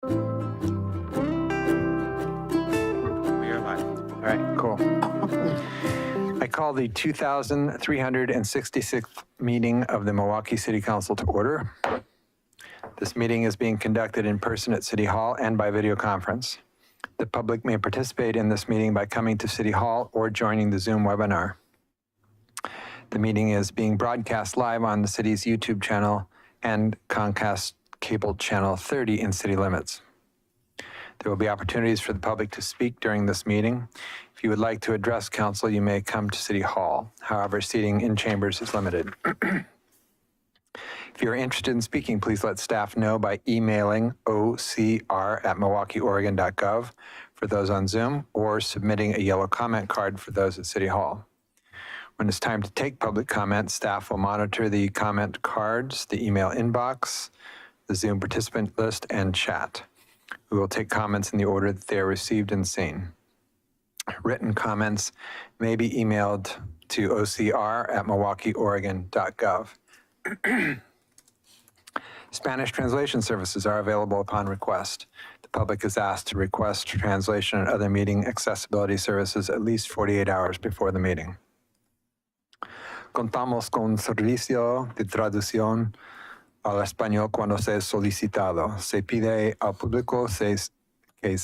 We are live. All right, cool. I call the 2,366th meeting of the Milwaukie City Council to order. This meeting is being conducted in person at City Hall and by video conference. The public may participate in this meeting by coming to City Hall or joining the Zoom webinar. The meeting is being broadcast live on the city's YouTube channel and Comcast cable channel 30 in city limits. There will be opportunities for the public to speak during this meeting. If you would like to address council, you may come to City Hall. However, seating in chambers is limited. If you're interested in speaking, please let staff know by emailing ocr@milwaukeeoregon.gov for those on Zoom, or submitting a yellow comment card for those at City Hall. When it's time to take public comment, staff will monitor the comment cards, the email inbox, the Zoom participant list, and chat. We will take comments in the order that they are received and seen. Written comments may be emailed to ocr@milwaukeeoregon.gov. Spanish translation services are available upon request. The public is asked to request translation and other meeting accessibility services at least 48 hours before the meeting. Contamos con servicio de traducción al español cuando sea solicitado. Se pide al público que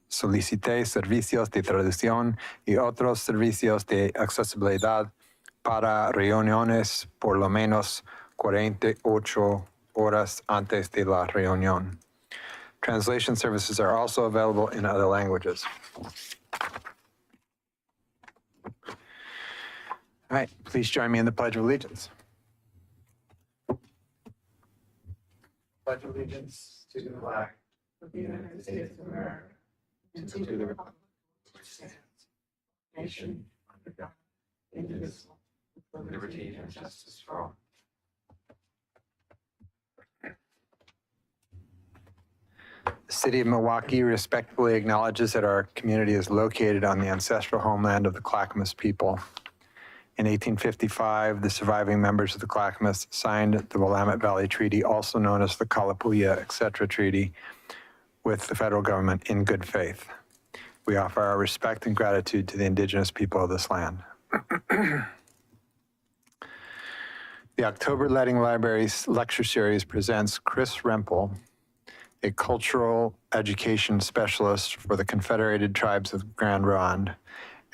solicite servicios de traducción y otros servicios de accesibilidad para reuniones por lo menos 48 horas antes de la reunión. Translation services are also available in other languages. All right, please join me in the Pledge of Allegiance. Pledge allegiance to the flag of the United States of America and to the republic which stands, nation under God, indivisible, with liberty and justice for all. The City of Milwaukie respectfully acknowledges that our community is located on the ancestral homeland of the Clackamas people. In 1855, the surviving members of the Clackamas signed the Willamette Valley Treaty, also known as the Kalapuya, etc. Treaty, with the federal government in good faith. We offer our respect and gratitude to the Indigenous people of this land. The October Letting Libraries lecture series presents Chris Rempel, a cultural education specialist for the Confederated Tribes of Grand Ronde,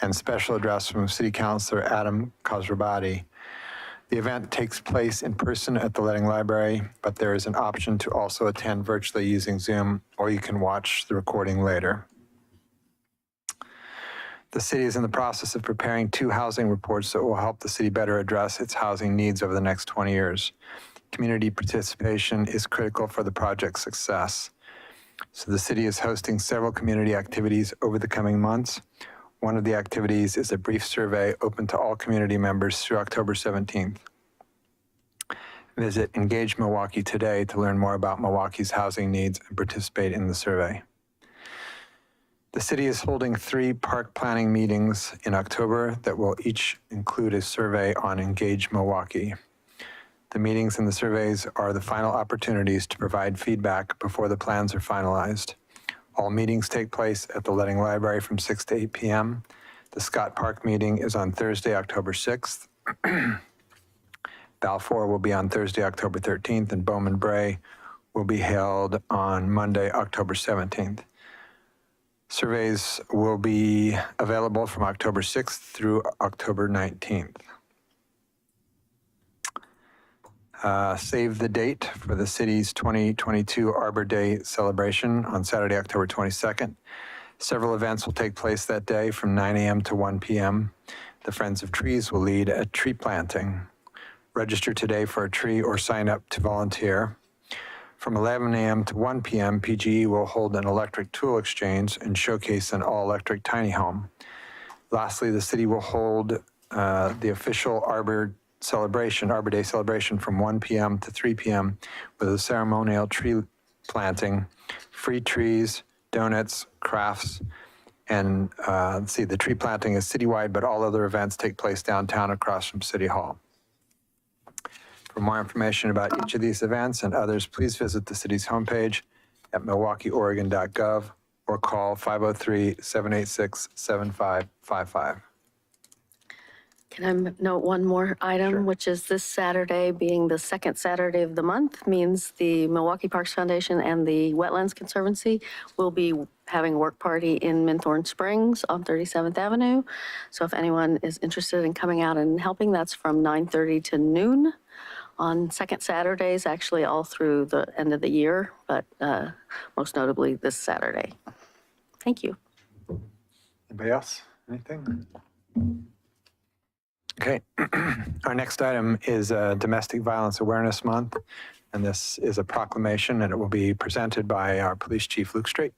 and special address from City Councilor Adam Khosrabadi. The event takes place in person at the Letting Library, but there is an option to also attend virtually using Zoom, or you can watch the recording later. The city is in the process of preparing 2 housing reports that will help the city better address its housing needs over the next 20 years. Community participation is critical for the project's success. So the city is hosting several community activities over the coming months. One of the activities is a brief survey open to all community members through October 17th. Visit Engage Milwaukie today to learn more about Milwaukee's housing needs and participate in the survey. The city is holding 3 park planning meetings in October that will each include a survey on Engage Milwaukie. The meetings and the surveys are the final opportunities to provide feedback before the plans are finalized. All meetings take place at the Letting Library from 6 to 8 p.m. The Scott Park meeting is on Thursday, October 6th. Balfour will be on Thursday, October 13th, and Bowman Bray will be held on Monday, October 17th. Surveys will be available from October 6th through October 19th. Save the date for the city's 2022 Arbor Day celebration on Saturday, October 22nd. Several events will take place that day from 9 a.m. to 1 p.m. The Friends of Trees will lead a tree planting. Register today for a tree or sign up to volunteer. From 11 a.m. to 1 p.m., PGE will hold an electric tool exchange and showcase an all-electric tiny home. Lastly, the city will hold the official Arbor Day celebration from 1 p.m. to 3 p.m. with a ceremonial tree planting, free trees, donuts, crafts, and the tree planting is citywide, but all other events take place downtown across from City Hall. For more information about each of these events and others, please visit the city's homepage milwaukieoregon.gov or call 503-786-7555. Can I note one more item, Sure. which is this Saturday being the second Saturday of the month means the Milwaukie Parks Foundation and the Wetlands Conservancy will be having a work party in Minthorn Springs on 37th Avenue. So if anyone is interested in coming out and helping, that's from 9:30 to noon on second Saturdays, actually all through the end of the year, but most notably this Saturday. Thank you. Anybody else? Anything? Okay. Our next item is Domestic Violence Awareness Month, and this is a proclamation, and it will be presented by our Police Chief, Luke Straight.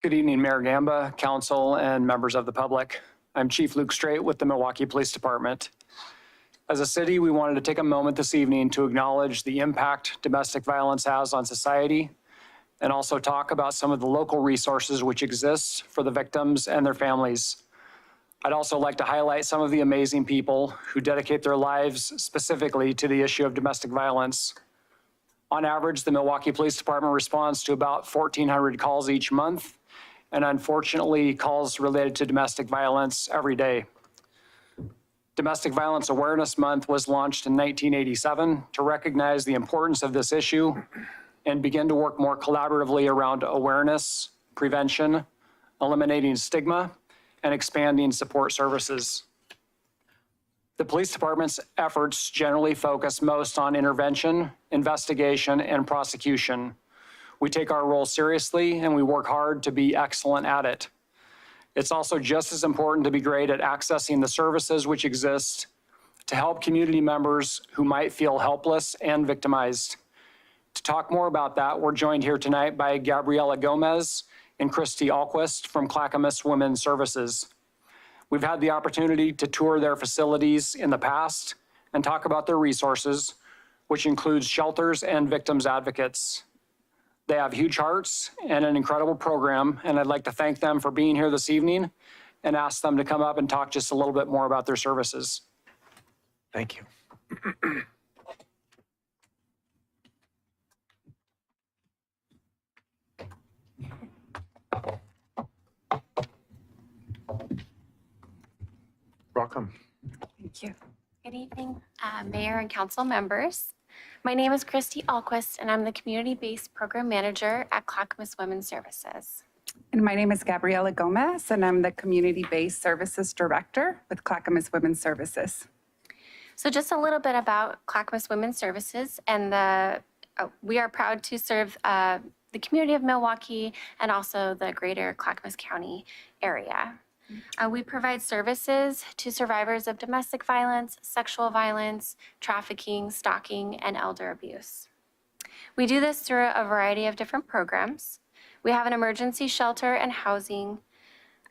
Good evening, Mayor Gamba, Council, and members of the public. I'm Chief Luke Straight with the Milwaukie Police Department. As a city, we wanted to take a moment this evening to acknowledge the impact domestic violence has on society, and also talk about some of the local resources which exist for the victims and their families. I'd also like to highlight some of the amazing people who dedicate their lives specifically to the issue of domestic violence. On average, the Milwaukie Police Department responds to about 1,400 calls each month, and unfortunately, calls related to domestic violence every day. Domestic Violence Awareness Month was launched in 1987 to recognize the importance of this issue and begin to work more collaboratively around awareness, prevention, eliminating stigma, and expanding support services. The police department's efforts generally focus most on intervention, investigation, and prosecution. We take our role seriously and we work hard to be excellent at it. It's also just as important to be great at accessing the services which exist to help community members who might feel helpless and victimized. To talk more about that, we're joined here tonight by Gabriela Gomez and Christy Alquist from Clackamas Women's Services. We've had the opportunity to tour their facilities in the past and talk about their resources, which includes shelters and victims advocates. They have huge hearts and an incredible program, and I'd like to thank them for being here this evening and ask them to come up and talk just a little bit more about their services. Thank you. Welcome. Thank you. Good evening, Mayor and Council members. My name is Christy Alquist, and I'm the Community-Based Program Manager at Clackamas Women's Services. And my name is Gabriela Gomez, and I'm the Community-Based Services Director with Clackamas Women's Services. So just a little bit about Clackamas Women's Services, and we are proud to serve the community of Milwaukie and also the greater Clackamas County area. We provide services to survivors of domestic violence, sexual violence, trafficking, stalking, and elder abuse. We do this through a variety of different programs. We have an emergency shelter and housing,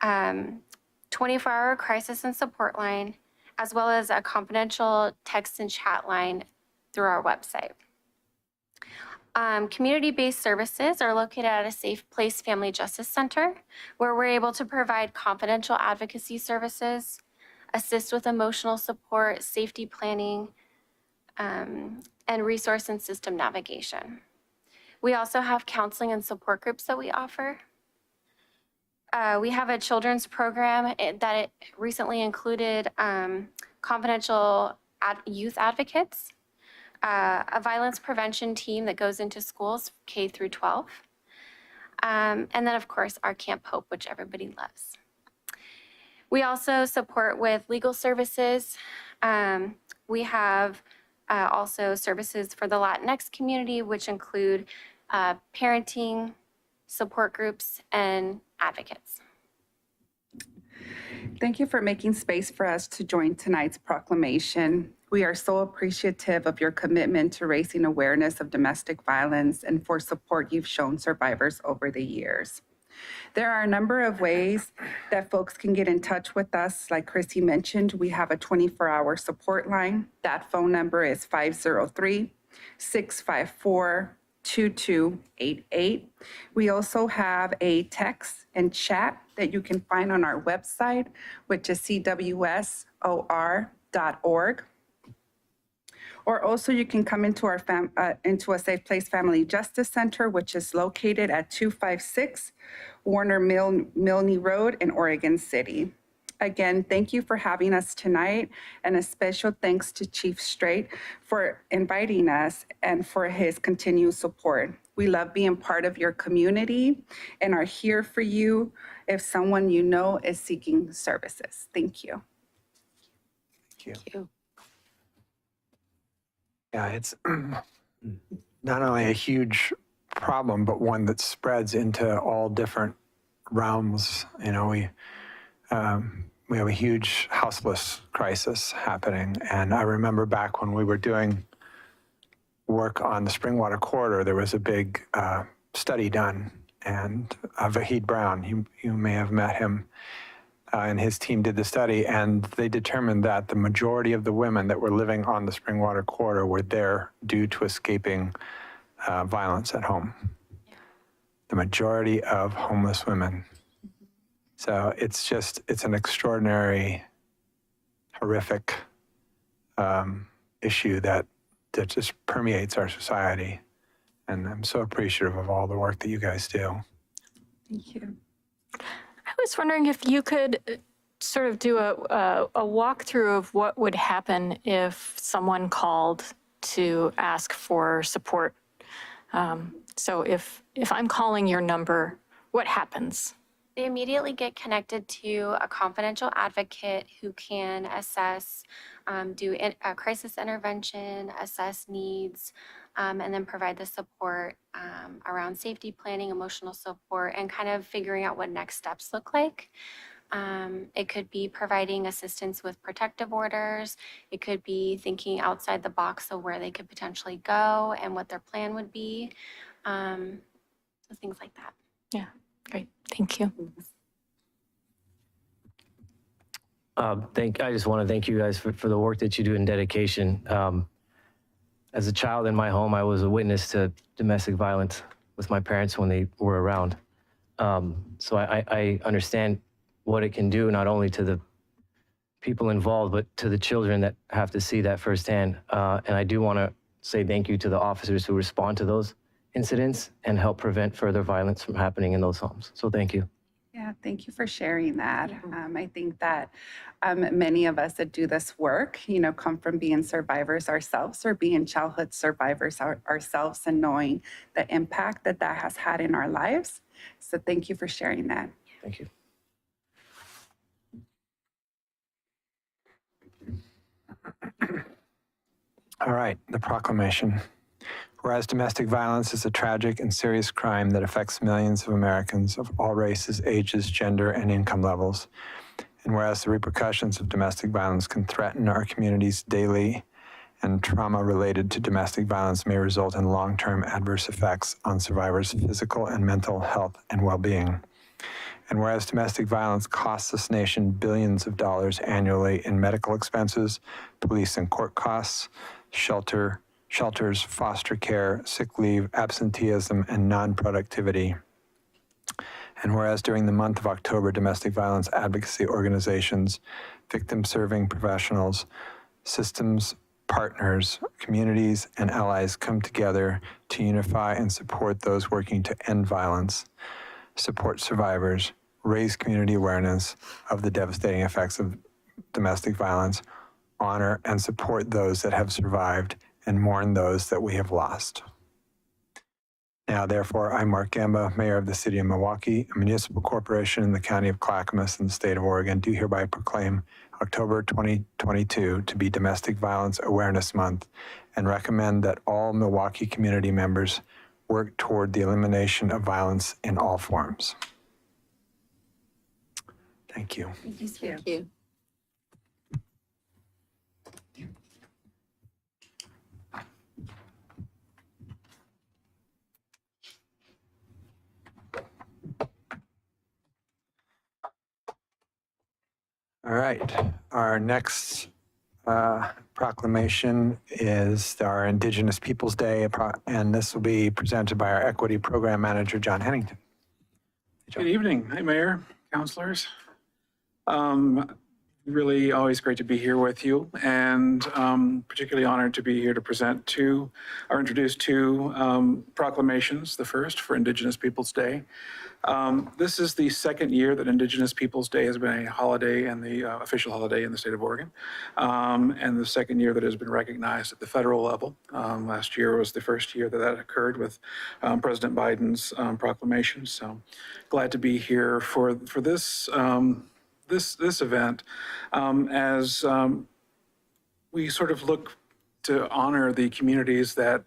24-hour crisis and support line, as well as a confidential text and chat line through our website. Community-based services are located at a Safe Place Family Justice Center, where we're able to provide confidential advocacy services, assist with emotional support, safety planning, and resource and system navigation. We also have counseling and support groups that we offer. We have a children's program that recently included confidential youth advocates, a violence prevention team that goes into schools K through 12, and then of course our Camp Hope, which everybody loves. We also support with legal services. We have also services for the Latinx community, which include parenting, support groups, and advocates. Thank you for making space for us to join tonight's proclamation. We are so appreciative of your commitment to raising awareness of domestic violence and for support you've shown survivors over the years. There are a number of ways that folks can get in touch with us. Like Chrissy mentioned, we have a 24-hour support line. That phone number is 503-654-2288. We also have a text and chat that you can find on our website, which is cwsor.org. Or also you can come into our into a Safe Place Family Justice Center, which is located at 256 Warner Milne Road in Oregon City. Again, thank you for having us tonight, and a special thanks to Chief Strait for inviting us and for his continued support. We love being part of your community and are here for you if someone you know is seeking services. Thank you. Thank you. Yeah, it's not only a huge problem, but one that spreads into all different realms. You know, we have a huge houseless crisis happening. And I remember back when we were doing work on the Springwater Corridor, there was a big study done, and Vahid Brown, you may have met him, and his team did the study, and they determined that the majority of the women that were living on the Springwater Corridor were there due to escaping violence at home. The majority of homeless women. So it's an extraordinary, horrific issue that just permeates our society. And I'm so appreciative of all the work that you guys do. Thank you. I was wondering if you could sort of do a walkthrough of what would happen if someone called to ask for support. So if I'm calling your number, what happens? They immediately get connected to a confidential advocate who can assess, do a crisis intervention, assess needs, and then provide the support around safety planning, emotional support, and kind of figuring out what next steps look like. It could be providing assistance with protective orders. It could be thinking outside the box of where they could potentially go and what their plan would be. So things like that. Yeah, great. Thank you. I just want to thank you guys for the work that you do in dedication. As a child in my home, I was a witness to domestic violence with my parents when they were around. So I understand what it can do, not only to the people involved, but to the children that have to see that firsthand. And I do want to say thank you to the officers who respond to those incidents and help prevent further violence from happening in those homes. So thank you. Yeah, thank you for sharing that. I think that many of us that do this work, come from being survivors ourselves or being childhood survivors ourselves and knowing the impact that has had in our lives. So thank you for sharing that. Thank you. All right, the proclamation. Whereas domestic violence is a tragic and serious crime that affects millions of Americans of all races, ages, gender, and income levels. And whereas the repercussions of domestic violence can threaten our communities daily, and trauma related to domestic violence may result in long-term adverse effects on survivors' physical and mental health and well-being. And whereas domestic violence costs this nation billions of dollars annually in medical expenses, police and court costs, shelters, foster care, sick leave, absenteeism, and non-productivity. And whereas during the month of October, domestic violence advocacy organizations, victim-serving professionals, systems partners, communities, and allies come together to unify and support those working to end violence, support survivors, raise community awareness of the devastating effects of domestic violence, honor and support those that have survived, and mourn those that we have lost. Now, therefore, I, Mark Gamba, Mayor of the City of Milwaukie, a municipal corporation in the County of Clackamas in the state of Oregon, do hereby proclaim October 2022 to be Domestic Violence Awareness Month and recommend that all Milwaukie community members work toward the elimination of violence in all forms. Thank you. Thank you. All right, our next proclamation is our Indigenous Peoples Day, and this will be presented by our Equity Program Manager, John Hennington. Good evening. Hi, Mayor, councilors. Really always great to be here with you, and particularly honored to be here to present two, or introduce two proclamations, the first for Indigenous Peoples Day. This is the second year that Indigenous Peoples Day has been a holiday and the official holiday in the state of Oregon, and the second year that it has been recognized at the federal level. Last year was the first year that that occurred with President Biden's proclamation, so glad to be here for this this event as we sort of look to honor the communities that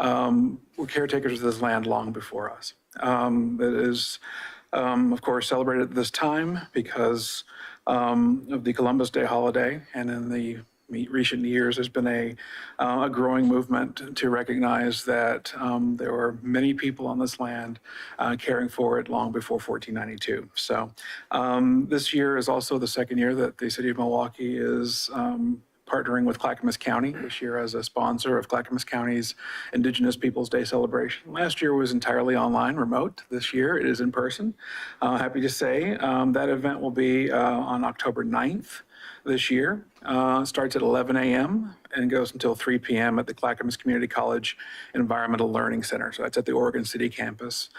were caretakers of this land long before us. That is, of course, celebrated at this time because of the Columbus Day holiday, and in the recent years, there's been a growing movement to recognize that there were many people on this land caring for it long before 1492. So this year is also the second year that the city of Milwaukie is partnering with Clackamas County this year as a sponsor of Clackamas County's Indigenous Peoples Day celebration. Last year was entirely online, remote. This year it is in person. Happy to say that event will be on October 9th this year. Starts at 11 a.m. and goes until 3 p.m. at the Clackamas Community College Environmental Learning Center. So that's at the Oregon City campus.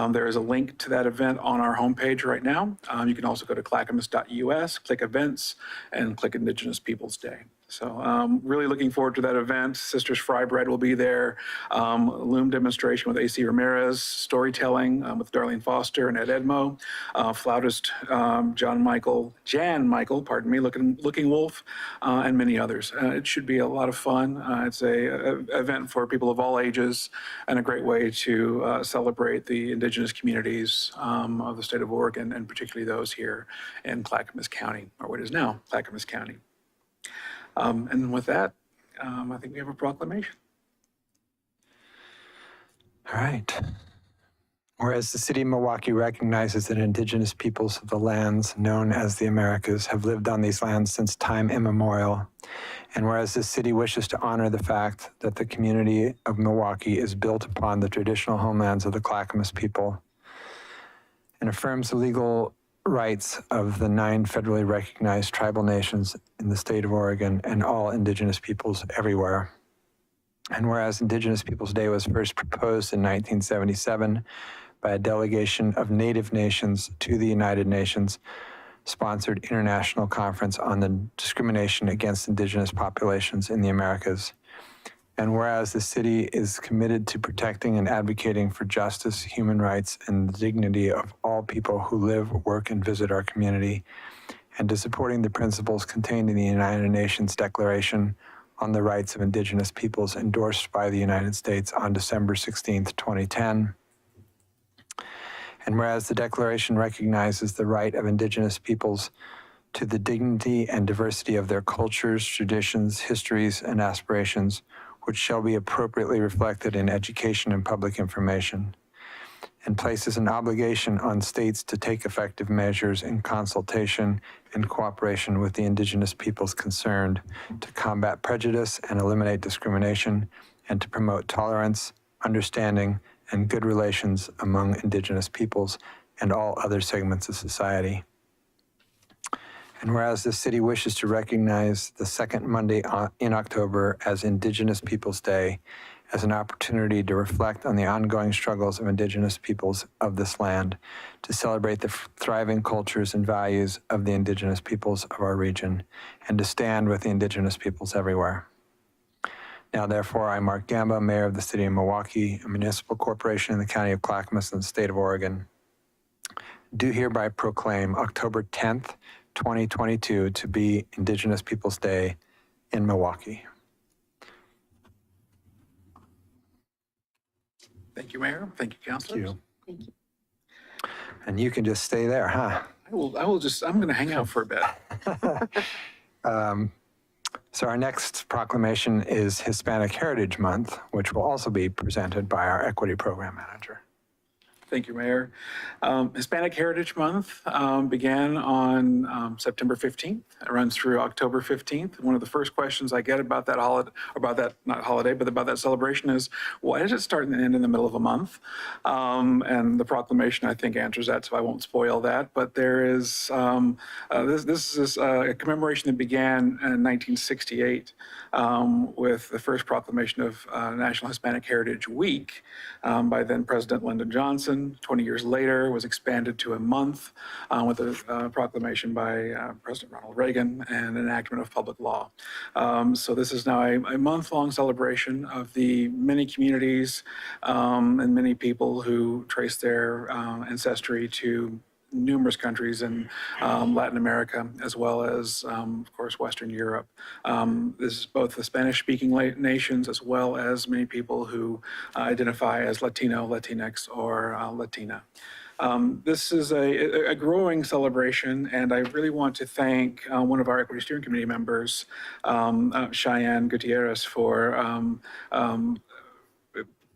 There is a link to that event on our homepage right now. You can also go to clackamas.us, click events, and click Indigenous Peoples Day. So really looking forward to that event. Sisters Fry Bread will be there. Loom demonstration with AC Ramirez, storytelling with Darlene Foster and Ed Edmo, flautist Jan Michael, pardon me, Looking Wolf, and many others. It should be a lot of fun. It's a event for people of all ages and a great way to celebrate the Indigenous communities of the state of Oregon, and particularly those here in Clackamas County, or what is now Clackamas County. And with that, I think we have a proclamation. All right. Whereas the city of Milwaukie recognizes that Indigenous peoples of the lands known as the Americas have lived on these lands since time immemorial, and whereas the city wishes to honor the fact that the community of Milwaukie is built upon the traditional homelands of the Clackamas people, and affirms the legal rights of the 9 federally recognized tribal nations in the state of Oregon and all Indigenous peoples everywhere. And whereas Indigenous Peoples Day was first proposed in 1977 by a delegation of Native nations to the United Nations sponsored International Conference on the Discrimination Against Indigenous Populations in the Americas. And whereas the city is committed to protecting and advocating for justice, human rights, and the dignity of all people who live, work, and visit our community, and to supporting the principles contained in the United Nations Declaration on the Rights of Indigenous Peoples endorsed by the United States on December 16th, 2010. And whereas the Declaration recognizes the right of Indigenous peoples to the dignity and diversity of their cultures, traditions, histories, and aspirations, which shall be appropriately reflected in education and public information, and places an obligation on states to take effective measures in consultation and cooperation with the Indigenous peoples concerned to combat prejudice and eliminate discrimination, and to promote tolerance, understanding, and good relations among Indigenous peoples and all other segments of society. And whereas the city wishes to recognize the second Monday in October as Indigenous Peoples Day as an opportunity to reflect on the ongoing struggles of Indigenous peoples of this land, to celebrate the thriving cultures and values of the Indigenous peoples of our region, and to stand with the Indigenous peoples everywhere. Now, therefore, I, Mark Gamba, Mayor of the City of Milwaukie, a municipal corporation in the County of Clackamas and the State of Oregon, do hereby proclaim October 10th, 2022 to be Indigenous Peoples Day in Milwaukie. Thank you, Mayor. Thank you, councilors. Thank you. And you can just stay there, huh? I'm going to hang out for a bit. So our next proclamation is Hispanic Heritage Month, which will also be presented by our Equity Program Manager. Thank you, Mayor. Hispanic Heritage Month began on September 15th. It runs through October 15th. One of the first questions I get about that holiday, not holiday, but about that celebration is, why does it start and end in the middle of a month? And the proclamation, I think, answers that, so I won't spoil that. But there is, this is a commemoration that began in 1968 with the first proclamation of National Hispanic Heritage Week by then President Lyndon Johnson. 20 years later, was expanded to a month with a proclamation by President Ronald Reagan and enactment of public law. So this is now a month-long celebration of the many communities and many people who trace their ancestry to numerous countries in Latin America, as well as, of course, Western Europe. This is both the Spanish-speaking nations, as well as many people who identify as Latino, Latinx, or Latina. This is a growing celebration, and I really want to thank one of our Equity Steering Committee members, Cheyenne Gutierrez, for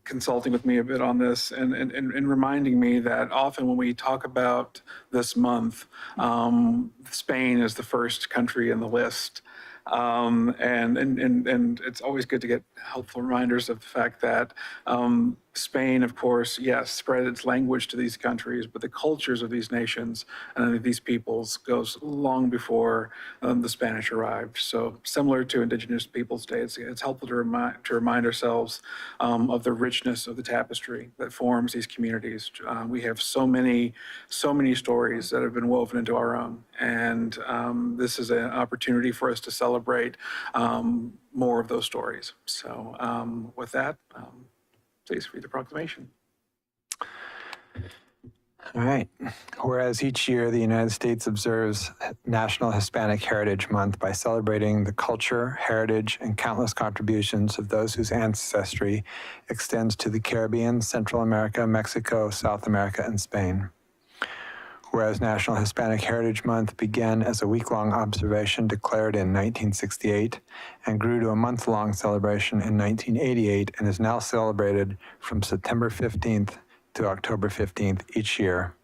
consulting with me a bit on this and reminding me that often when we talk about this month, Spain is the first country in the list. And it's always good to get helpful reminders of the fact that Spain, of course, yes, spread its language to these countries, but the cultures of these nations and these peoples goes long before the Spanish arrived. So similar to Indigenous Peoples Day, it's helpful to remind ourselves of the richness of the tapestry that forms these communities. We have so many stories that have been woven into our own, and this is an opportunity for us to celebrate more of those stories. So with that, please read the proclamation. All right. Whereas each year the United States observes National Hispanic Heritage Month by celebrating the culture, heritage, and countless contributions of those whose ancestry extends to the Caribbean, Central America, Mexico, South America, and Spain. Whereas National Hispanic Heritage Month began as a week-long observation declared in 1968 and grew to a month-long celebration in 1988 and is now celebrated from September 15th to October 15th each year.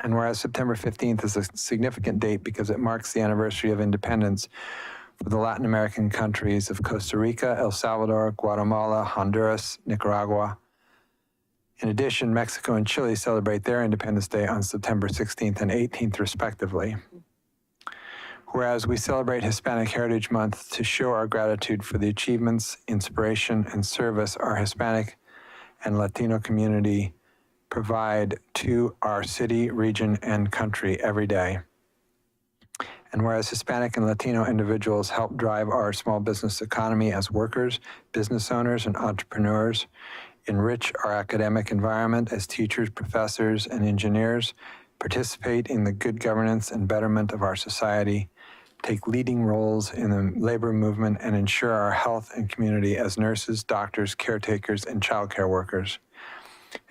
And whereas September 15th is a significant date because it marks the anniversary of independence for the Latin American countries of Costa Rica, El Salvador, Guatemala, Honduras, Nicaragua. In addition, Mexico and Chile celebrate their Independence Day on September 16th and 18th, respectively. Whereas we celebrate Hispanic Heritage Month to show our gratitude for the achievements, inspiration, and service our Hispanic and Latino community provide to our city, region, and country every day. And whereas Hispanic and Latino individuals help drive our small business economy as workers, business owners, and entrepreneurs, enrich our academic environment as teachers, professors, and engineers, participate in the good governance and betterment of our society, take leading roles in the labor movement, and ensure our health and community as nurses, doctors, caretakers, and childcare workers.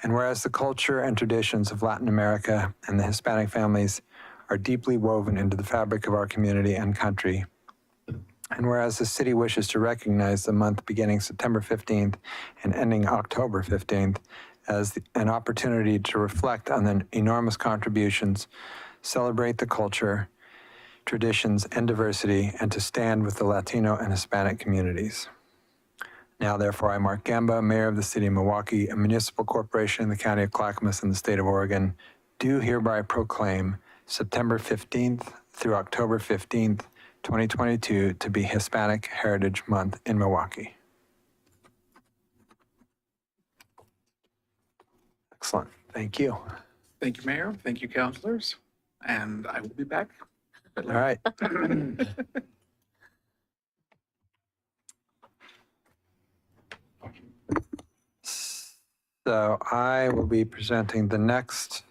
And whereas the culture and traditions of Latin America and the Hispanic families are deeply woven into the fabric of our community and country, and whereas the city wishes to recognize the month beginning September 15th and ending October 15th as an opportunity to reflect on the enormous contributions, celebrate the culture, traditions, and diversity, and to stand with the Latino and Hispanic communities. Now, therefore, I, Mark Gamba, Mayor of the City of Milwaukie, a municipal corporation in the County of Clackamas in the state of Oregon, do hereby proclaim September 15th through October 15th, 2022 to be Hispanic Heritage Month in Milwaukie. Excellent. Thank you. Thank you, Mayor. Thank you, councilors. And I will be back. All right. So I will be presenting the next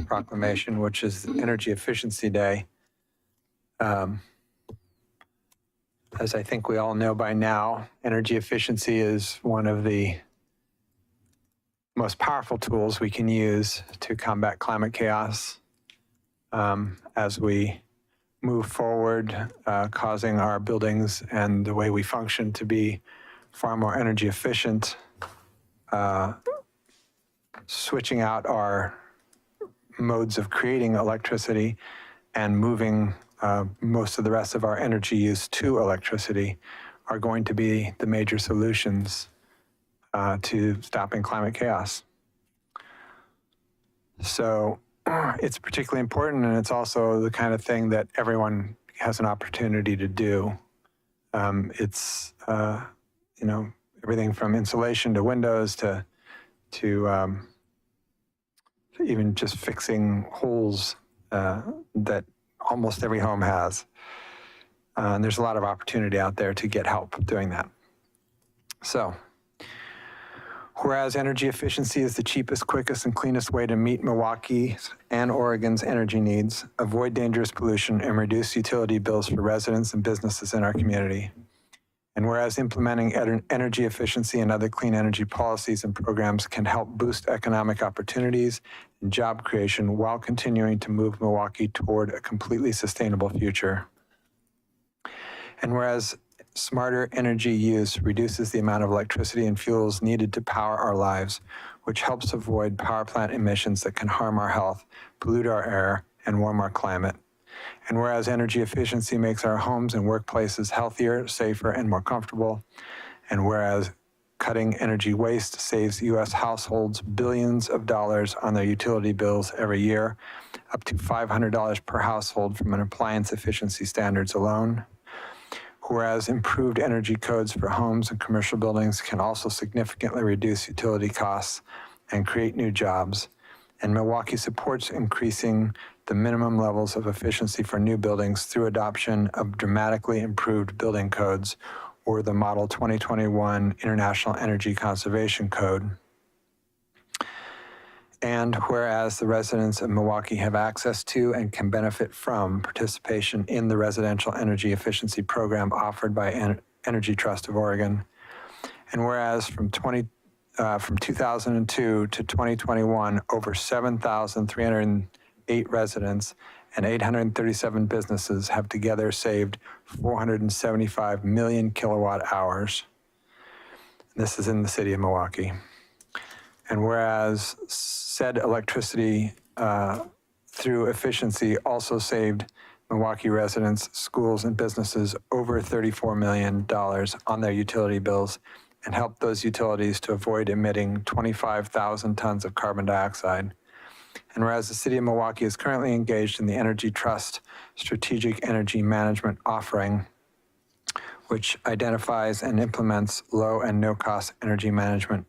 proclamation, which is Energy Efficiency Day. As I think we all know by now, energy efficiency is one of the most powerful tools we can use to combat climate chaos as we move forward, causing our buildings and the way we function to be far more energy efficient. switching out our modes of creating electricity and moving most of the rest of our energy use to electricity are going to be the major solutions to stopping climate chaos. So it's particularly important, and it's also the kind of thing that everyone has an opportunity to do. It's, you know, everything from insulation to windows to even just fixing holes that almost every home has. And there's a lot of opportunity out there to get help doing that. So, whereas energy efficiency is the cheapest, quickest, and cleanest way to meet Milwaukee's and Oregon's energy needs, avoid dangerous pollution, and reduce utility bills for residents and businesses in our community. And whereas implementing energy efficiency and other clean energy policies and programs can help boost economic opportunities and job creation while continuing to move Milwaukie toward a completely sustainable future. And whereas smarter energy use reduces the amount of electricity and fuels needed to power our lives, which helps avoid power plant emissions that can harm our health, pollute our air, and warm our climate. And whereas energy efficiency makes our homes and workplaces healthier, safer, and more comfortable, and whereas cutting energy waste saves U.S. households billions of dollars on their utility bills every year, up to $500 per household from an appliance efficiency standards alone. Whereas improved energy codes for homes and commercial buildings can also significantly reduce utility costs and create new jobs. And Milwaukie supports increasing the minimum levels of efficiency for new buildings through adoption of dramatically improved building codes, or the Model 2021 International Energy Conservation Code. And whereas the residents of Milwaukie have access to and can benefit from participation in the residential energy efficiency program offered by Energy Trust of Oregon. And whereas from 2002 to 2021, over 7,308 residents and 837 businesses have together saved 475 million kilowatt hours. This is in the city of Milwaukie. And whereas said electricity through efficiency also saved Milwaukie residents, schools, and businesses over $34 million on their utility bills and helped those utilities to avoid emitting 25,000 tons of carbon dioxide. And whereas the city of Milwaukie is currently engaged in the Energy Trust Strategic Energy Management offering, which identifies and implements low and no-cost energy management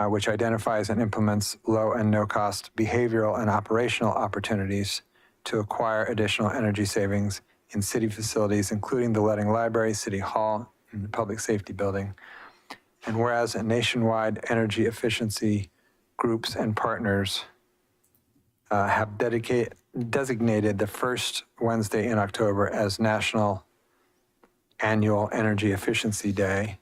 which identifies and implements low and no-cost behavioral and operational opportunities to acquire additional energy savings in city facilities, including the Leading Library, City Hall, and the Public Safety Building. And whereas a nationwide energy efficiency groups and partners have designated the first Wednesday in October as National Annual Energy Efficiency Day.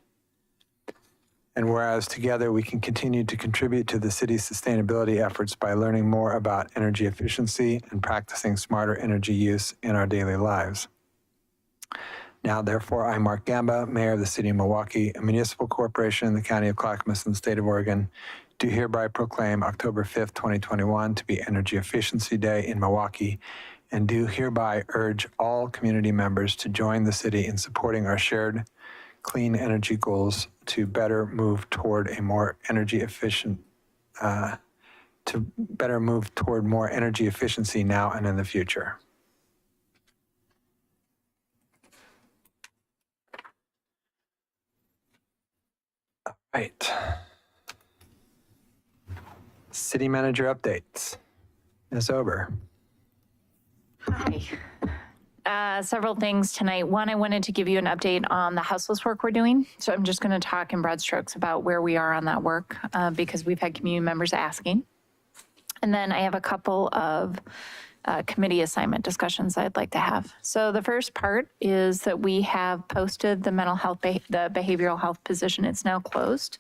And whereas together we can continue to contribute to the city's sustainability efforts by learning more about energy efficiency and practicing smarter energy use in our daily lives. Now, therefore, I, Mark Gamba, Mayor of the City of Milwaukie, a municipal corporation in the County of Clackamas in the state of Oregon, do hereby proclaim October 5th, 2021 to be Energy Efficiency Day in Milwaukie, and do hereby urge all community members to join the city in supporting our shared clean energy goals to better move toward a more energy efficient, more energy efficiency now and in the future. All right. City manager updates. Ms. Ober. Hi. Several things tonight. One, I wanted to give you an update on the houseless work we're doing. So I'm just going to talk in broad strokes about where we are on that work because we've had community members asking. And then I have a couple of committee assignment discussions I'd like to have. So the first part is that we have posted the mental health, the behavioral health position. It's now closed.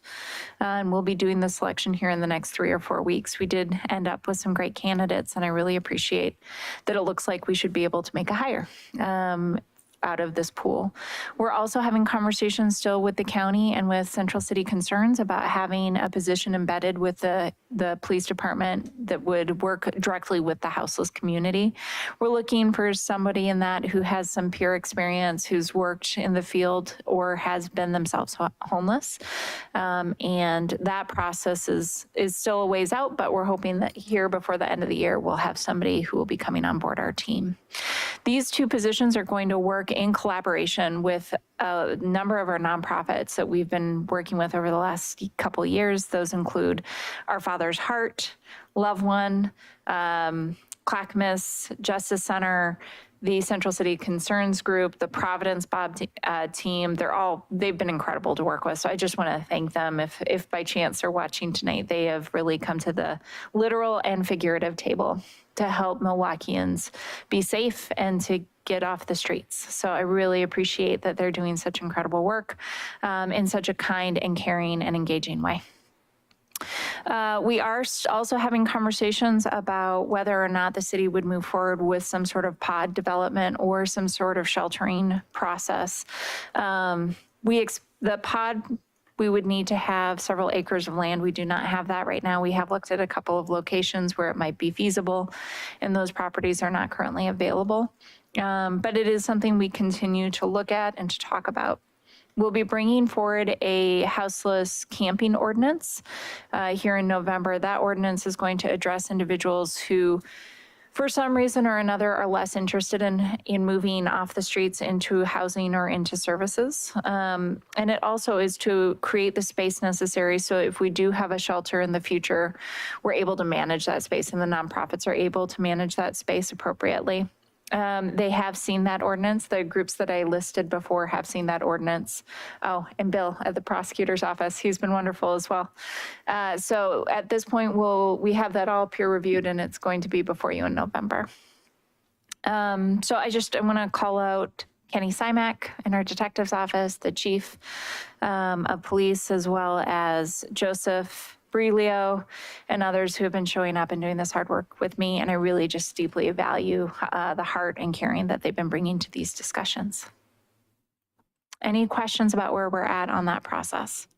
And we'll be doing the selection here in the next 3 or 4 weeks. We did end up with some great candidates, and I really appreciate that it looks like we should be able to make a hire. out of this pool. We're also having conversations still with the county and with Central City Concerns about having a position embedded with the police department that would work directly with the houseless community. We're looking for somebody in that who has some peer experience, who's worked in the field or has been themselves homeless. And that process is still a ways out, but we're hoping that here before the end of the year, we'll have somebody who will be coming on board our team. These two positions are going to work in collaboration with a number of our nonprofits that we've been working with over the last couple of years. Those include Our Father's Heart, Love One, Clackamas Justice Center, the Central City Concerns Group, the Providence Bob team. They've been incredible to work with. So I just want to thank them. If by chance they're watching tonight, they have really come to the literal and figurative table to help Milwaukeeans be safe and to get off the streets. So I really appreciate that they're doing such incredible work in such a kind and caring and engaging way. We are also having conversations about whether or not the city would move forward with some sort of pod development or some sort of sheltering process. The pod, we would need to have several acres of land. We do not have that right now. We have looked at a couple of locations where it might be feasible, and those properties are not currently available. But it is something we continue to look at and to talk about. We'll be bringing forward a houseless camping ordinance here in November. That ordinance is going to address individuals who, for some reason or another, are less interested in moving off the streets into housing or into services. And it also is to create the space necessary so if we do have a shelter in the future, we're able to manage that space and the nonprofits are able to manage that space appropriately. They have seen that ordinance. The groups that I listed before have seen that ordinance. Oh, and Bill at the prosecutor's office, he's been wonderful as well. So at this point, we have that all peer reviewed and it's going to be before you in November. So I want to call out Kenny Simak in our detective's office, the chief of police, as well as Joseph Brelio and others who have been showing up and doing this hard work with me. And I really just deeply value the heart and caring that they've been bringing to these discussions. Any questions about where we're at on that process?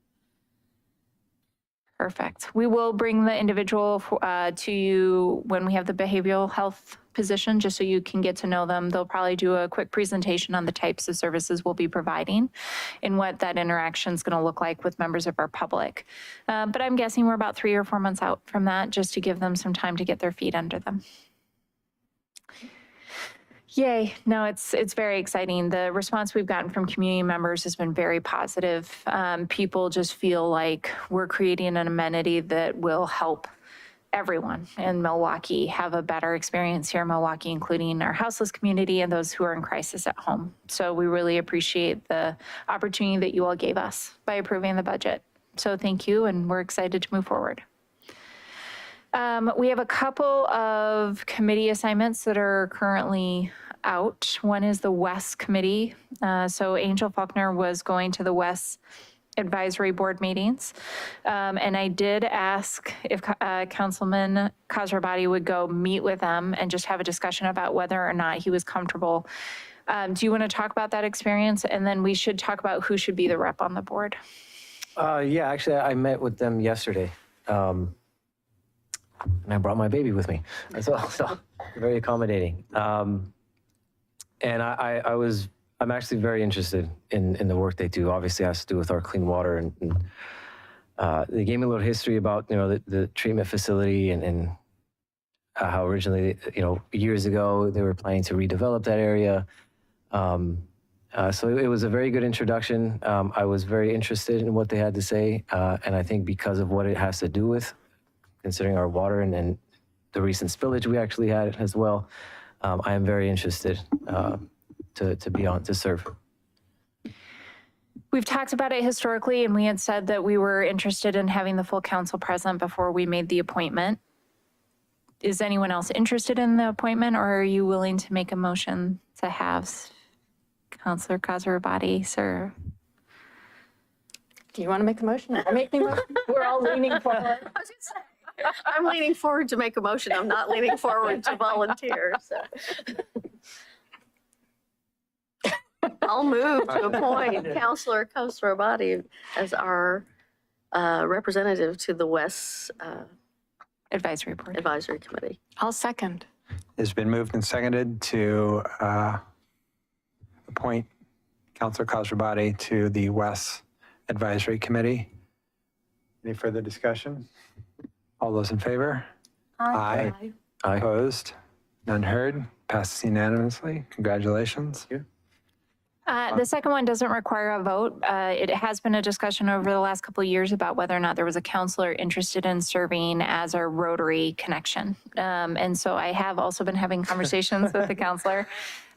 Perfect. We will bring the individual to you when we have the behavioral health position, just so you can get to know them. They'll probably do a quick presentation on the types of services we'll be providing and what that interaction is going to look like with members of our public. But I'm guessing we're about 3 or 4 months out from that, just to give them some time to get their feet under them. Yay. No, it's very exciting. The response we've gotten from community members has been very positive. People just feel like we're creating an amenity that will help everyone in Milwaukie have a better experience here in Milwaukie, including our houseless community and those who are in crisis at home. So we really appreciate the opportunity that you all gave us by approving the budget. So thank you, and we're excited to move forward. We have a couple of committee assignments that are currently out. One is the West Committee. So Angel Faulkner was going to the West Advisory Board meetings. And I did ask if Councilman Khosrowbadi would go meet with them and just have a discussion about whether or not he was comfortable. Do you want to talk about that experience? And then we should talk about who should be the rep on the board. Yeah, actually, I met with them yesterday. And I brought my baby with me as well, so very accommodating. And I'm actually very interested in the work they do. Obviously, it has to do with our clean water, and they gave me a little history about the treatment facility and how originally years ago they were planning to redevelop that area. So it was a very good introduction. I was very interested in what they had to say, and I think because of what it has to do with, considering our water and the recent spillage we actually had as well, I am very interested to be on to serve. We've talked about it historically, and we had said that we were interested in having the full council present before we made the appointment. Is anyone else interested in the appointment, or are you willing to make a motion to have Councilor Khosrowbadi serve? Do you want to make the motion? I'll make the motion. We're all leaning forward. I'm leaning forward to make a motion. I'm not leaning forward to volunteer. So. I'll move to appoint Counselor Khosrowbadi as our representative to the West Advisory Board. Advisory Committee. I'll second. It's been moved and seconded to appoint Councilor Khosrowbadi to the West Advisory Committee. Any further discussion? All those in favor? Aye. Aye. Opposed? None heard? Passes unanimously. Congratulations. The second one doesn't require a vote. It has been a discussion over the last couple of years about whether or not there was a counselor interested in serving as a Rotary connection. And so I have also been having conversations with the counselor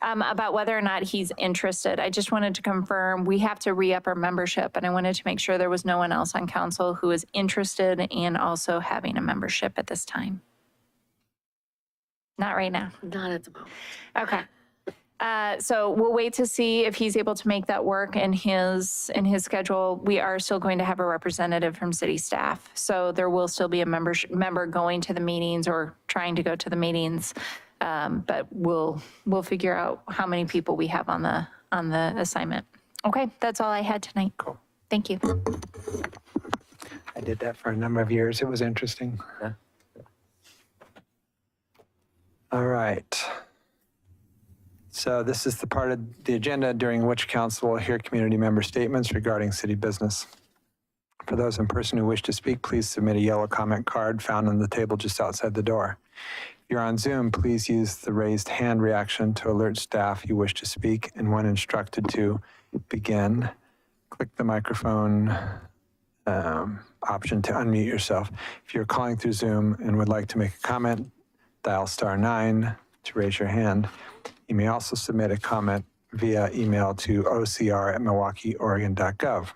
about whether or not he's interested. I just wanted to confirm, we have to re-up our membership, and I wanted to make sure there was no one else on council who is interested in also having a membership at this time. Not right now. Not at the moment. Okay. So we'll wait to see if he's able to make that work in his schedule. We are still going to have a representative from city staff. So there will still be a member going to the meetings or trying to go to the meetings. But we'll figure out how many people we have on the assignment. Okay, that's all I had tonight. Cool. Thank you. I did that for a number of years. It was interesting. Yeah. All right. So this is the part of the agenda during which council will hear community member statements regarding city business. For those in person who wish to speak, please submit a yellow comment card found on the table just outside the door. If you're on Zoom, please use the raised hand reaction to alert staff you wish to speak, and when instructed to begin, click the microphone option to unmute yourself. If you're calling through Zoom and would like to make a comment, dial *9 to raise your hand. You may also submit a comment via email to ocr@milwaukieoregon.gov.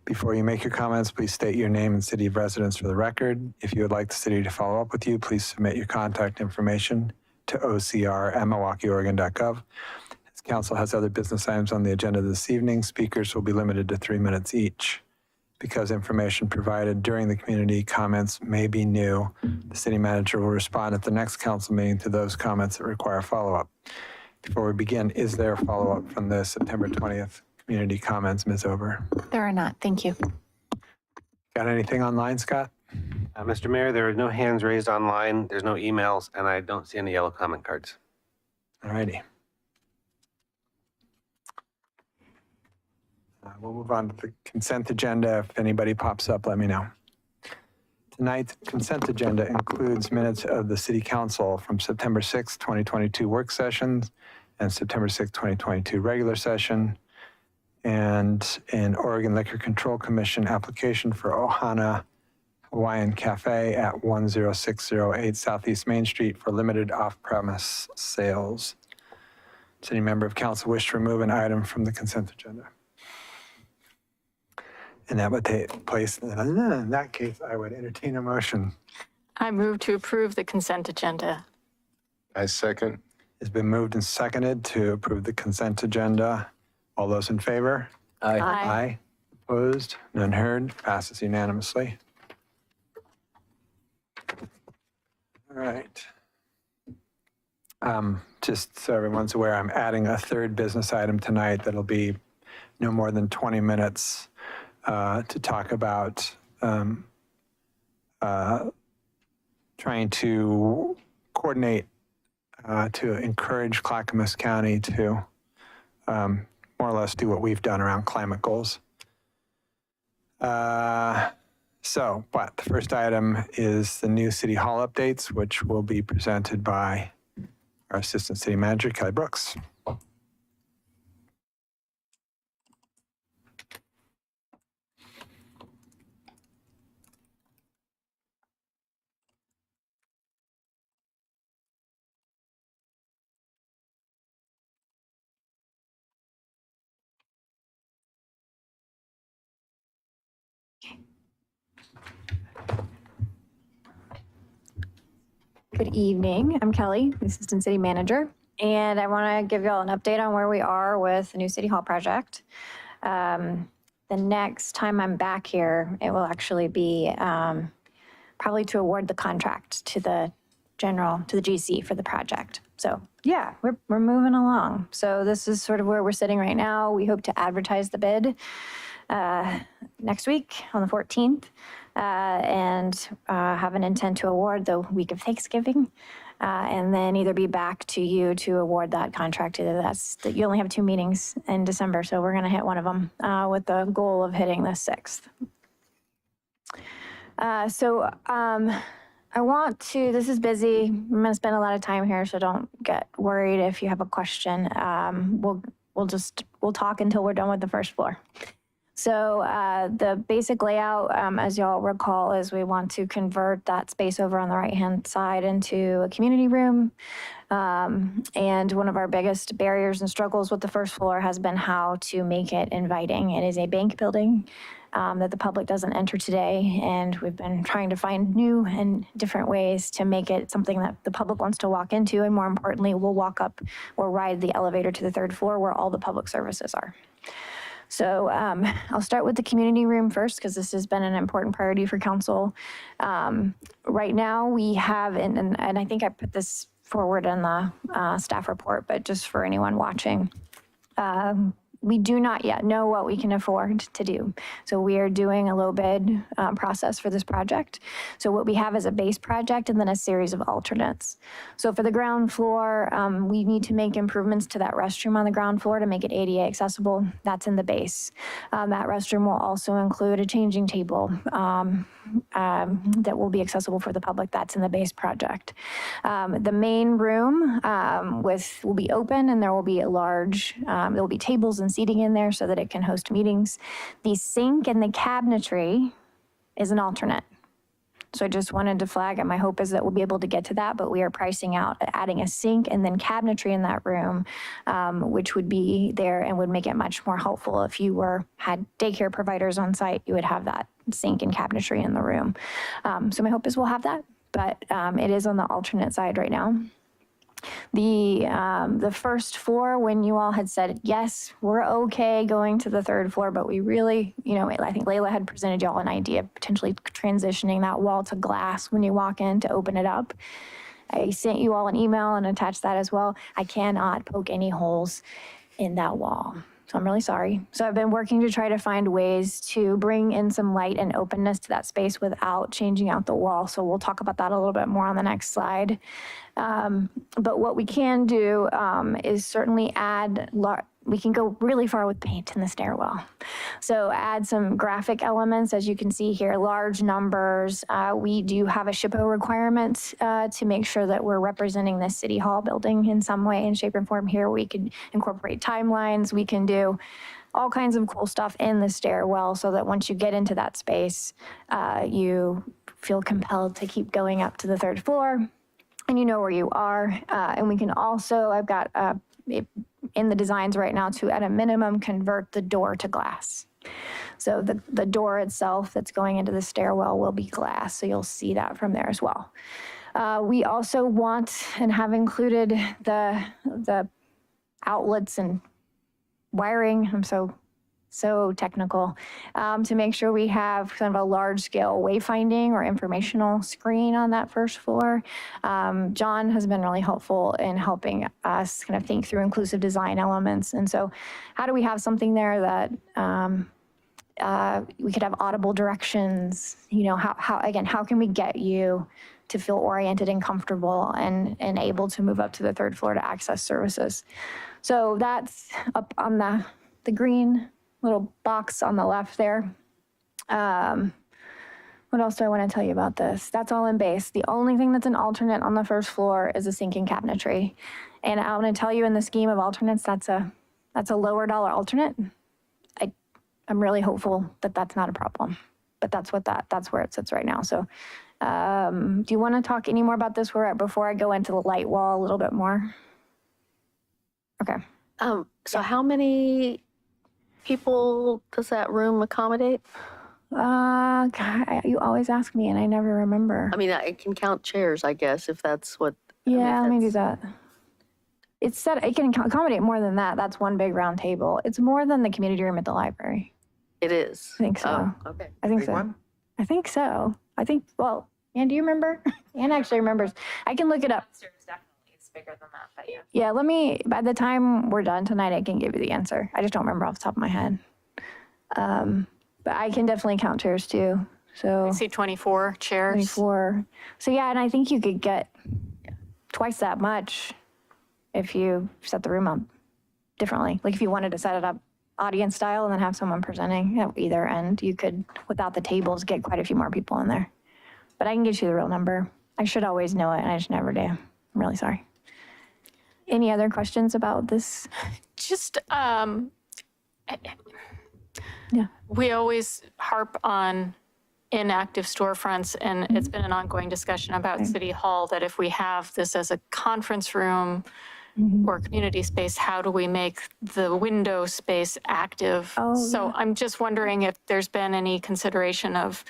Before you make your comments, please state your name and city of residence for the record. If you would like the city to follow up with you, please submit your contact information to ocr@milwaukieoregon.gov. As council has other business items on the agenda this evening, speakers will be limited to 3 minutes each. Because information provided during the community comments may be new, the city manager will respond at the next council meeting to those comments that require follow-up. Before we begin, is there a follow-up from the September 20th community comments, Ms. Ober? There are not. Thank you. Got anything online, Scott? Mr. Mayor, there are no hands raised online, there's no emails, and I don't see any yellow comment cards. All righty. We'll move on to the consent agenda. If anybody pops up, let me know. Tonight's consent agenda includes minutes of the City Council from September 6, 2022 work sessions and September 6, 2022 regular session, and an Oregon Liquor Control Commission application for Ohana Hawaiian Cafe at 10608 Southeast Main Street for limited off-premise sales. Does any member of council wish to remove an item from the consent agenda? And that would take place, in that case, I would entertain a motion. I move to approve the consent agenda. I second. It's been moved and seconded to approve the consent agenda. All those in favor? Aye. Aye. Opposed? None heard? Passes unanimously. All right. Just so everyone's aware, I'm adding a third business item tonight that'll be no more than 20 minutes to talk about trying to coordinate to encourage Clackamas County to more or less do what we've done around climate goals. But the first item is the new City Hall updates, which will be presented by our Assistant City Manager, Kelly Brooks. Good evening. I'm Kelly, the Assistant City Manager, and I want to give you all an update on where we are with the new City Hall project. The next time I'm back here, it will actually be probably to award the contract to the GC for the project. So yeah, we're moving along. So this is sort of where we're sitting right now. We hope to advertise the bid next week on the 14th and have an intent to award the week of Thanksgiving. And then either be back to you to award that contract. You only have 2 meetings in December, so we're going to hit one of them with the goal of hitting the 6th. I want to, this is busy. I'm going to spend a lot of time here, so don't get worried if you have a question. We'll talk until we're done with the first floor. So the basic layout, as y'all recall, is we want to convert that space over on the right-hand side into a community room. And one of our biggest barriers and struggles with the first floor has been how to make it inviting. It is a bank building that the public doesn't enter today, and we've been trying to find new and different ways to make it something that the public wants to walk into, and more importantly, we'll walk up or ride the elevator to the 3rd floor where all the public services are. So I'll start with the community room first, because this has been an important priority for council. Right now we have, and I think I put this forward in the staff report, but just for anyone watching, we do not yet know what we can afford to do. So we are doing a low bid process for this project. So what we have is a base project and then a series of alternates. So for the ground floor, we need to make improvements to that restroom on the ground floor to make it ADA accessible. That's in the base. That restroom will also include a changing table that will be accessible for the public. That's in the base project. The main room will be open, and there will be there will be tables and seating in there so that it can host meetings. The sink and the cabinetry is an alternate. So I just wanted to flag, and my hope is that we'll be able to get to that, but we are pricing out adding a sink and then cabinetry in that room, which would be there and would make it much more helpful. If you had daycare providers on site, you would have that sink and cabinetry in the room. So my hope is we'll have that, but it is on the alternate side right now. The first floor, when you all had said, yes, we're okay going to the 3rd floor, but we really, I think Layla had presented y'all an idea of potentially transitioning that wall to glass when you walk in to open it up. I sent you all an email and attached that as well. I cannot poke any holes in that wall. So I'm really sorry. So I've been working to try to find ways to bring in some light and openness to that space without changing out the wall. So we'll talk about that a little bit more on the next slide. But what we can do is certainly we can go really far with paint in the stairwell. So add some graphic elements, as you can see here, large numbers. We do have a SHPO requirement to make sure that we're representing the City Hall building in some way and shape and form here. We can incorporate timelines. We can do all kinds of cool stuff in the stairwell so that once you get into that space, you feel compelled to keep going up to the 3rd floor and you know where you are. And we can also, I've got in the designs right now to, at a minimum, convert the door to glass. So the door itself that's going into the stairwell will be glass, so you'll see that from there as well. We also want and have included the outlets and wiring. I'm so technical, to make sure we have kind of a large scale wayfinding or informational screen on that first floor. John has been really helpful in helping us kind of think through inclusive design elements. And so how do we have something there that we could have audible directions? How can we get you to feel oriented and comfortable and able to move up to the 3rd floor to access services? So that's up on the green little box on the left there. What else do I want to tell you about this? That's all in base. The only thing that's an alternate on the first floor is a sink and cabinetry. And I want to tell you, in the scheme of alternates, that's a lower dollar alternate. I'm really hopeful that that's not a problem, but that's where it sits right now. So do you want to talk any more about this before I go into the light wall a little bit more? Okay. So how many people does that room accommodate? God, you always ask me and I never remember. I mean, I can count chairs, I guess, if that's what. Yeah, let me do that. It said it can accommodate more than that. That's one big round table. It's more than the community room at the library. It is. I think so. Oh, okay. I think Big so. one? I think so. Well, Ann, do you remember? Ann actually remembers. I can look it up. Definitely. bigger than that, but yeah. Yeah, by the time we're done tonight, I can give you the answer. I just don't remember off the top of my head. But I can definitely count chairs too. So I see 24 chairs. 24. So yeah, and I think you could get twice that much if you set the room up differently. Like if you wanted to set it up audience style and then have someone presenting at either end, you could, without the tables, get quite a few more people in there. But I can get you the real number. I should always know it, and I just never do. I'm really sorry. Any other questions about this? Just, Yeah. we always harp on inactive storefronts, and it's been an ongoing discussion about City Hall, that if we have this as a conference room or community space, how do we make the window space active? So I'm just wondering if there's been any consideration of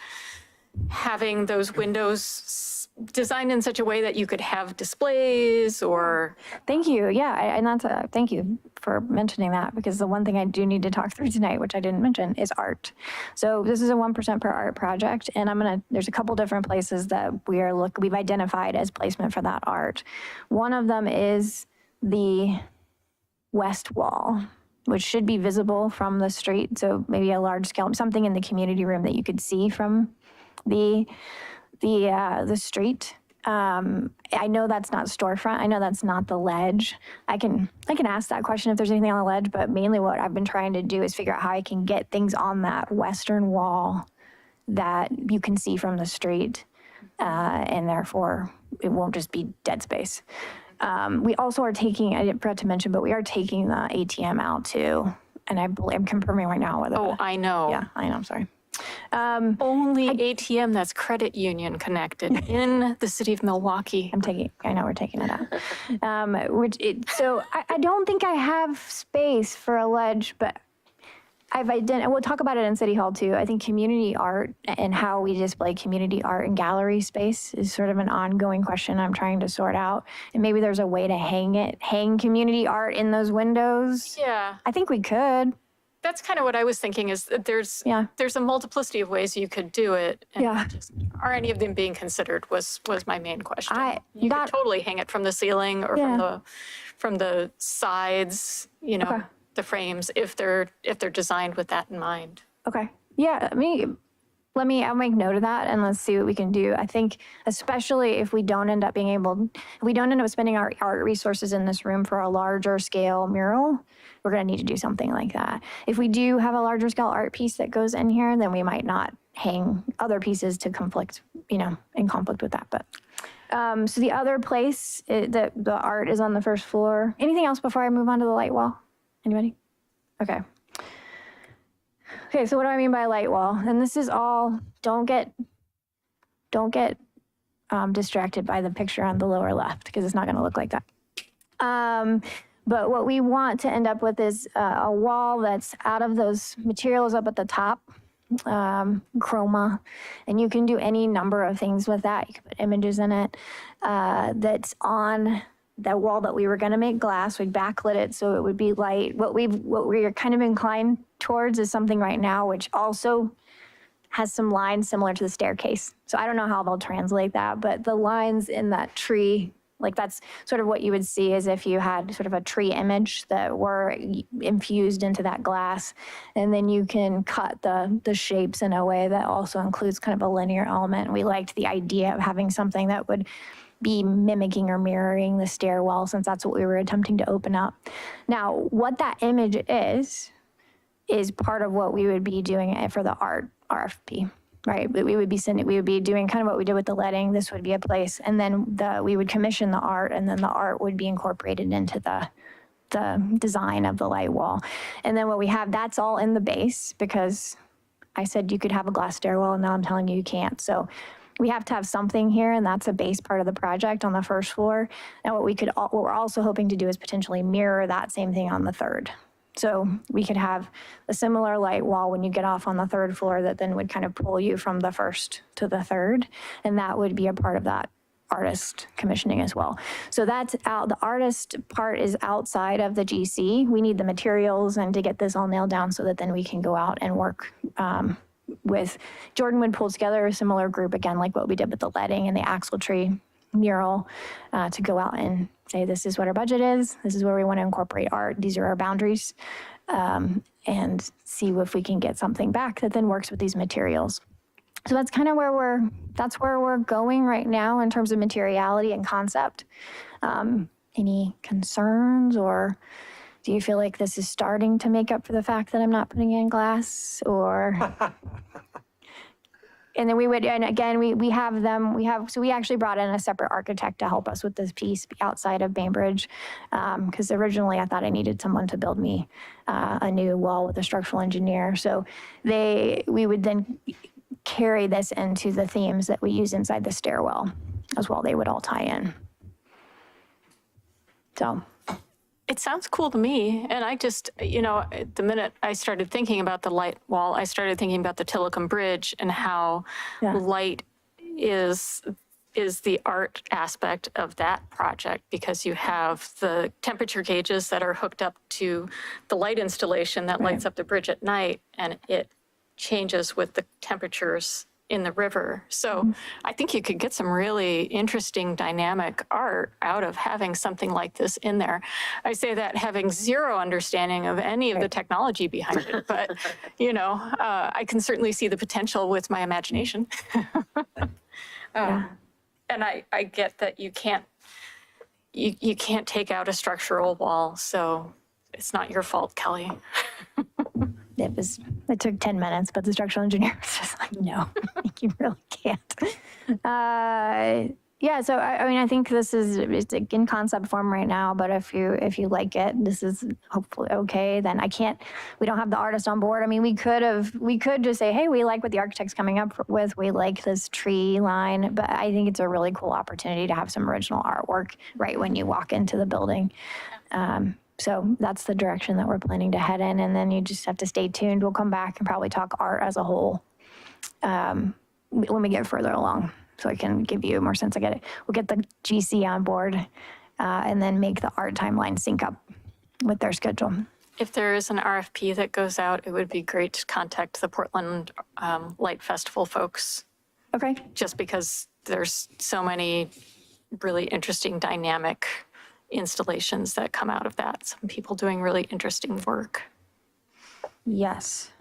having those windows designed in such a way that you could have displays or... Thank you. Yeah, and that's thank you for mentioning that, because the one thing I do need to talk through tonight, which I didn't mention, is art. So this is a 1% per art project, and there's a couple different places that we've identified as placement for that art. One of them is the west wall, which should be visible from the street. So maybe a large scale, something in the community room that you could see from the street. I know that's not storefront. I know that's not the ledge. I can ask that question if there's anything on the ledge, but mainly what I've been trying to do is figure out how I can get things on that western wall that you can see from the street, and therefore it won't just be dead space. We also are taking, I didn't forget to mention, but we are taking the ATM out too. And I'm confirming right now whether. Oh, I know. Yeah, I know, I'm sorry. Only ATM that's credit union connected in the city of Milwaukie. I know we're taking it out. So I don't think I have space for a ledge, but we'll talk about it in City Hall too. I think community art and how we display community art in gallery space is sort of an ongoing question I'm trying to sort out. And maybe there's a way to hang community art in those windows. Yeah. I think we could. That's kind of what I was thinking, is that there's a multiplicity of ways you could do it. And are any of them being considered was my main question. You could totally hang it from the ceiling or from the sides, the frames, if they're designed with that in mind. Okay. Yeah, I'll make note of that and let's see what we can do. I think especially if we don't end up spending our art resources in this room for a larger scale mural, we're gonna need to do something like that. If we do have a larger scale art piece that goes in here, then we might not hang other pieces to conflict, in conflict with that. But so the other place, the art is on the first floor. Anything else before I move on to the light wall? Anybody? Okay. Okay, so what do I mean by light wall? And this is all, don't get distracted by the picture on the lower left, because it's not gonna look like that. But what we want to end up with is a wall that's out of those materials up at the top, chroma, and you can do any number of things with that. You can put images in it, that's on that wall that we were gonna make glass. We'd backlit it so it would be light. What we're kind of inclined towards is something right now which also has some lines similar to the staircase. So I don't know how they'll translate that, but the lines in that tree, like that's sort of what you would see as if you had sort of a tree image that were infused into that glass. And then you can cut the shapes in a way that also includes kind of a linear element. We liked the idea of having something that would be mimicking or mirroring the stairwell, since that's what we were attempting to open up. Now, what that image is part of what we would be doing for the art RFP, right? We would be doing kind of what we did with the letting. This would be a place, and then we would commission the art, and then the art would be incorporated into the design of the light wall. And then what we have, that's all in the base, because I said you could have a glass stairwell, and now I'm telling you you can't. So we have to have something here, and that's a base part of the project on the first floor. And what we're also hoping to do is potentially mirror that same thing on the third. So we could have a similar light wall when you get off on the third floor that then would kind of pull you from the first to the third. And that would be a part of that artist commissioning as well. So that's out, the artist part is outside of the GC. We need the materials and to get this all nailed down so that then we can go out and work with Jordan would pull together a similar group, again, like what we did with the letting and the axle tree mural to go out and say, this is what our budget is, this is where we want to incorporate art, these are our boundaries, and see if we can get something back that then works with these materials. So that's kind of where we're going right now in terms of materiality and concept. Any concerns, or do you feel like this is starting to make up for the fact that I'm not putting in glass, or? And then and again, we actually brought in a separate architect to help us with this piece outside of Bainbridge. Because originally I thought I needed someone to build me a new wall with a structural engineer. So we would then carry this into the themes that we use inside the stairwell as well. They would all tie in. So. It sounds cool to me. And I just, the minute I started thinking about the light wall, I started thinking about the Tillicum Bridge and how light is the art aspect of that project, because you have the temperature gauges that are hooked up to the light installation that lights up the bridge at night, and it changes with the temperatures in the river. So I think you could get some really interesting dynamic art out of having something like this in there. I say that having zero understanding of any of the technology behind it, but I can certainly see the potential with my imagination. And I get that you can't take out a structural wall, so it's not your fault, Kelly. It took 10 minutes, but the structural engineer was just like, no, you really can't. So I think this it's in concept form right now, but if you like it, this is hopefully okay. Then we don't have the artist on board. I mean, we could just say, hey, we like what the architect's coming up with. We like this tree line, but I think it's a really cool opportunity to have some original artwork right when you walk into the building. So that's the direction that we're planning to head in. And then you just have to stay tuned. We'll come back and probably talk art as a whole when we get further along, so I can give you more sense. We'll get the GC on board and then make the art timeline sync up with their schedule. If there is an RFP that goes out, it would be great to contact the Portland Light Festival folks. Okay. Just because there's so many really interesting dynamic installations that come out of that. Some people doing really interesting work. Yes.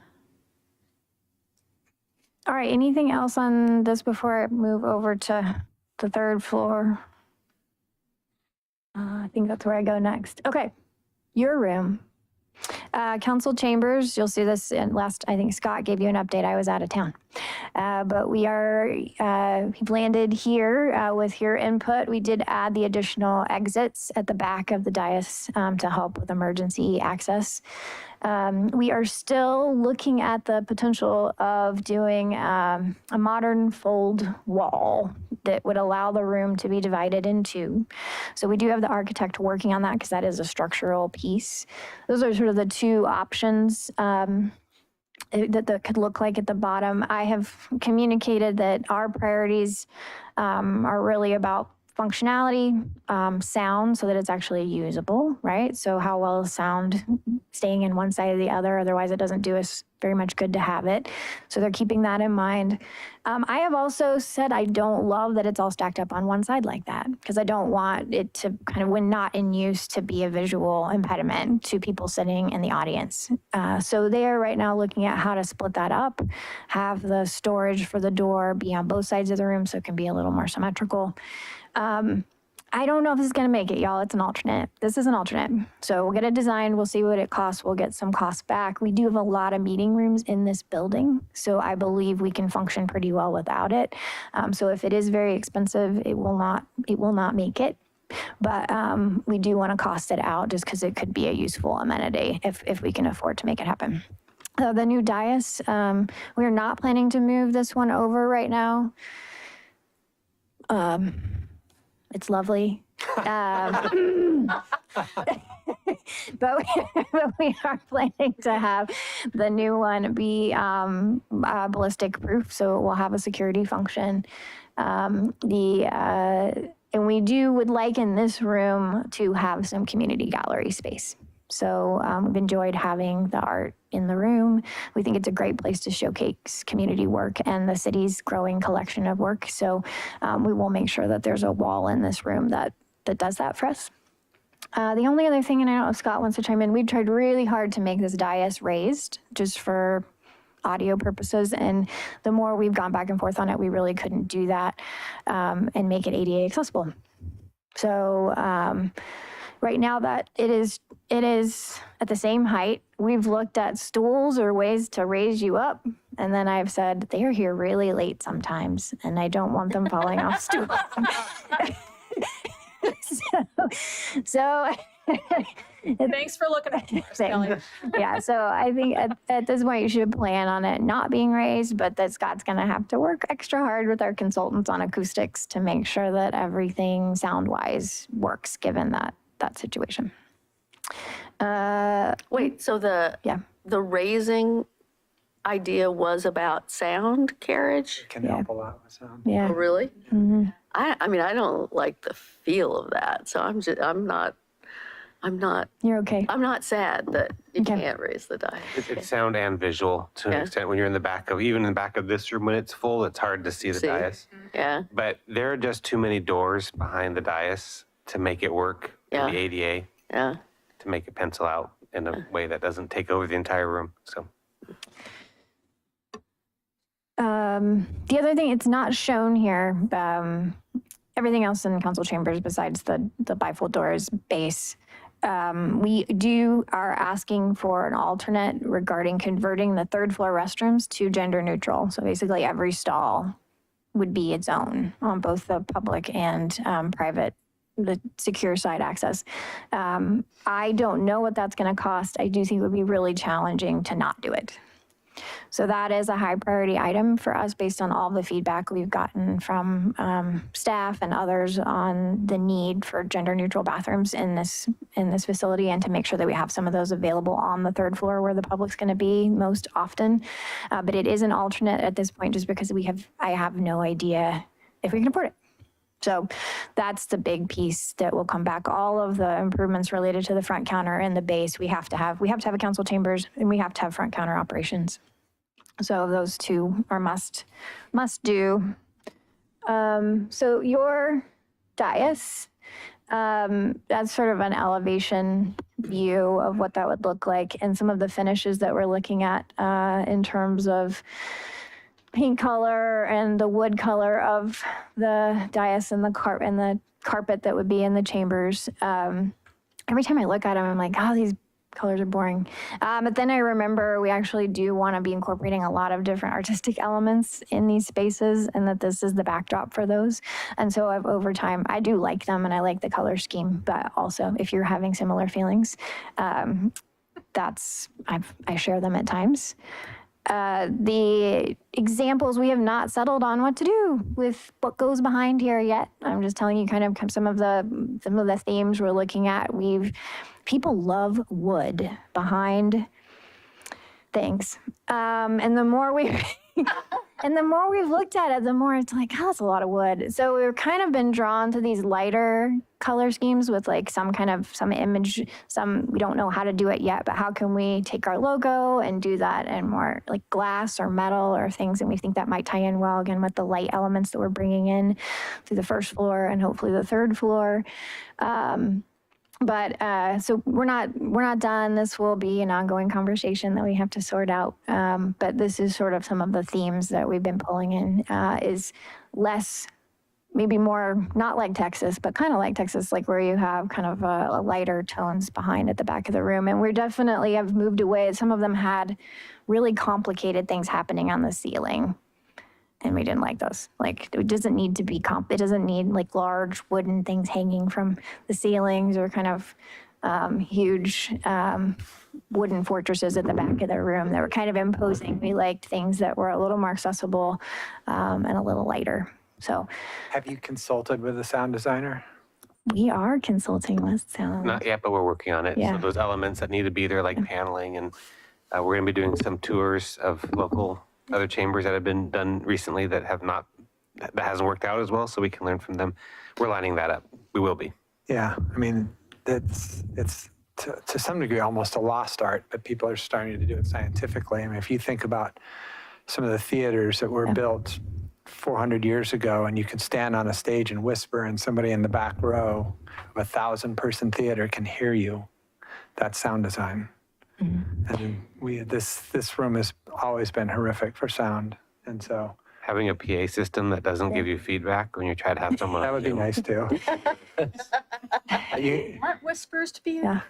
All right, anything else on this before I move over to the third floor? I think that's where I go next. Okay, your room. Council chambers, you'll see this in I think Scott gave you an update. I was out of town. But we've landed here with your input. We did add the additional exits at the back of the dais to help with emergency access. We are still looking at the potential of doing a modern fold wall that would allow the room to be divided in two. So we do have the architect working on that because that is a structural piece. Those are sort of the two options that could look like at the bottom. I have communicated that our priorities are really about functionality, sound, so that it's actually usable, right? So how well is sound staying in one side or the other? Otherwise, it doesn't do us very much good to have it. So they're keeping that in mind. I have also said I don't love that it's all stacked up on one side like that, because I don't want it to kind of, when not in use, to be a visual impediment to people sitting in the audience. So they are right now looking at how to split that up, have the storage for the door be on both sides of the room so it can be a little more symmetrical. I don't know if this is going to make it, y'all. It's an alternate. This is an alternate. So we'll get it designed. We'll see what it costs. We'll get some costs back. We do have a lot of meeting rooms in this building, so I believe we can function pretty well without it. So if it is very expensive, it will not make it. But we do want to cost it out just because it could be a useful amenity if we can afford to make it happen. The new dais, we are not planning to move this one over right now. It's lovely. But we are planning to have the new one be ballistic proof, so it will have a security function. And we would like in this room to have some community gallery space. So we've enjoyed having the art in the room. We think it's a great place to showcase community work and the city's growing collection of work. So we will make sure that there's a wall in this room that does that for us. The only other thing, and I don't know if Scott wants to chime in, we tried really hard to make this dais raised just for audio purposes. And the more we've gone back and forth on it, we really couldn't do that and make it ADA accessible. So right now that it is at the same height. We've looked at stools or ways to raise you up. And then I've said, they're here really late sometimes, and I don't want them falling off stools. So Thanks for looking at us, Kelly. yeah, so I think at this point you should plan on it not being raised, but that Scott's gonna have to work extra hard with our consultants on acoustics to make sure that everything sound-wise works given that situation. Wait, so the raising idea was about sound carriage? Can help a lot with sound. Yeah. Oh, really? Mm-hmm. I mean, I don't like the feel of that, so I'm not You're okay. I'm not sad that you Okay. can't raise the die. It's sound and visual to an Yeah. extent. When you're in the back of, even in the back of this room, when it's full, it's hard to see the dais. Yeah, But there are just too many doors behind the dais to make it work in the Yeah. ADA, yeah. to make it pencil out in a way that doesn't take over the entire room, so. The other thing, it's not shown here, everything else in council chambers besides the bifold doors base. We are asking for an alternate regarding converting the third floor restrooms to gender neutral. So basically every stall would be its own on both the public and private, the secure side access. I don't know what that's gonna cost. I do think it would be really challenging to not do it. So that is a high priority item for us based on all the feedback we've gotten from staff and others on the need for gender neutral bathrooms in this facility, and to make sure that we have some of those available on the third floor where the public's going to be most often. But it is an alternate at this point just because I have no idea if we can afford it. So that's the big piece that will come back. All of the improvements related to the front counter and the base, we have to have a council chambers, and we have to have front counter operations. So those two are must do. So your dais, that's sort of an elevation view of what that would look like, and some of the finishes that we're looking at in terms of paint color and the wood color of the dais and the carpet that would be in the chambers. Every time I look at them, I'm like, oh, these colors are boring. But then I remember we actually do want to be incorporating a lot of different artistic elements in these spaces, and that this is the backdrop for those. And so over time, I do like them and I like the color scheme, but also if you're having similar feelings, I share them at times. The examples, we have not settled on what to do with what goes behind here yet. I'm just telling you kind of some of the themes we're looking at. People love wood behind things. And the more we've looked at it, the more it's like, oh, that's a lot of wood. So we've kind of been drawn to these lighter color schemes with like some image, we don't know how to do it yet, but how can we take our logo and do that in more like glass or metal or things? And we think that might tie in well again with the light elements that we're bringing in through the first floor and hopefully the third floor. So we're not done. This will be an ongoing conversation that we have to sort out. But this is sort of some of the themes that we've been pulling in, is less, maybe more, not like Texas, but kind of like Texas, like where you have kind of a lighter tones behind at the back of the room. And we definitely have moved away. Some of them had really complicated things happening on the ceiling, and we didn't like those. Like, it doesn't need to be it doesn't need like large wooden things hanging from the ceilings or kind of huge wooden fortresses at the back of the room that were kind of imposing. We liked things that were a little more accessible and a little lighter. So, Have you consulted with a sound designer? we are consulting with sound. Not yet, but we're working on it. Yeah. So those elements that need to be there, like paneling, and we're gonna be doing some tours of local other chambers that have been done recently that hasn't worked out as well, so we can learn from them. We're lining that up. We will be. Yeah, I mean, it's to some degree, almost a lost art, but people are starting to do it scientifically. I mean, if you think about some of the theaters that were built 400 years ago, and you can stand on a stage and whisper, and somebody in the back row of 1,000-person theater can hear you, that's sound design. And this room has always been horrific for sound, and so Having a PA system that doesn't give you feedback when you try to have someone. that would be nice too. Aren't whispers to be? Yeah.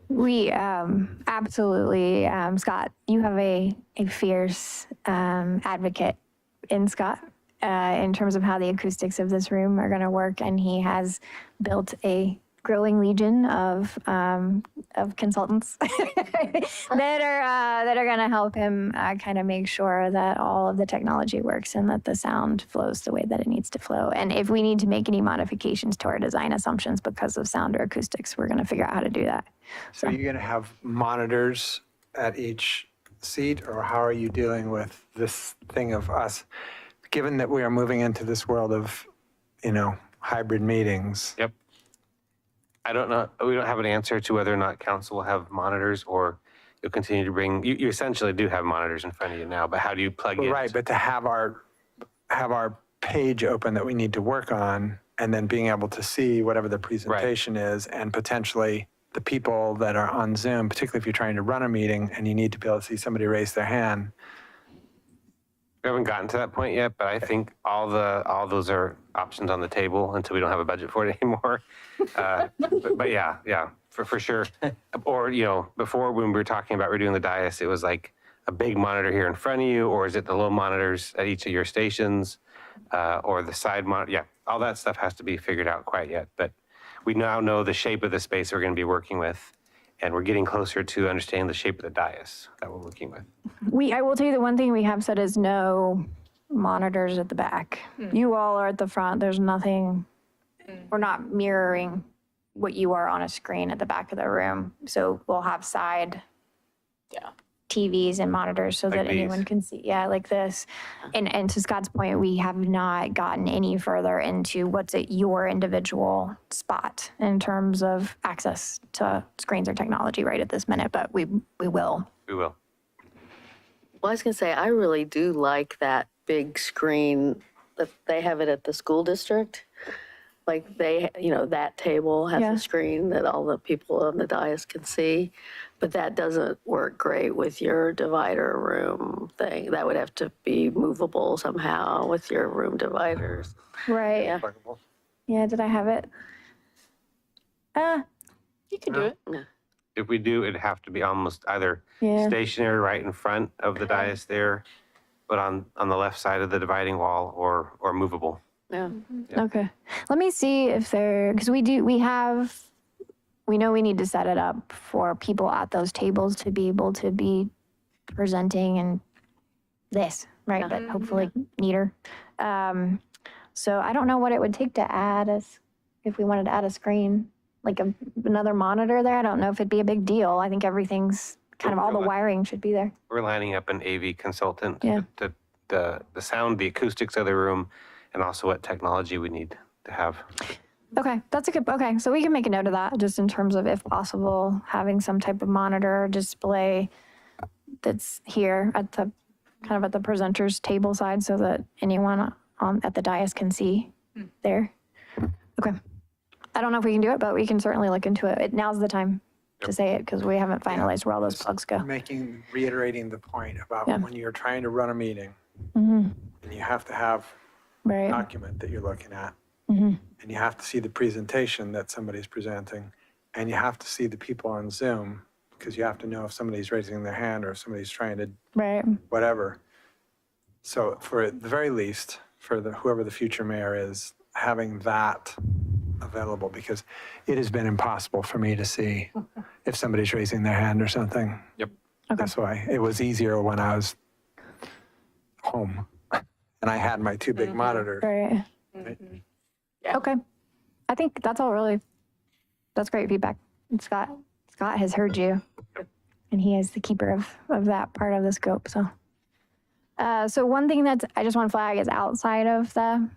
We absolutely, Scott, you have a fierce advocate in Scott in terms of how the acoustics of this room are going to work. And he has built a growing legion of consultants that are going to help him kind of make sure that all of the technology works and that the sound flows the way that it needs to flow. And if we need to make any modifications to our design assumptions because of sound or acoustics, we're going to figure out how to do that. So you're going to have monitors at each seat, or how are you dealing with this thing of us, given that we are moving into this world of, hybrid meetings? Yep. I don't know. We don't have an answer to whether or not council will have monitors, or you'll continue to bring, you essentially do have monitors in front of you now, but how do you plug in? Right, but to have our page open that we need to work on, and then being able to see whatever the presentation is, and potentially the people that are on Zoom, particularly if you're trying to run a meeting and you need to be able to see somebody raise their hand. We haven't gotten to that point yet, but I think all those are options on the table until we don't have a budget for it anymore. But yeah, for sure. Or, before when we were talking about redoing the dais, it was like a big monitor here in front of you, or is it the little monitors at each of your stations, or the side monitor? Yeah, all that stuff has to be figured out quite yet. But we now know the shape of the space we're going to be working with, and we're getting closer to understanding the shape of the dais that we're working with. I will tell you the one thing we have said is no monitors at the back. You all are at the front. There's nothing, we're not mirroring what you are on a screen at the back of the room. So we'll have side TVs and monitors so Like that anyone these. can see. Yeah, like this. And to Scott's point, we have not gotten any further into what's at your individual spot in terms of access to screens or technology right at this minute, but we will. We will. Well, I was going to say, I really do like that big screen that they have it at the school district. Like that table has Yeah. a screen that all the people on the dais can see, but that doesn't work great with your divider room thing. That would have to be movable somehow with your room dividers. Right. Yeah. Yeah, did I have it? You can do it. If we do, it'd have to be almost either Yeah. stationary right in front of the dais there, but on the left side of the dividing wall, or movable. Yeah. Okay. Let me see if because we know we need to set it up for people at those tables to be able to be presenting and this, right? But hopefully neater. So I don't know what it would take to add if we wanted to add a screen, like another monitor there. I don't know if it'd be a big deal. I think everything's kind of all the wiring should be there. We're lining up an AV consultant Yeah. to the sound, the acoustics of the room, and also what technology we need to have. Okay, okay, so we can make a note of that, just in terms of, if possible, having some type of monitor or display that's here at the presenter's table side, so that anyone at the dais can see there. Okay. I don't know if we can do it, but we can certainly look into it. Now's the time to say it, because we haven't finalized where all those plugs go. Reiterating the point about Yeah. when you're trying to run a meeting, Mm-hmm. and you have to have Right. document that you're looking at, Mm-hmm. and you have to see the presentation that somebody's presenting, and you have to see the people on Zoom, because you have to know if somebody's raising their hand or if somebody's trying to Right. whatever. So for the very least, for whoever the future mayor is, having that available, because it has been impossible for me to see if somebody's raising their hand or something. Yep. That's why it was easier when I was home and I had my two big monitors. Right. Okay. I think that's great feedback. And Scott has heard you, and he is the keeper of that part of the scope. So one thing I just want to flag is outside of the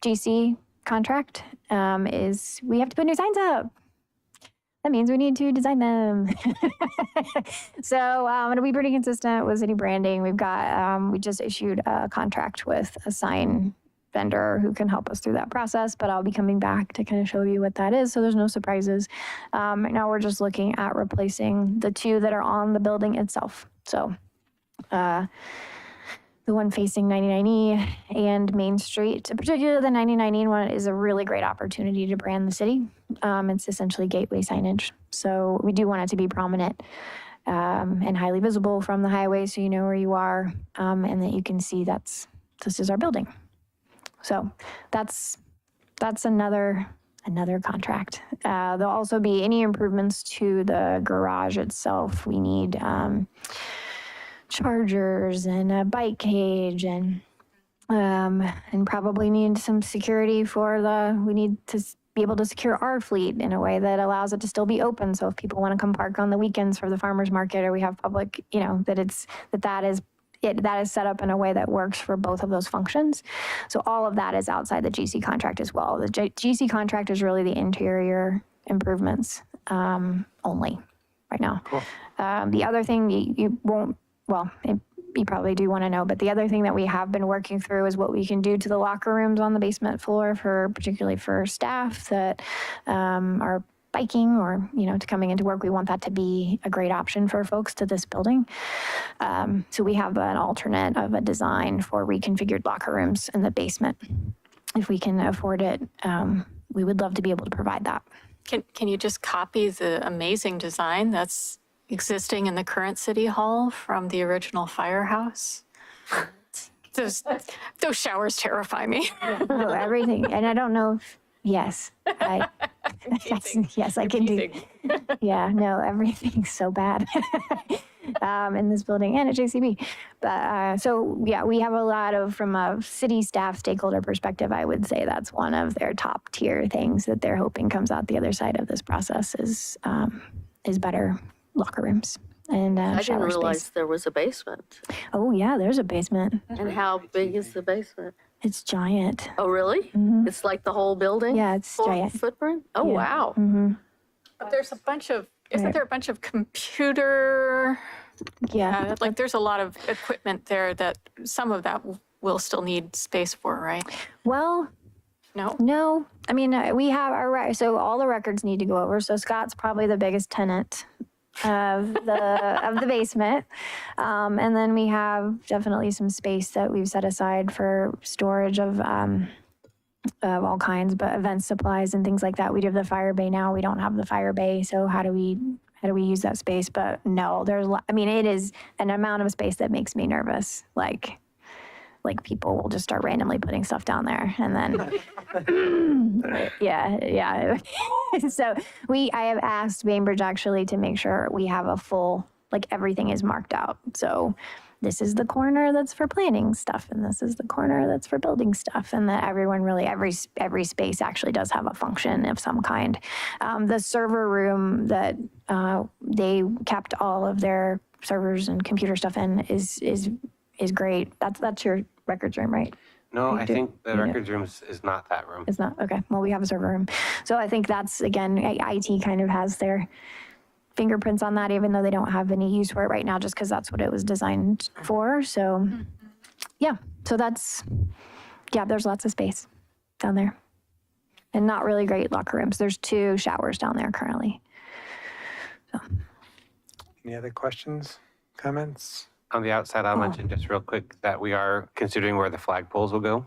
GC contract is we have to put new signs up. that means we need to design them. So it'll be pretty consistent with city branding. We've got, we just issued a contract with a sign vendor who can help us through that process, but I'll be coming back to kind of show you what that is, so there's no surprises. Right now we're just looking at replacing the two that are on the building itself. So the one facing 99E and Main Street, particularly the 99E one, is a really great opportunity to brand the city. It's essentially gateway signage. So we do want it to be prominent and highly visible from the highway, so you know where you are, and that you can see this is our building. So that's another contract. There'll also be any improvements to the garage itself. We need chargers and a bike cage and probably need some security we need to be able to secure our fleet in a way that allows it to still be open. So if people want to come park on the weekends for the farmer's market, or we have public, that is set up in a way that works for both of those functions. So all of that is outside the GC contract as well. The GC contract is really the interior improvements only right now. Cool. The other thing you probably do want to know, but the other thing that we have been working through is what we can do to the locker rooms on the basement floor, particularly for staff that are biking or, to coming into work. We want that to be a great option for folks to this building. So we have an alternate of a design for reconfigured locker rooms in the basement. If we can afford it, we would love to be able to provide that. Can you just copy the amazing design that's existing in the current city hall from the original firehouse? Those showers terrify me. Oh, everything. And I don't know if, yes, yes, I can do. Yeah, no, everything's so bad in this building and at JCB. But so yeah, we have a lot of, from a city staff stakeholder perspective, I would say that's one of their top tier things that they're hoping comes out the other side of this process is better locker rooms and I didn't shower realize space. there was a basement. Oh yeah, there's a basement. And how big is the basement? It's giant. Oh, really? It's like the whole building? Yeah, it's giant. Footprint? Oh, Yeah. wow. But there's a bunch of, isn't there a bunch of computer? Yeah. Like there's a lot of equipment there that some of that will still need space for, right? Well, No? no. I mean, we have so all the records need to go over. So Scott's probably the biggest tenant of the basement. And then we have definitely some space that we've set aside for storage of all kinds, but event supplies and things like that. We do have the fire bay now. We don't have the fire bay. So how do we use that space? But no, it is an amount of space that makes me nervous. Like people will just start randomly putting stuff down there and then, yeah. So I have asked Bainbridge actually to make sure we have a full, everything is marked out. So this is the corner that's for planning stuff, and this is the corner that's for building stuff, and that everyone really, every space actually does have a function of some kind. The server room that they kept all of their servers and computer stuff in is great. That's your records room, right? No, I think the records room is not that room. It's not? Okay. Well, we have a server room. So I think that's, again, IT kind of has their fingerprints on that, even though they don't have any use for it right now, just because that's what it was designed for. So yeah, so there's lots of space down there. And not really great locker rooms. There's 2 showers down there currently. So. Any other questions, comments? On the outside, I'll mention just real quick that we are considering where the flagpoles will go.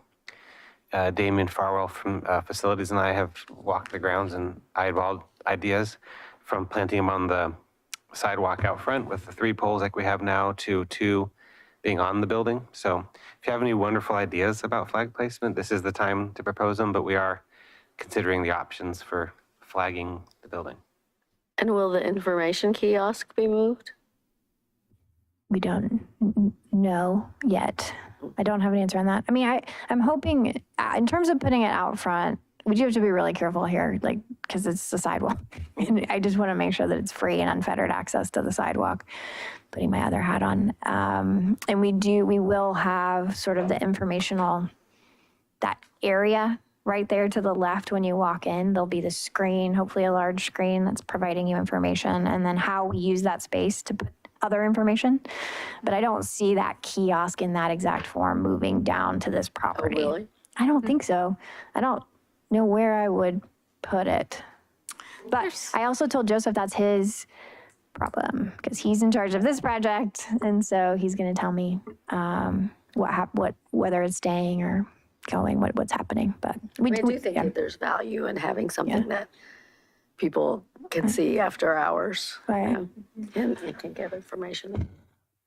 Damien Farwell from Facilities and I have walked the grounds and eyeballed ideas from planting them on the sidewalk out front with the 3 poles like we have now to 2 being on the building. So if you have any wonderful ideas about flag placement, this is the time to propose them, but we are considering the options for flagging the building. And will the information kiosk be moved? We don't know yet. I don't have an answer on that. I mean, I'm hoping, in terms of putting it out front, we do have to be really careful here, because it's the sidewalk. And I just want to make sure that it's free and unfettered access to the sidewalk, putting my other hat on. And we will have sort of the informational, that area right there to the left when you walk in, there'll be the screen, hopefully a large screen that's providing you information, and then how we use that space to put other information. But I don't see that kiosk in that exact form moving down to this property. really? I don't think so. I don't know where I would put it. But I also told Joseph that's his problem because he's in charge of this project, and so he's going to tell me whether it's staying or going, what's happening. But I do think that there's value in having something that people can see after hours. Right. And can get information.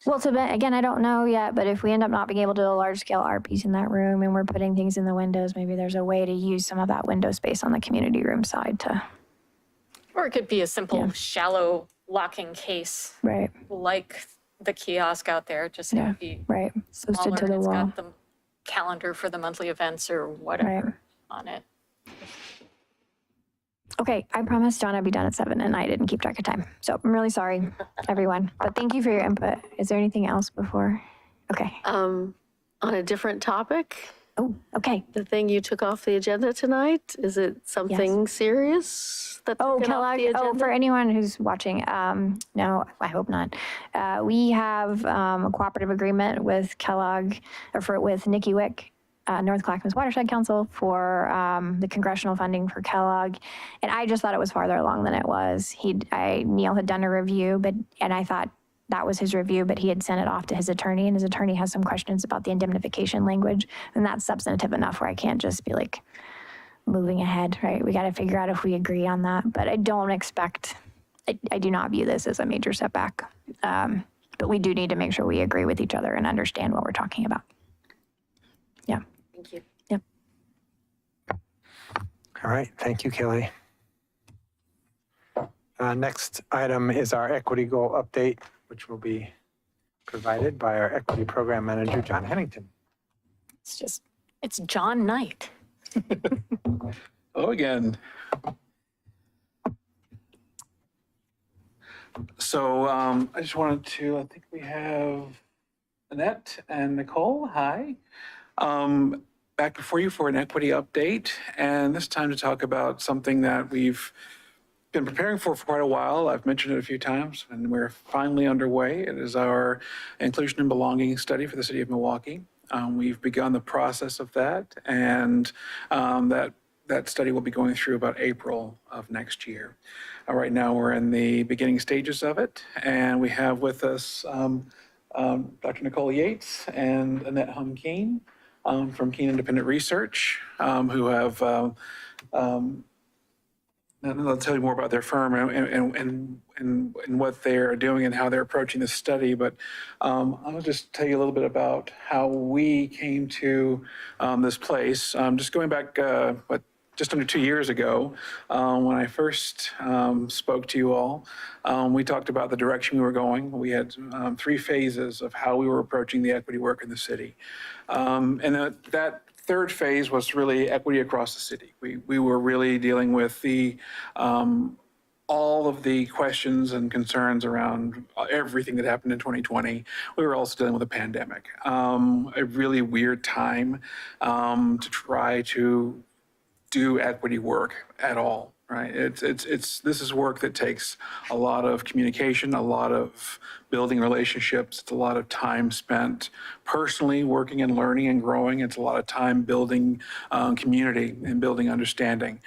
Well, again, I don't know yet, but if we end up not being able to do a large scale art piece in that room and we're putting things in the windows, maybe there's a way to use some of that window space on the community room side to. Or it could be a simple, shallow locking case, Right. like the kiosk out there, just it would be Right. smaller. Posted to the It's wall. got the calendar for the monthly events or whatever on it. Okay, I promised John I'd be done at 7 and I didn't keep track of time. So I'm really sorry, everyone. But thank you for your input. Is there anything else before? Okay. On a different topic, Oh, okay. the thing you took off the agenda tonight, is it something serious that Oh, took it off Kellogg. the agenda? Oh, for anyone who's watching, no, I hope not. We have a cooperative agreement with Kellogg, with Nikki Wick, North Clackamas Watershed Council for the congressional funding for Kellogg. And I just thought it was farther along than it was. Neil had done a review, and I thought that was his review, but he had sent it off to his attorney, and his attorney has some questions about the indemnification language. And that's substantive enough where I can't just be like moving ahead, right? We got to figure out if we agree on that. But I don't expect, I do not view this as a major setback. But we do need to make sure we agree with each other and understand what we're talking about. Yeah. Thank you. Yep. All right, thank you, Kelly. Next item is our equity goal update, which will be provided by our equity program manager, John Hennington. It's John Knight. Hello again. So I just wanted to, I think we have Annette and Nicole. Hi. Back before you for an equity update, and this time to talk about something that we've been preparing for quite a while. I've mentioned it a few times, and we're finally underway. It is our inclusion and belonging study for the city of Milwaukie. We've begun the process of that, and that study will be going through about April of next year. Right now, we're in the beginning stages of it, and we have with us Dr. Nicole Yates and Annette Humkeen from Keene Independent Research, who have, and I'll tell you more about their firm and what they're doing and how they're approaching this study. But I'll just tell you a little bit about how we came to this place. Just going back, just under 2 years ago, when I first spoke to you all, we talked about the direction we were going. We had 3 phases of how we were approaching the equity work in the city. And that third phase was really equity across the city. We were really dealing with all of the questions and concerns around everything that happened in 2020. We were also dealing with a pandemic, a really weird time to try to do equity work at all, right? This is work that takes a lot of communication, a lot of building relationships. It's a lot of time spent personally working and learning and growing. It's a lot of time building community and building understanding.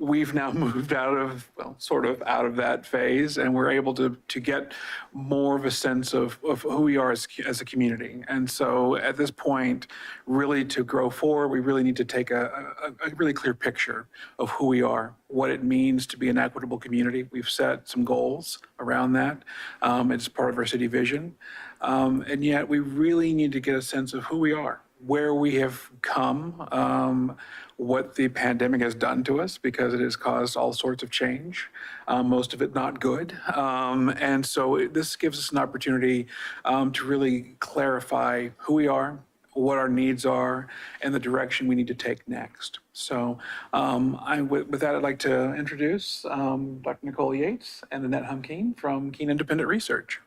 We've now moved out of, well, sort of out of that phase, and we're able to get more of a sense of who we are as a community. And so at this point, really to grow forward, we really need to take a really clear picture of who we are, what it means to be an equitable community. We've set some goals around that. It's part of our city vision. And yet we really need to get a sense of who we are, where we have come, what the pandemic has done to us, because it has caused all sorts of change, most of it not good. And so this gives us an opportunity to really clarify who we are, what our needs are, and the direction we need to take next. So with that, I'd like to introduce Dr. Nicole Yates and Annette Humkeen from Keene Independent Research.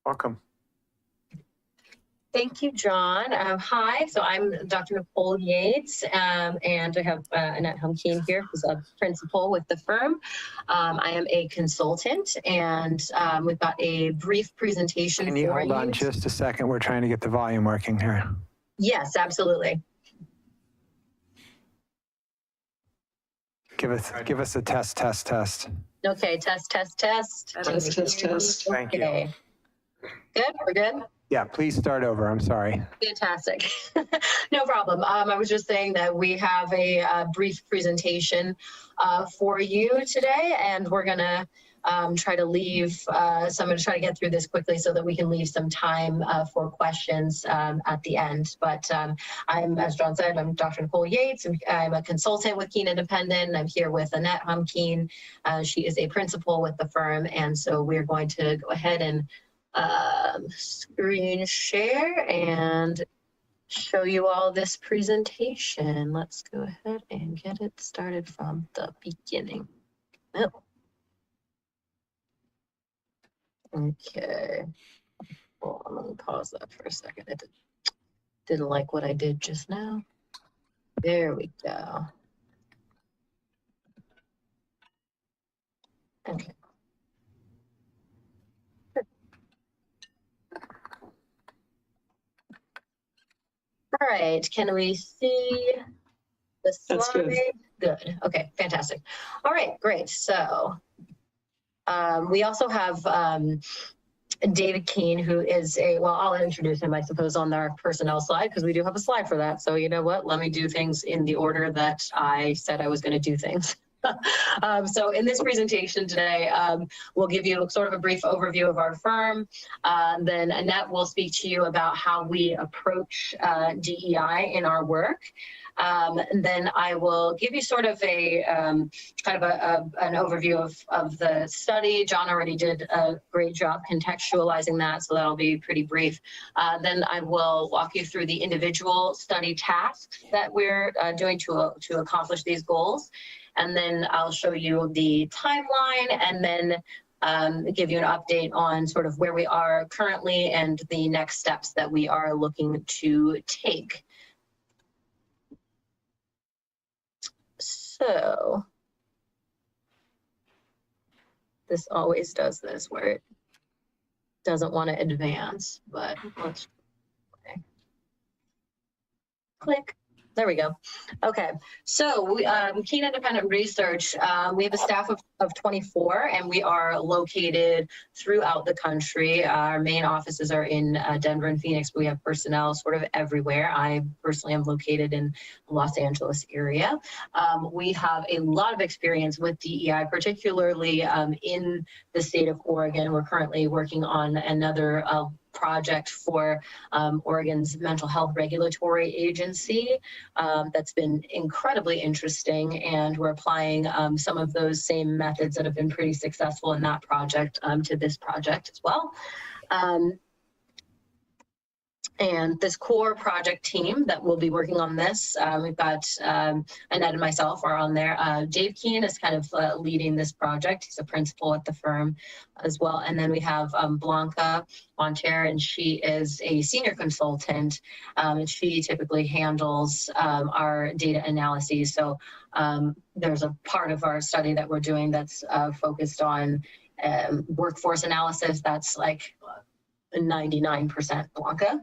Welcome. Thank you, John. Hi, so I'm Dr. Nicole Yates, and I have Annette Humkeen here, who's a principal with the firm. I am a consultant, and we've got a brief presentation Can you for hold on just a second? We're trying to get the volume working here. Yes, absolutely. Give us a test. Okay, test. Thank you. Okay. Good, we're good? Yeah, please start over. I'm sorry. Fantastic. No problem. I was just saying that we have a brief presentation for you today, and we're going to try to leave, so I'm going to try to get through this quickly so that we can leave some time for questions at the end. But I'm, as John said, I'm Dr. Nicole Yates. I'm a consultant with Keene Independent. I'm here with Annette Humkeen. She is a principal with the firm, and so we're going to go ahead and screen share and show you all this presentation. Let's go ahead and get it started from the beginning. Oh. Okay. Well, I'm gonna pause that for a second. I didn't like what I did just now. There we go. Okay. All right, can we see the slide? That's good. Good. Okay, fantastic. All right, great. So we also have David Keene, who is well, I'll introduce him, I suppose, on our personnel slide, because we do have a slide for that. So you know what? Let me do things in the order that I said I was going to do things. So in this presentation today, we'll give you sort of a brief overview of our firm. Then Annette will speak to you about how we approach DEI in our work. And then I will give you sort of a kind of an overview of the study. John already did a great job contextualizing that, so that'll be pretty brief. Then I will walk you through the individual study tasks that we're doing to accomplish these goals. And then I'll show you the timeline, and then give you an update on sort of where we are currently and the next steps that we are looking to take. So this always does this where it doesn't want to advance, but let's click. There we go. Okay, so we, Keene Independent Research, we have a staff of 24, and we are located throughout the country. Our main offices are in Denver and Phoenix, but we have personnel sort of everywhere. I personally am located in the Los Angeles area. We have a lot of experience with DEI, particularly in the state of Oregon. We're currently working on another project for Oregon's mental health regulatory agency. That's been incredibly interesting, and we're applying some of those same methods that have been pretty successful in that project to this project as well. And this core project team that will be working on this, we've got Annette and myself are on there. Dave Keene is kind of leading this project. He's a principal at the firm as well. And then we have Blanca Monter, and she is a senior consultant. And she typically handles our data analyses. So there's a part of our study that we're doing that's focused on workforce analysis. That's like 99% Blanca.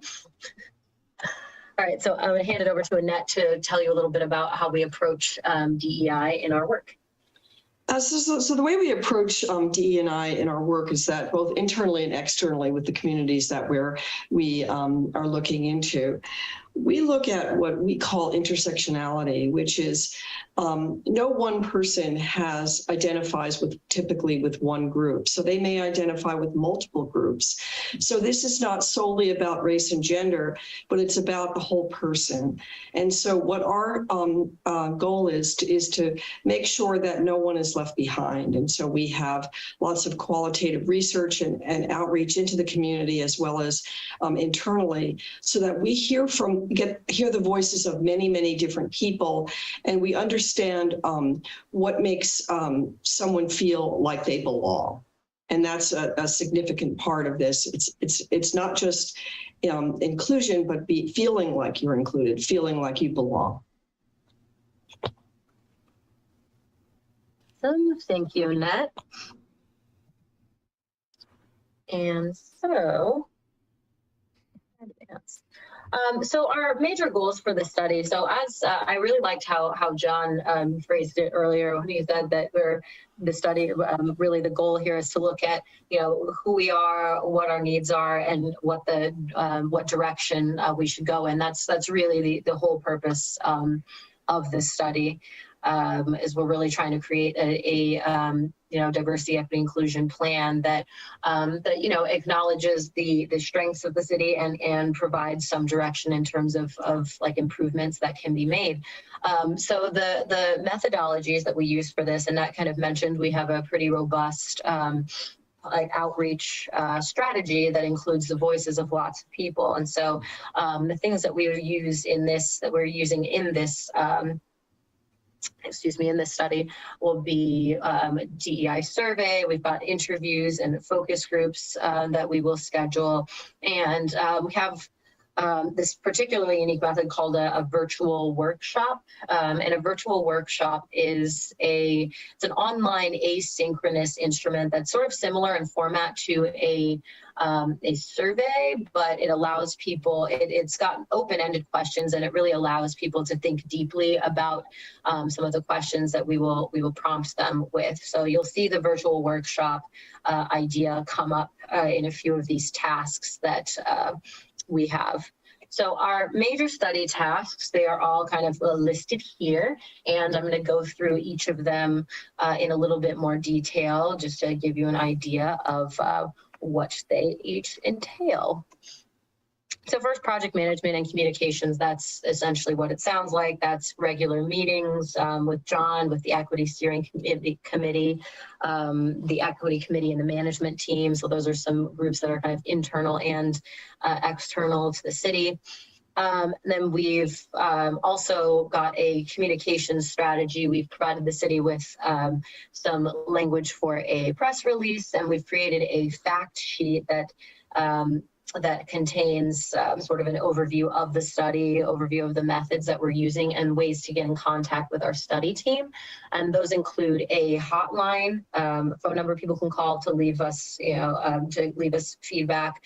All right, so I'm going to hand it over to Annette to tell you a little bit about how we approach DEI in our work. So the way we approach DE&I in our work is that both internally and externally with the communities that we are looking into, we look at what we call intersectionality, which is no one person identifies typically with one group. So they may identify with multiple groups. So this is not solely about race and gender, but it's about the whole person. And so what our goal is to make sure that no one is left behind. And so we have lots of qualitative research and outreach into the community as well as internally, so that we hear the voices of many, many different people, and we understand what makes someone feel like they belong. And that's a significant part of this. It's not just inclusion, but feeling like you're included, feeling like you belong. Thank you, Annette. And so, so our major goals for the study. So as I really liked how John phrased it earlier when he said that the study, really the goal here is to look at, who we are, what our needs are, and what the what direction we should go in. That's really the whole purpose of this study. Is we're really trying to create a diversity, equity, inclusion plan that acknowledges the strengths of the city and provides some direction in terms of like improvements that can be made. So the methodologies that we use for this, and that kind of mentioned, we have a pretty robust outreach strategy that includes the voices of lots of people. And so the things that we use in this, that we're using in this in this study will be DEI survey. We've got interviews and focus groups that we will schedule. And we have this particularly unique method called a virtual workshop. And a virtual workshop is it's an online asynchronous instrument that's sort of similar in format to a survey, but it allows people, it's got open-ended questions, and it really allows people to think deeply about some of the questions that we will prompt them with. So you'll see the virtual workshop idea come up in a few of these tasks that we have. So our major study tasks, they are all kind of listed here, and I'm going to go through each of them in a little bit more detail just to give you an idea of what they each entail. So first, project management and communications, that's essentially what it sounds like. That's regular meetings with John, with the Equity Steering Committee, the Equity Committee and the management team. So those are some groups that are kind of internal and external to the city. Then we've also got a communication strategy. We've provided the city with some language for a press release, and we've created a fact sheet that that contains sort of an overview of the study, overview of the methods that we're using, and ways to get in contact with our study team. And those include a hotline, phone number people can call to leave us, to leave us feedback,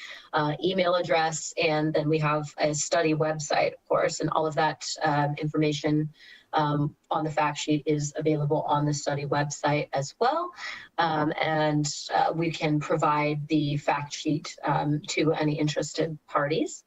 email address, and then we have a study website, of course, and all of that information on the fact sheet is available on the study website as well. And we can provide the fact sheet to any interested parties.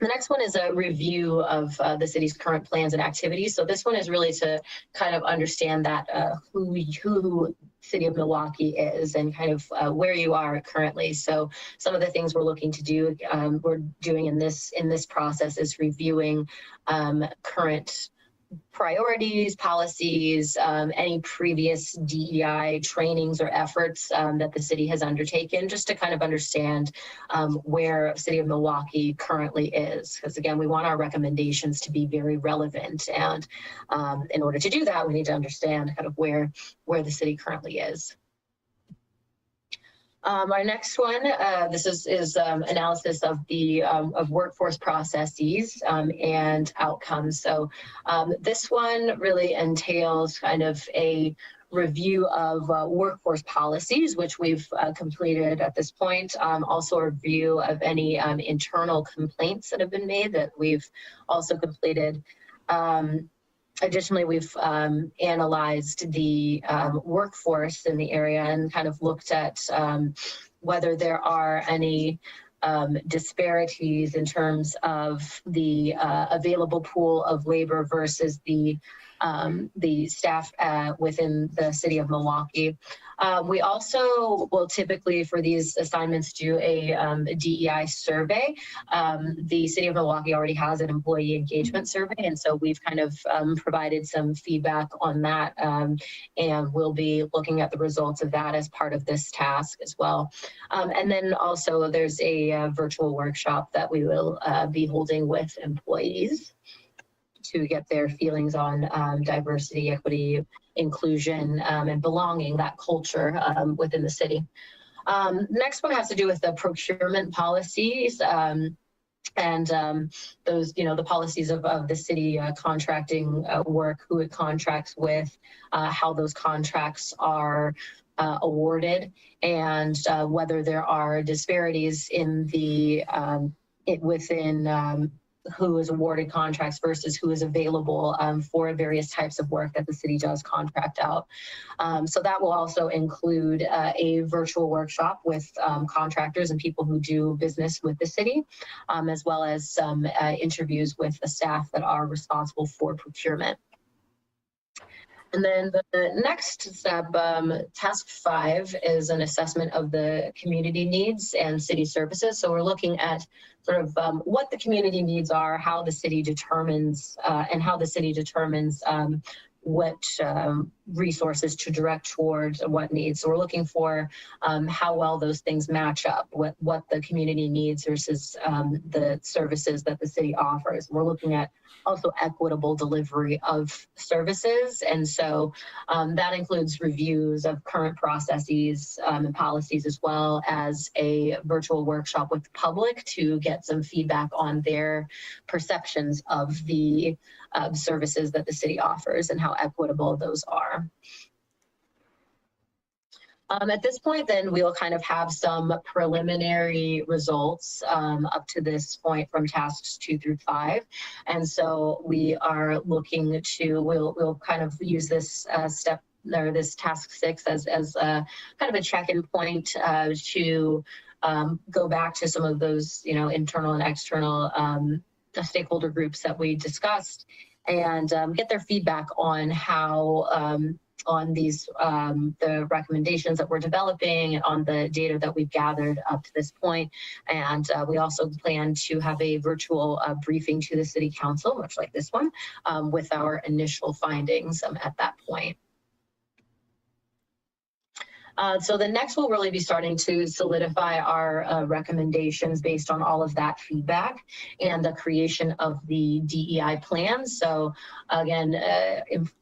The next one is a review of the city's current plans and activities. So this one is really to kind of understand that who City of Milwaukie is and kind of where you are currently. So some of the things we're looking to do, we're doing in this process is reviewing current priorities, policies, any previous DEI trainings or efforts that the city has undertaken, just to kind of understand where City of Milwaukie currently is. Because again, we want our recommendations to be very relevant. And in order to do that, we need to understand kind of where the city currently is. Our next one, this is analysis of the of workforce processes and outcomes. So this one really entails kind of a review of workforce policies, which we've completed at this point. Also a review of any internal complaints that have been made that we've also completed. Additionally, we've analyzed the workforce in the area and kind of looked at whether there are any disparities in terms of the available pool of labor versus the staff within the City of Milwaukie. We also will typically, for these assignments, do a DEI survey. The City of Milwaukie already has an employee engagement survey, and so we've kind of provided some feedback on that, and we'll be looking at the results of that as part of this task as well. And then also there's a virtual workshop that we will be holding with employees. to get their feelings on diversity, equity, inclusion, and belonging, that culture within the city. Next one has to do with the procurement policies. And those, the policies of the city contracting work, who it contracts with, how those contracts are awarded, and whether there are disparities in the within who is awarded contracts versus who is available for various types of work that the city does contract out. So that will also include a virtual workshop with contractors and people who do business with the city, as well as some interviews with the staff that are responsible for procurement. And then the next step, task 5, is an assessment of the community needs and city services. So we're looking at sort of what the community needs are, how the city determines, what resources to direct towards what needs. So we're looking for how well those things match up, what the community needs versus the services that the city offers. We're looking at also equitable delivery of services. And so that includes reviews of current processes and policies, as well as a virtual workshop with the public to get some feedback on their perceptions of the services that the city offers and how equitable those are. At this point, then, we'll kind of have some preliminary results up to this point from tasks 2 through 5. And so we are looking to, we'll kind of use this step, or this task 6 as kind of a check-in point to go back to some of those, internal and external stakeholder groups that we discussed, and get their feedback on how on these the recommendations that we're developing and on the data that we've gathered up to this point. And we also plan to have a virtual briefing to the City Council, much like this one, with our initial findings at that point. So the next will really be starting to solidify our recommendations based on all of that feedback and the creation of the DEI plan. So again,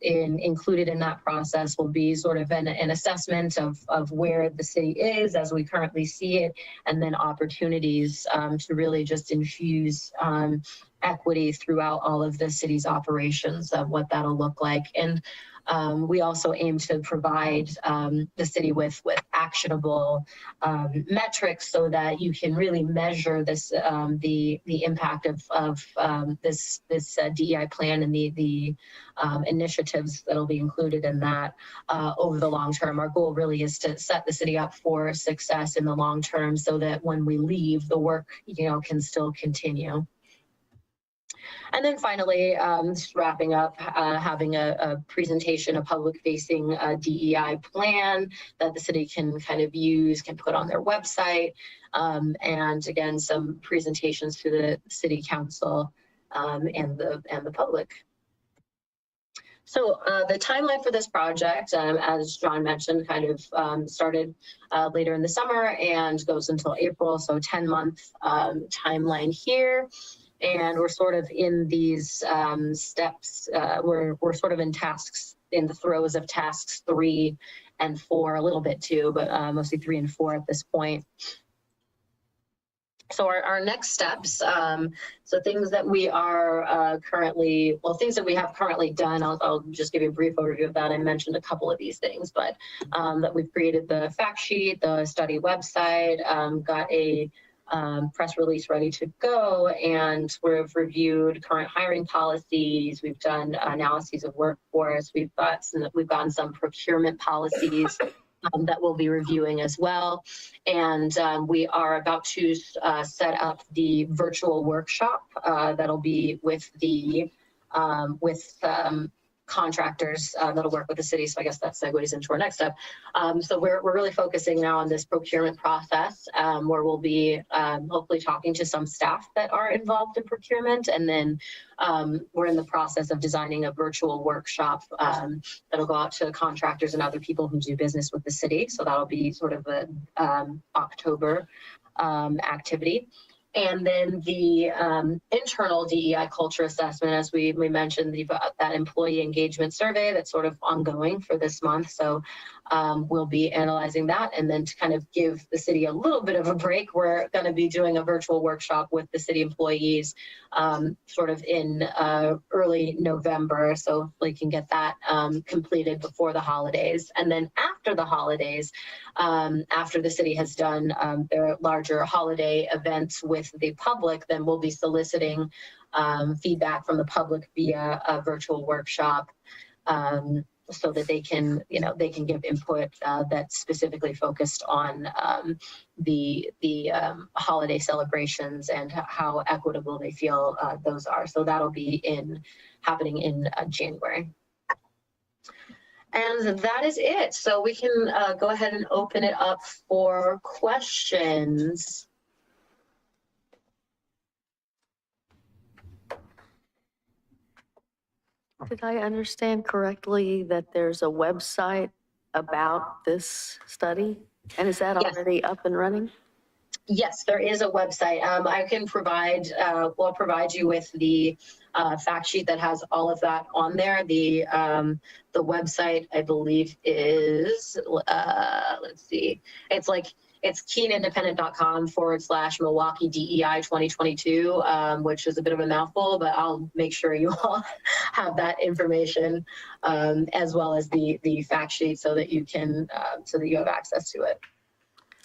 included in that process will be sort of an assessment of where the city is as we currently see it, and then opportunities to really just infuse equity throughout all of the city's operations, of what that'll look like. And we also aim to provide the city with actionable metrics so that you can really measure this, the impact of this DEI plan and the initiatives that'll be included in that over the long term. Our goal really is to set the city up for success in the long term, so that when we leave, the work can still continue. And then finally, just wrapping up, having a presentation, a public-facing DEI plan that the city can kind of use, can put on their website, and again, some presentations to the City Council and the public. So the timeline for this project, as John mentioned, kind of started later in the summer and goes until April, so 10-month timeline here. And we're sort of in these steps, we're sort of in the throes of tasks 3 and 4, a little bit too, but mostly 3 and 4 at this point. So our next steps, so things that we are things that we have currently done, I'll just give you a brief overview of that. I mentioned a couple of these things, but that we've created the fact sheet, the study website, got a press release ready to go, and we've reviewed current hiring policies. We've done analyses of workforce. We've gotten some procurement policies that we'll be reviewing as well. And we are about to set up the virtual workshop that'll be with the contractors that'll work with the city. So I guess that segues into our next step. So we're really focusing now on this procurement process, where we'll be hopefully talking to some staff that are involved in procurement. And then we're in the process of designing a virtual workshop that'll go out to contractors and other people who do business with the city. So that'll be sort of a October activity. And then the internal DEI culture assessment, as we mentioned, that employee engagement survey that's sort of ongoing for this month. So we'll be analyzing that. And then to kind of give the city a little bit of a break, we're going to be doing a virtual workshop with the city employees sort of in early November. So we can get that completed before the holidays. And then after the holidays, after the city has done their larger holiday events with the public, then we'll be soliciting feedback from the public via a virtual workshop so that they can, they can give input that's specifically focused on the holiday celebrations and how equitable they feel those are. So that'll be happening in January. And that is it. So we can go ahead and open it up for questions. Did I understand correctly that there's a website about this study? And is that already up and running? Yes, there is a website. I can provide, we'll provide you with the fact sheet that has all of that on there. The website, I believe, is, let's see, it's keenindependent.com/Milwaukie DEI 2022, which is a bit of a mouthful, but I'll make sure you all have that information as well as the fact sheet so that you can, so that you have access to it.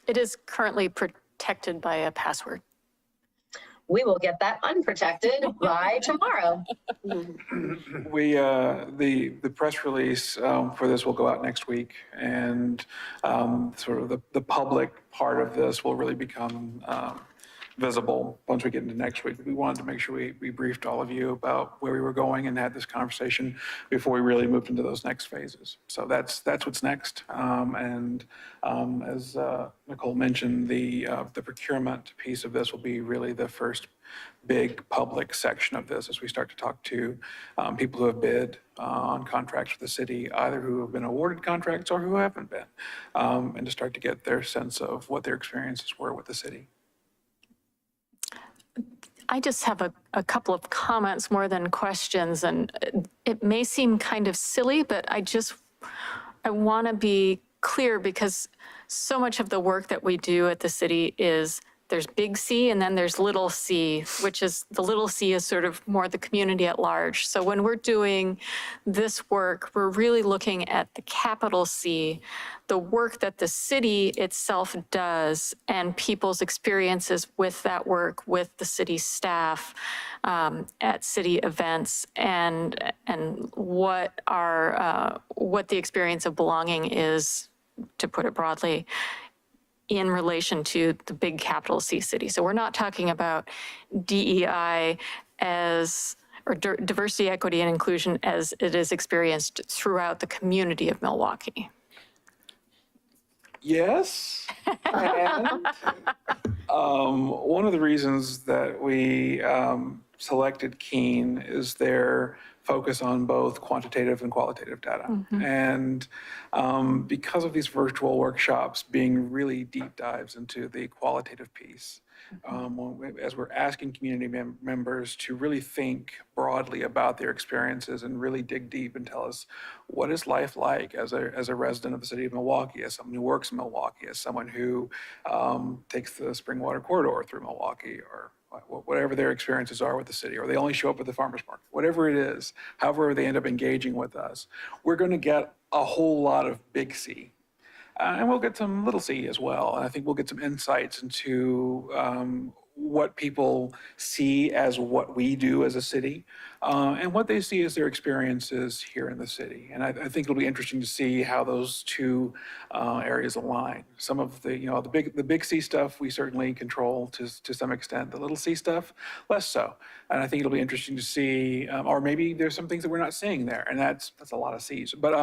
It is currently protected by a password. We will get that unprotected by tomorrow. The press release for this will go out next week, and sort of the public part of this will really become visible once we get into next week. We wanted to make sure we briefed all of you about where we were going and had this conversation before we really moved into those next phases. So that's what's next. As Nicole mentioned, the procurement piece of this will be really the first big public section of this as we start to talk to people who have bid on contracts with the city, either who have been awarded contracts or who haven't been, and to start to get their sense of what their experiences were with the city. I just have a couple of comments more than questions, and it may seem kind of silly, but I want to be clear because so much of the work that we do at the city is there's big C and then there's little c, which is the little c is sort of more the community at large. So when we're doing this work, we're really looking at the capital C, the work that the city itself does and people's experiences with that work, with the city staff at city events, and what the experience of belonging is, to put it broadly, in relation to the big capital C city. So we're not talking about DEI or diversity, equity, and inclusion as it is experienced throughout the community of Milwaukie. Yes. And one of the reasons that we selected Keen is their focus on both quantitative and qualitative data. Mm-hmm. And because of these virtual workshops being really deep dives into the qualitative piece, as we're asking community members to really think broadly about their experiences and really dig deep and tell us what is life like as a resident of the city of Milwaukie, as someone who works in Milwaukie, as someone who takes the Springwater Corridor through Milwaukie, or whatever their experiences are with the city, or they only show up at the farmer's market, whatever it is, however they end up engaging with us, we're going to get a whole lot of big C. And we'll get some little c as well. And I think we'll get some insights into what people see as what we do as a city, and what they see as their experiences here in the city. And I think it'll be interesting to see how those two areas align. Some of the, the big C stuff we certainly control to some extent. The little c stuff, less so. And I think it'll be interesting to see, or maybe there's some things that we're not seeing there, and that's a lot of C's. But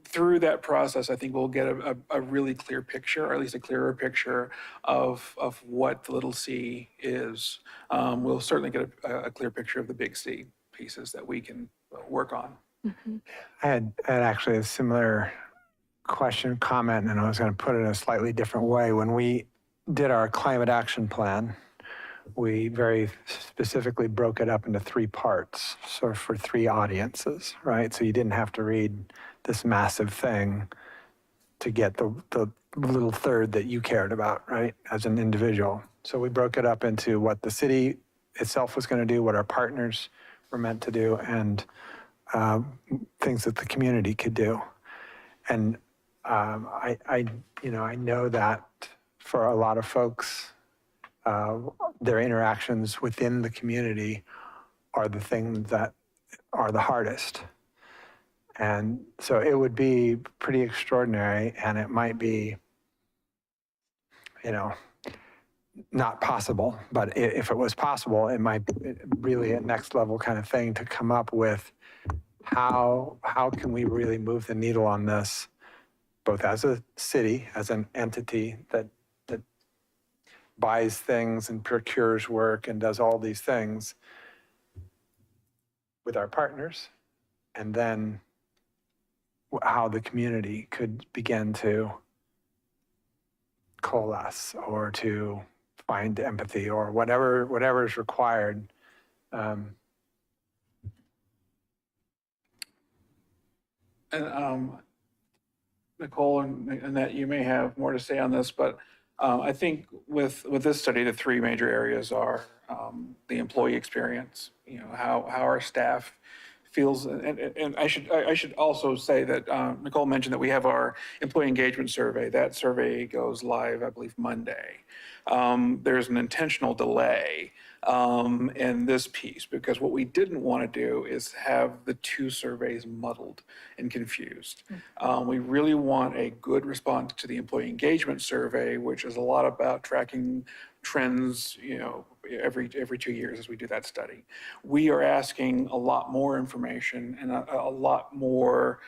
through that process, I think we'll get a really clear picture, or at least a clearer picture of what the little c is. We'll certainly get a clear picture of the big C pieces that we can work on. Mm-hmm. I had actually a similar comment, and I was going to put it in a slightly different way. When we did our climate action plan, we very specifically broke it up into 3 parts, so for 3 audiences, right? So you didn't have to read this massive thing to get the little third that you cared about, right, as an individual. So we broke it up into what the city itself was going to do, what our partners were meant to do, and things that the community could do. And I know that for a lot of folks, their interactions within the community are the things that are the hardest. And so it would be pretty extraordinary, and it might be, not possible, but if it was possible, it might be really a next level kind of thing to come up with how can we really move the needle on this, both as a city, as an entity that buys things and procures work and does all these things with our partners, and then how the community could begin to coalesce or to find empathy or whatever is required. Nicole and Annette, you may have more to say on this, but I think with this study, the 3 major areas are the employee experience, how our staff feels, and I should also say that Nicole mentioned that we have our employee engagement survey. That survey goes live, I believe, Monday. There's an intentional delay in this piece, because what we didn't want to do is have the 2 surveys muddled and confused. We really want a good response to the employee engagement survey, which is a lot about tracking trends, every 2 years as we do that study. We are asking a lot more information and a lot more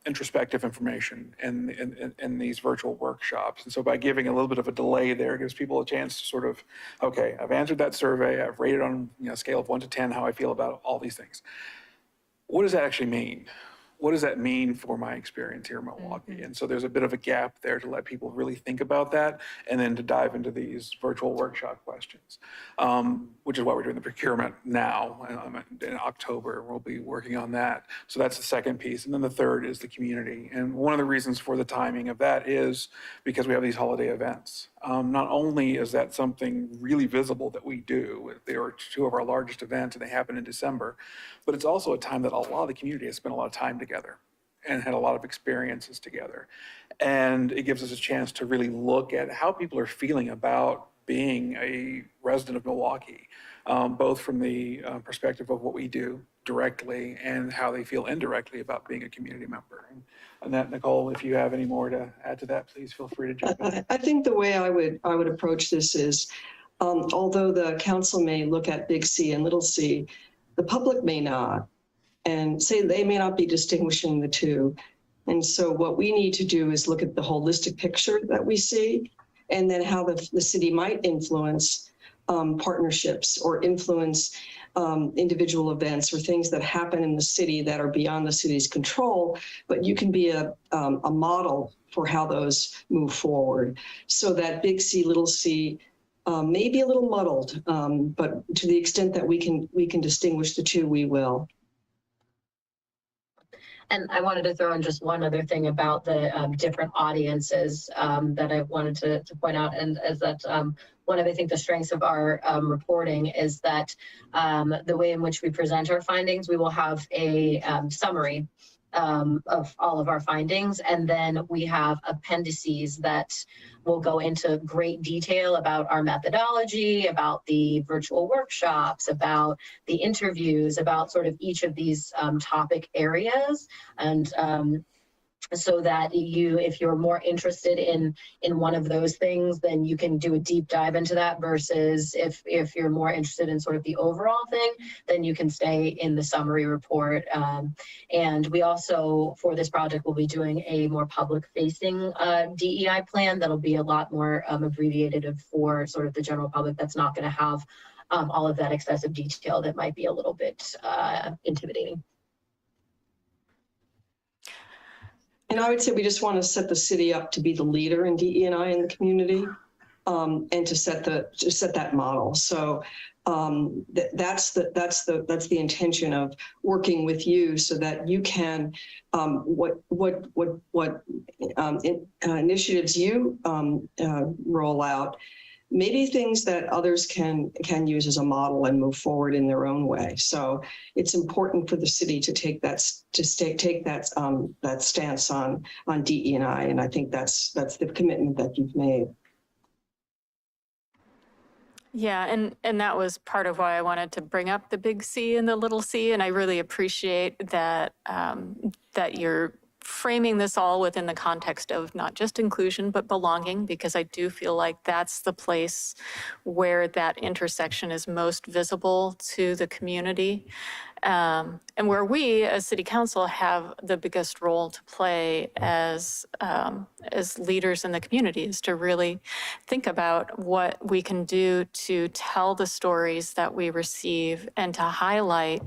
introspective information in these virtual workshops. And so by giving a little bit of a delay there, it gives people a chance to sort of, okay, I've answered that survey, I've rated on a scale of 1 to 10 how I feel about all these things. What does that actually mean? What does that mean for my experience here in Milwaukee? And so there's a bit of a gap there to let people really think about that, and then to dive into these virtual workshop questions, which is why we're doing the procurement now. In October, we'll be working on that. So that's the second piece. And then the third is the community. And one of the reasons for the timing of that is because we have these holiday events. Not only is that something really visible that we do, they are 2 of our largest events and they happen in December, but it's also a time that a lot of the community has spent a lot of time together and had a lot of experiences together. And it gives us a chance to really look at how people are feeling about being a resident of Milwaukee, both from the perspective of what we do directly and how they feel indirectly about being a community member. And that, Nicole, if you have any more to add to that, please feel free to jump in. I think the way I would approach this is, although the council may look at big C and little c, the public may not, and say they may not be distinguishing the 2. And so what we need to do is look at the holistic picture that we see, and then how the city might influence partnerships or influence individual events or things that happen in the city that are beyond the city's control, but you can be a model for how those move forward. So that big C, little c may be a little muddled, but to the extent that we can distinguish the 2, we will. And I wanted to throw in just one other thing about the different audiences that I wanted to point out, and is that one of, I think, the strengths of our reporting is that the way in which we present our findings, we will have a summary of all of our findings, and then we have appendices that will go into great detail about our methodology, about the virtual workshops, about the interviews, about sort of each of these topic areas. And so that if you're more interested in one of those things, then you can do a deep dive into that, versus if you're more interested in sort of the overall thing, then you can stay in the summary report. And we also, for this project, will be doing a more public-facing DEI plan that'll be a lot more abbreviated for sort of the general public. That's not going to have all of that excessive detail that might be a little bit intimidating. And I would say we just want to set the city up to be the leader in DE&I in the community. and to set that model. So that's the intention of working with you so that you can initiatives you roll out, maybe things that others can use as a model and move forward in their own way. So it's important for the city to take that stance on DE&I, and I think that's the commitment that you've made. Yeah, and that was part of why I wanted to bring up the big C and the little c, and I really appreciate that that you're framing this all within the context of not just inclusion, but belonging, because I do feel like that's the place where that intersection is most visible to the community. And where we as City Council have the biggest role to play as leaders in the community is to really think about what we can do to tell the stories that we receive and to highlight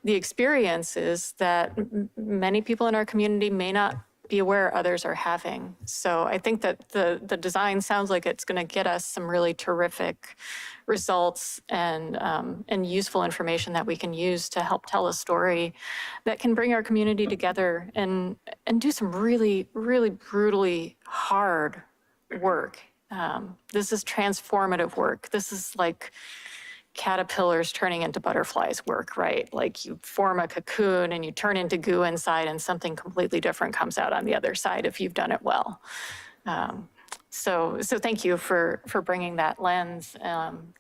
the experiences that many people in our community may not be aware others are having. So I think that the design sounds like it's going to get us some really terrific results and useful information that we can use to help tell a story that can bring our community together and do some really, really brutally hard work. This is transformative work. This is like caterpillars turning into butterflies work, right? Like you form a cocoon and you turn into goo inside and something completely different comes out on the other side if you've done it well. So thank you for bringing that lens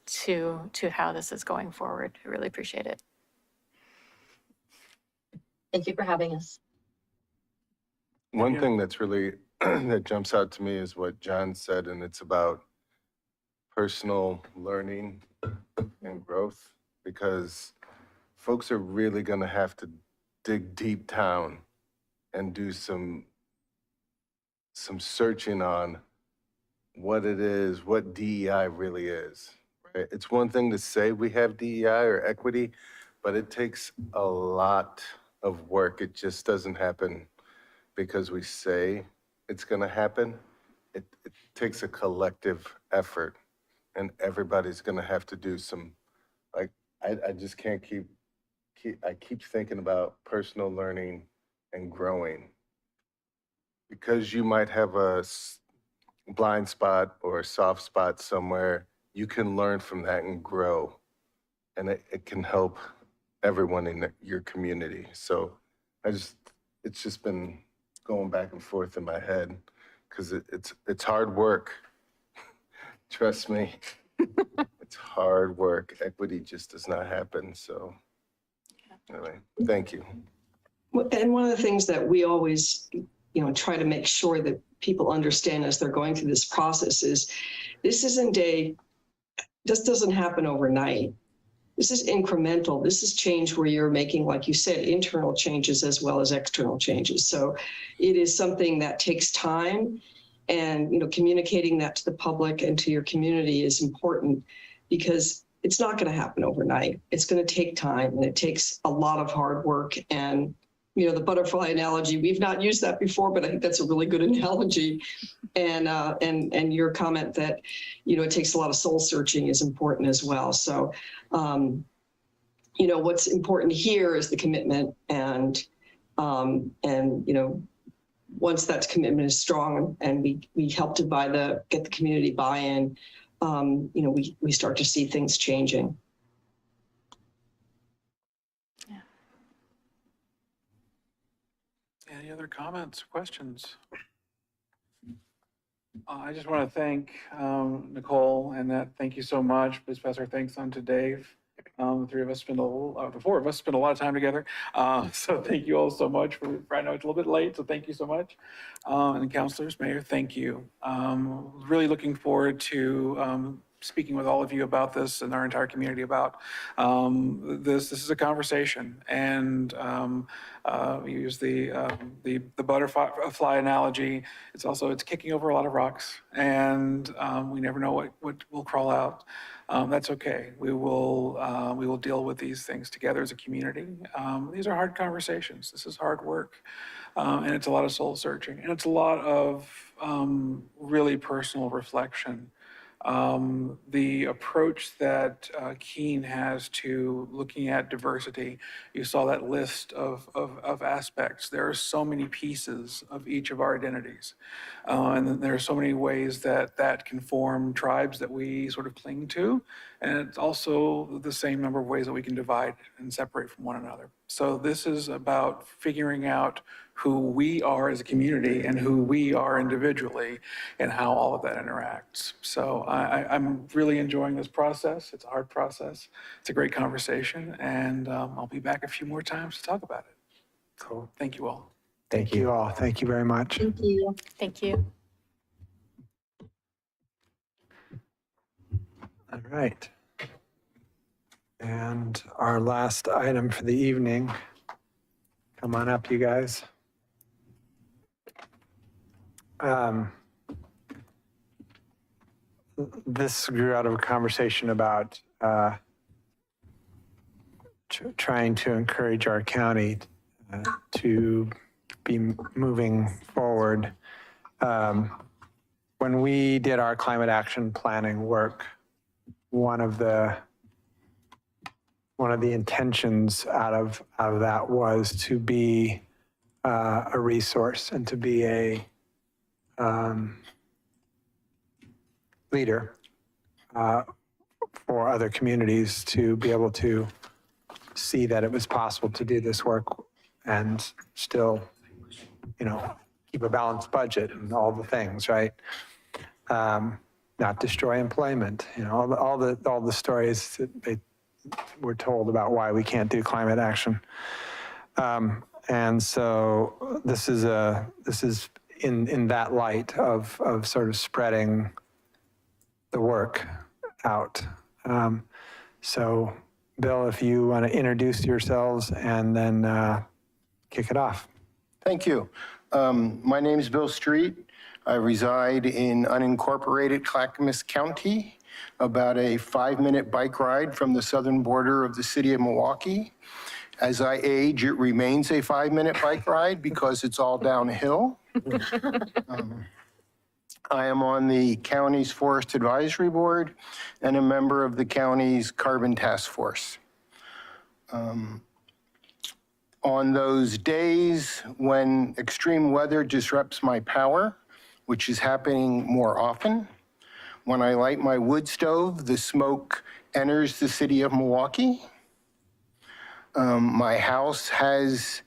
to how this is going forward. I really appreciate it. Thank you for having us. One thing that's really, that jumps out to me is what John said, and it's about personal learning and growth, because folks are really going to have to dig deep down and do some searching on what it is, what DEI really is. Right? It's one thing to say we have DEI or equity, but it takes a lot of work. It just doesn't happen because we say it's going to happen. It takes a collective effort, and everybody's going to have to do some, like, I just can't I keep thinking about personal learning and growing, because you might have a blind spot or a soft spot somewhere. You can learn from that and grow, and it can help everyone in your community. So it's just been going back and forth in my head, because it's hard work. Trust me, it's hard work. Equity just does not happen. So anyway, thank you. And one of the things that we always, try to make sure that people understand as they're going through this process is this doesn't happen overnight. This is incremental. This is change where you're making, like you said, internal changes as well as external changes. So it is something that takes time, and communicating that to the public and to your community is important, because it's not going to happen overnight. It's going to take time, and it takes a lot of hard work. And the butterfly analogy, we've not used that before, but I think that's a really good analogy. And your comment that it takes a lot of soul searching is important as well. So what's important here is the commitment, and once that commitment is strong and we help to get the community buy-in, we start to see things changing. Any other comments, questions? I just want to thank Nicole, and thank you so much. Please pass our thanks on to Dave. The three of us the four of us spend a lot of time together. So thank you all so much. I know it's a little bit late, so thank you so much. And councilors, mayor, thank you. Really looking forward to speaking with all of you about this and our entire community about this. This is a conversation, and we use the butterfly analogy. It's kicking over a lot of rocks, and we never know what will crawl out. That's okay. We will deal with these things together as a community. These are hard conversations. This is hard work, and it's a lot of soul searching, and it's a lot of really personal reflection. the approach that Keene has to looking at diversity. You saw that list of aspects. There are so many pieces of each of our identities. And then there are so many ways that can form tribes that we sort of cling to. And it's also the same number of ways that we can divide and separate from one another. So this is about figuring out who we are as a community and who we are individually and how all of that interacts. So I'm really enjoying this process. It's a hard process. It's a great conversation, and I'll be back a few more times to talk about it. Cool. Thank you all. Thank you all. Thank you very much. Thank you. Thank you. All right. And our last item for the evening. Come on up, you guys. This grew out of a conversation about trying to encourage our county to be moving forward. When we did our climate action planning work, one of the intentions out of that was to be a resource and to be a leader for other communities to be able to see that it was possible to do this work and still, keep a balanced budget and all the things, right? Not destroy employment, all the stories that they were told about why we can't do climate action. And so this is in that light of sort of spreading the work out. So Bill, if you want to introduce yourselves and then kick it off. Thank you. My name is Bill Street. I reside in unincorporated Clackamas County, about a 5-minute bike ride from the southern border of the city of Milwaukie. As I age, it remains a 5-minute bike ride because it's all downhill. I am on the county's Forest Advisory Board and a member of the county's Carbon Task Force. On those days when extreme weather disrupts my power, which is happening more often, when I light my wood stove, the smoke enters the city of Milwaukie. My house has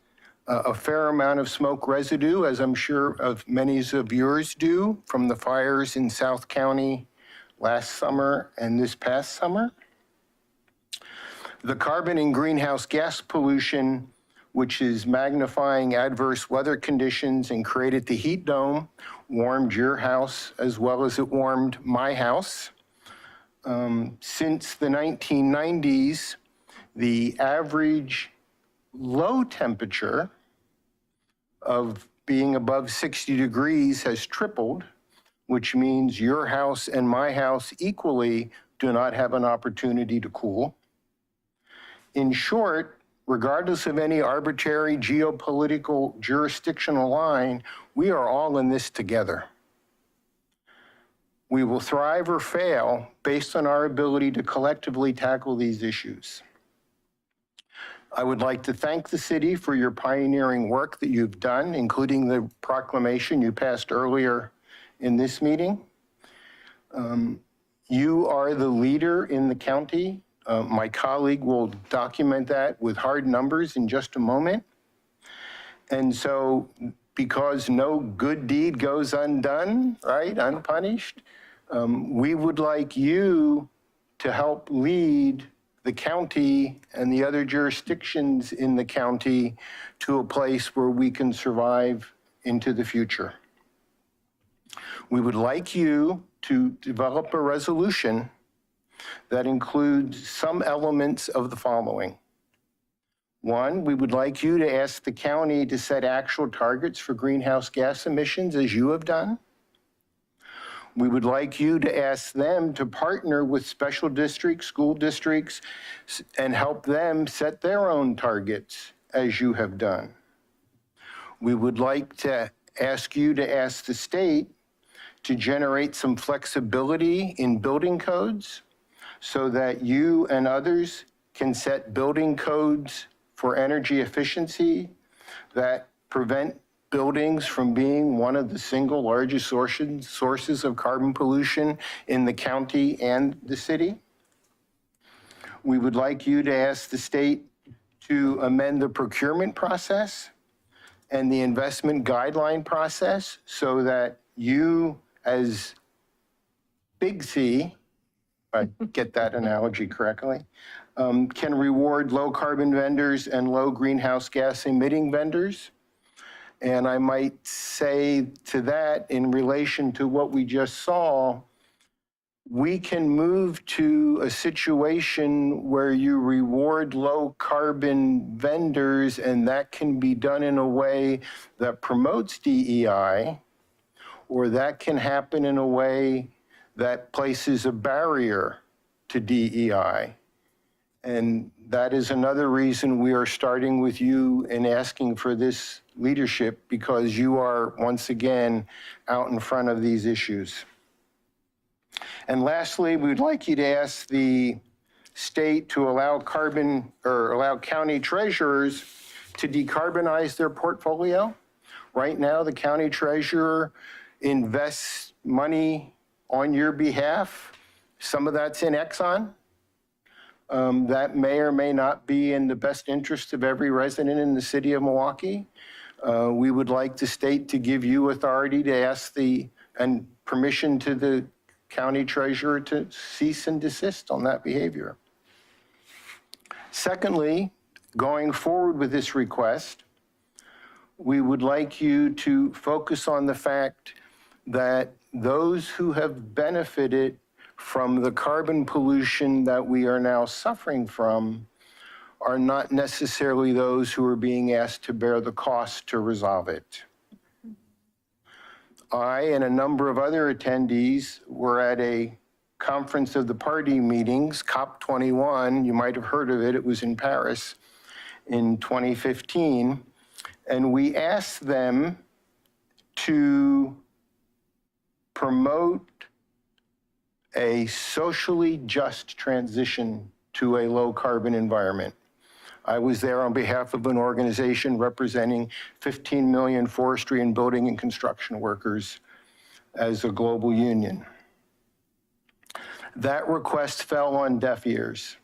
a fair amount of smoke residue, as I'm sure of many of yours do, from the fires in South County last summer and this past summer. The carbon and greenhouse gas pollution, which is magnifying adverse weather conditions and created the heat dome, warmed your house as well as it warmed my house. Since the 1990s, the average low temperature of being above 60 degrees has tripled, which means your house and my house equally do not have an opportunity to cool. In short, regardless of any arbitrary geopolitical jurisdictional line, we are all in this together. We will thrive or fail based on our ability to collectively tackle these issues. I would like to thank the city for your pioneering work that you've done, including the proclamation you passed earlier in this meeting. You are the leader in the county. My colleague will document that with hard numbers in just a moment. And so, because no good deed goes undone, right, unpunished, we would like you to help lead the county and the other jurisdictions in the county to a place where we can survive into the future. We would like you to develop a resolution that includes some elements of the following. One, we would like you to ask the county to set actual targets for greenhouse gas emissions as you have done. We would like you to ask them to partner with special districts, school districts, and help them set their own targets as you have done. We would like to ask you to ask the state to generate some flexibility in building codes so that you and others can set building codes for energy efficiency that prevent buildings from being one of the single largest sources of carbon pollution in the county and the city. We would like you to ask the state to amend the procurement process and the investment guideline process so that you, as Big C, if I get that analogy correctly, can reward low carbon vendors and low greenhouse gas emitting vendors. And I might say to that, in relation to what we just saw, we can move to a situation where you reward low carbon vendors, and that can be done in a way that promotes DEI, or that can happen in a way that places a barrier to DEI. And that is another reason we are starting with you and asking for this leadership, because you are, once again, out in front of these issues. And lastly, we'd like you to ask the state to allow county treasurers to decarbonize their portfolio. Right now, the county treasurer invests money on your behalf. Some of that's in Exxon. That may or may not be in the best interest of every resident in the city of Milwaukie. We would like the state to give you authority to ask and permission to the county treasurer to cease and desist on that behavior. Secondly, going forward with this request, we would like you to focus on the fact that those who have benefited from the carbon pollution that we are now suffering from are not necessarily those who are being asked to bear the cost to resolve it. I and a number of other attendees were at a conference of the party meetings, COP21, you might have heard of it, it was in Paris in 2015, and we asked them to promote a socially just transition to a low carbon environment. I was there on behalf of an organization representing 15 million forestry and building and construction workers as a global union. That request fell on deaf ears.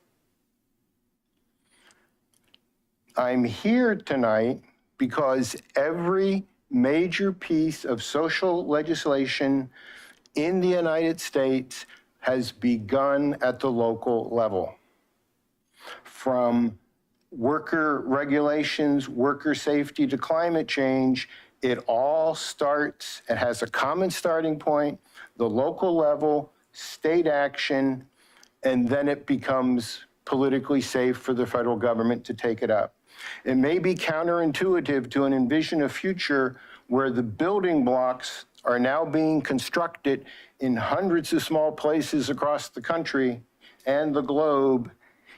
I'm here tonight because every major piece of social legislation in the United States has begun at the local level. From worker regulations, worker safety to climate change, it all starts, it has a common starting point, the local level, state action, and then it becomes politically safe for the federal government to take it up. It may be counterintuitive to envision a future where the building blocks are now being constructed in hundreds of small places across the country and the globe,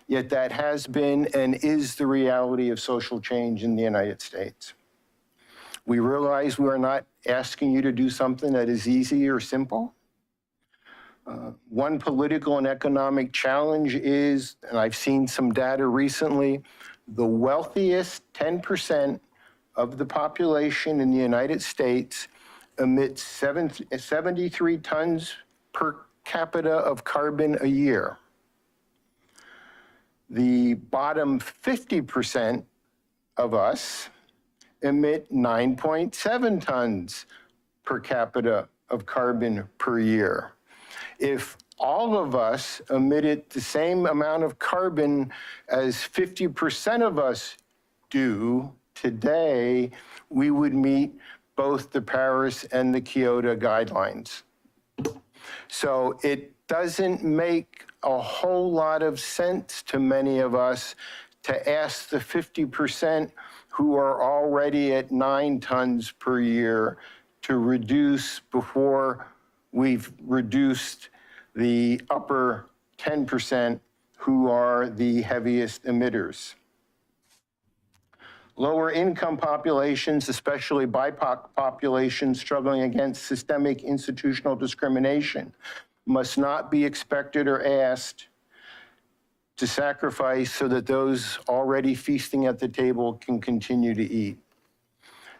yet that has been and is the reality of social change in the United States. We realize we are not asking you to do something that is easy or simple. One political and economic challenge is, and I've seen some data recently, the wealthiest 10% of the population in the United States emits 73 tons per capita of carbon a year. The bottom 50% of us emit 9.7 tons per capita of carbon per year. If all of us emitted the same amount of carbon as 50% of us do today, we would meet both the Paris and the Kyoto guidelines. So it doesn't make a whole lot of sense to many of us to ask the 50% who are already at 9 tons per year to reduce before we've reduced the upper 10% who are the heaviest emitters. Lower income populations, especially BIPOC populations struggling against systemic institutional discrimination, must not be expected or asked to sacrifice so that those already feasting at the table can continue to eat.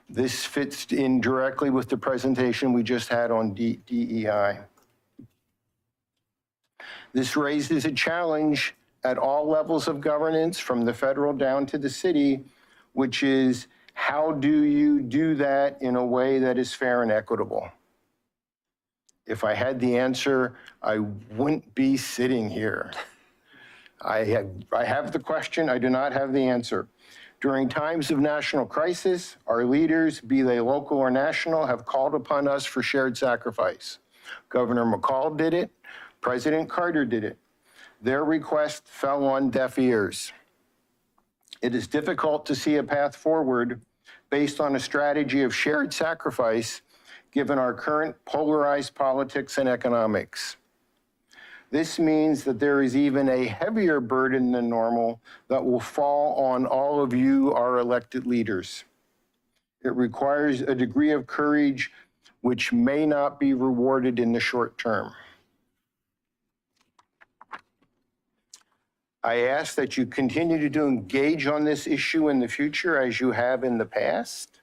This fits in directly with the presentation we just had on DEI. This raises a challenge at all levels of governance, from the federal down to the city, which is, how do you do that in a way that is fair and equitable? If I had the answer, I wouldn't be sitting here. I have the question, I do not have the answer. During times of national crisis, our leaders, be they local or national, have called upon us for shared sacrifice. Governor McCall did it, President Carter did it. Their request fell on deaf ears. It is difficult to see a path forward based on a strategy of shared sacrifice, given our current polarized politics and economics. This means that there is even a heavier burden than normal that will fall on all of you, our elected leaders. It requires a degree of courage which may not be rewarded in the short term. I ask that you continue to engage on this issue in the future as you have in the past,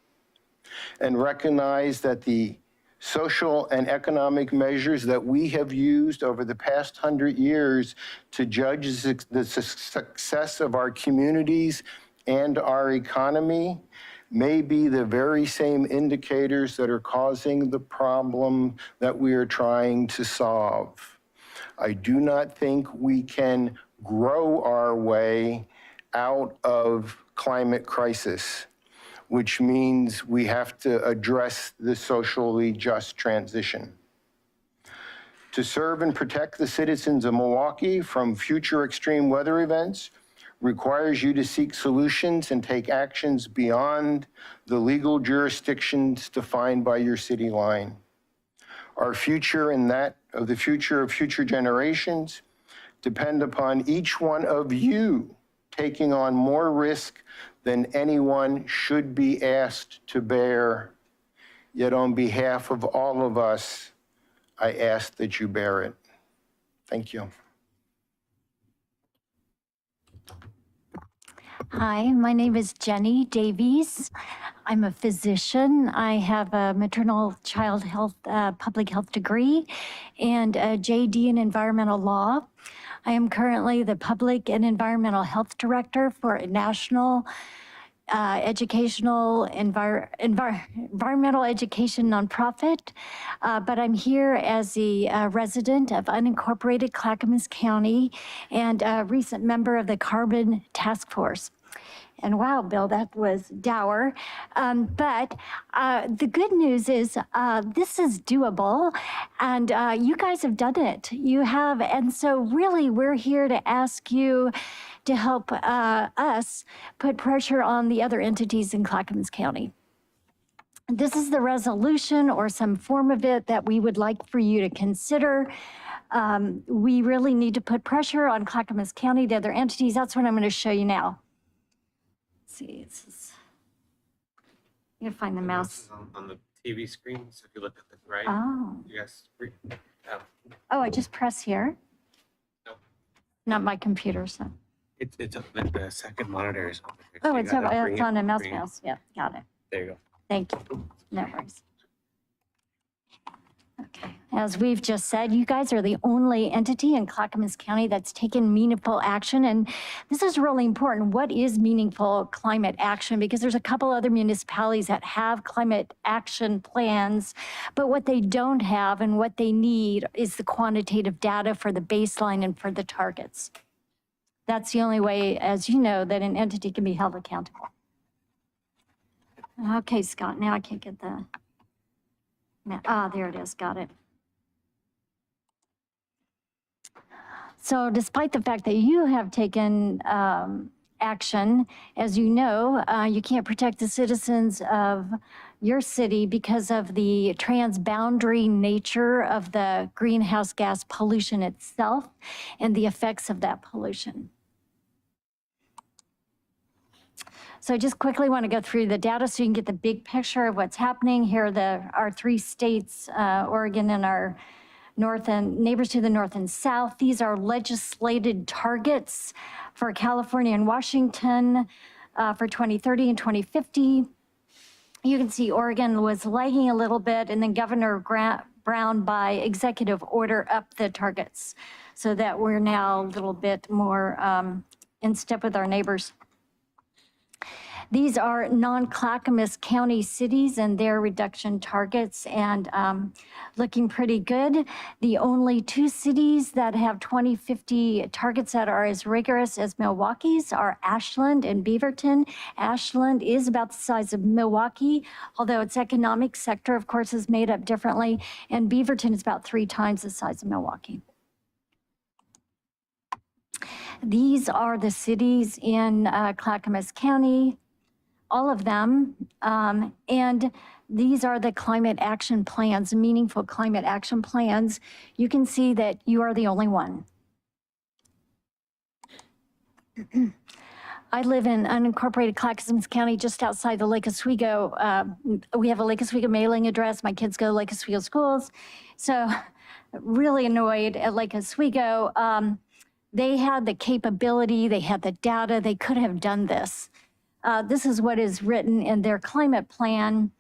and recognize that the social and economic measures that we have used over the past 100 years to judge the success of our communities and our economy may be the very same indicators that are causing the problem that we are trying to solve. I do not think we can grow our way out of climate crisis, which means we have to address the socially just transition. To serve and protect the citizens of Milwaukie from future extreme weather events requires you to seek solutions and take actions beyond the legal jurisdictions defined by your city line. Our future and that of the future of future generations depend upon each one of you taking on more risk than anyone should be asked to bear. Yet on behalf of all of us, I ask that you bear it. Thank you. Hi, my name is Jenny Davies. I'm a physician. I have a maternal child health, public health degree, and a JD in environmental law. I am currently the public and environmental health director for a national educational environmental education nonprofit, but I'm here as a resident of unincorporated Clackamas County and a recent member of the Carbon Task Force. And wow, Bill, that was dour. But the good news is this is doable, and you guys have done it. You have, and so really we're here to ask you to help us put pressure on the other entities in Clackamas County. This is the resolution or some form of it that we would like for you to consider. We really need to put pressure on Clackamas County, the other entities. That's what I'm going to show you now. See, it's you gotta find the mouse on the TV screen. So if you look at the right, you guys. Oh, I just press here. Nope. Not my computer, so. It's like the second monitor is over there. Oh, So it's you on a mouse. bring it. Yeah, got it. There you go. Thank you. No worries. Okay. As we've just said, you guys are the only entity in Clackamas County that's taken meaningful action. And this is really important. What is meaningful climate action? Because there's a couple other municipalities that have climate action plans, but what they don't have and what they need is the quantitative data for the baseline and for the targets. That's the only way, as you know, that an entity can be held accountable. Okay, Scott, now I can't get the, there it is, got it. So despite the fact that you have taken action, as you know, you can't protect the citizens of your city because of the transboundary nature of the greenhouse gas pollution itself and the effects of that pollution. So I just quickly want to go through the data so you can get the big picture of what's happening. Here are our 3 states, Oregon and our north and neighbors to the north and south. These are legislated targets for California and Washington for 2030 and 2050. You can see Oregon was lagging a little bit, and then Governor Brown by executive order upped the targets so that we're now a little bit more in step with our neighbors. These are non-Clackamas County cities and their reduction targets, and looking pretty good. The only 2 cities that have 2050 targets that are as rigorous as Milwaukee's are Ashland and Beaverton. Ashland is about the size of Milwaukee, although its economic sector, of course, is made up differently, and Beaverton is about 3 times the size of Milwaukee. These are the cities in Clackamas County, all of them, and these are the climate action plans, meaningful climate action plans. You can see that you are the only one. I live in unincorporated Clackamas County, just outside the Lake Oswego. We have a Lake Oswego mailing address. My kids go to Lake Oswego schools. So really annoyed at Lake Oswego. They had the capability, they had the data, they could have done this. This is what is written in their climate plan.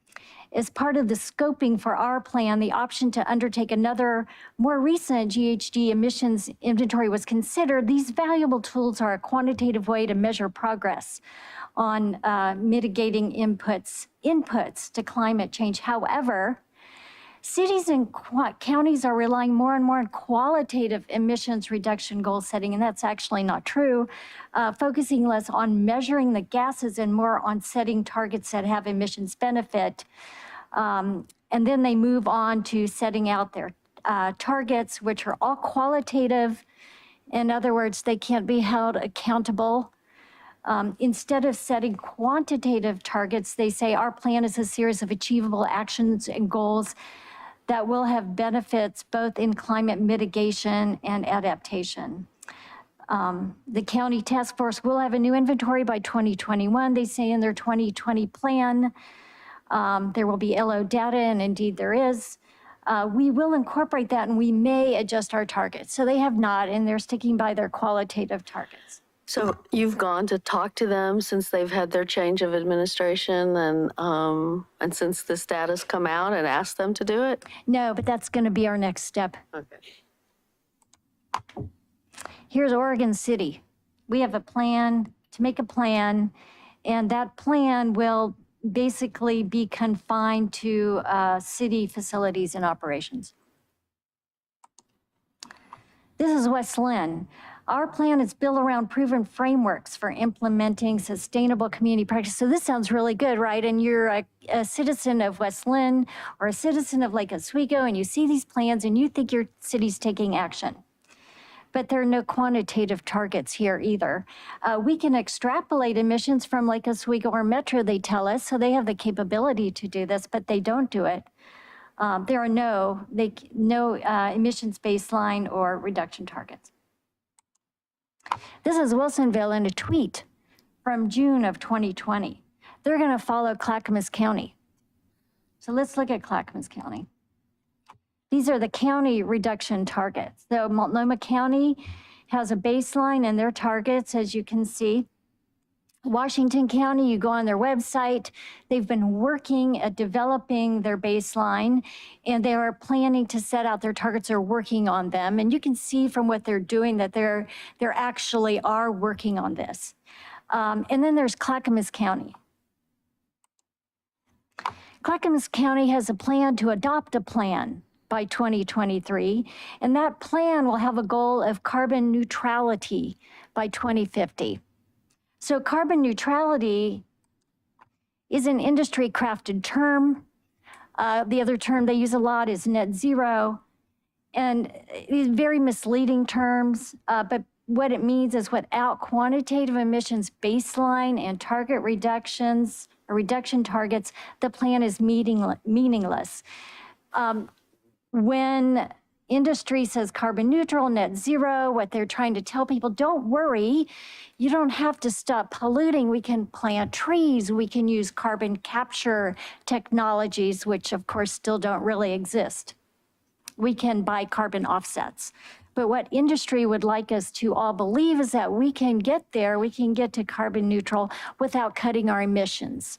As part of the scoping for our plan, the option to undertake another more recent GHG emissions inventory was considered. These valuable tools are a quantitative way to measure progress on mitigating inputs to climate change. However, cities and counties are relying more and more on qualitative emissions reduction goal setting, and that's actually not true, focusing less on measuring the gases and more on setting targets that have emissions benefit. And then they move on to setting out their targets, which are all qualitative. In other words, they can't be held accountable. Instead of setting quantitative targets, they say our plan is a series of achievable actions and goals that will have benefits both in climate mitigation and adaptation. The county task force will have a new inventory by 2021. They say in their 2020 plan, there will be LO data, and indeed there is. We will incorporate that and we may adjust our targets. So they have not, and they're sticking by their qualitative targets. So you've gone to talk to them since they've had their change of administration and since this data's come out and asked them to do it? No, but that's going to be our next step. Okay. Here's Oregon City. We have a plan to make a plan, and that plan will basically be confined to city facilities and operations. This is West Lynn. Our plan is built around proven frameworks for implementing sustainable community practice. So this sounds really good, right? And you're a citizen of West Lynn or a citizen of Lake Oswego, and you see these plans and you think your city's taking action. But there are no quantitative targets here either. We can extrapolate emissions from Lake Oswego or Metro, they tell us, so they have the capability to do this, but they don't do it. There are no emissions baseline or reduction targets. This is Wilsonville in a tweet from June of 2020. They're going to follow Clackamas County. So let's look at Clackamas County. These are the county reduction targets. So Multnomah County has a baseline and their targets, as you can see. Washington County, you go on their website, they've been working at developing their baseline, and they are planning to set out their targets. They're working on them. And you can see from what they're doing that they're actually are working on this. And then there's Clackamas County. Clackamas County has a plan to adopt a plan by 2023, and that plan will have a goal of carbon neutrality by 2050. So carbon neutrality is an industry crafted term. The other term they use a lot is net zero, and these very misleading terms, but what it means is without quantitative emissions baseline and target reductions or reduction targets, the plan is meaningless. When Industry says carbon neutral, net zero. What they're trying to tell people, don't worry, you don't have to stop polluting. We can plant trees. We can use carbon capture technologies, which of course still don't really exist. We can buy carbon offsets. But what industry would like us to all believe is that we can get there, we can get to carbon neutral without cutting our emissions.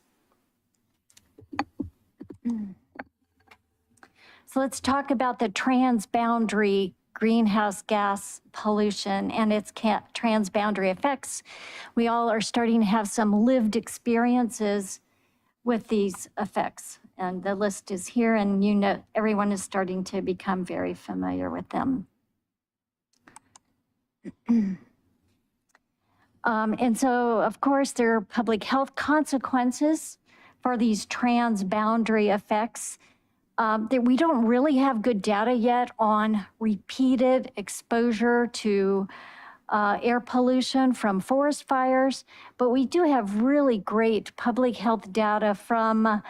So let's talk about the transboundary greenhouse gas pollution and its transboundary effects. We all are starting to have some lived experiences with these effects. And the list is here, and you know, everyone is starting to become very familiar with them. And so, of course, there are public health consequences for these transboundary effects. That we don't really have good data yet on repeated exposure to air pollution from forest fires, but we do have really great public health data from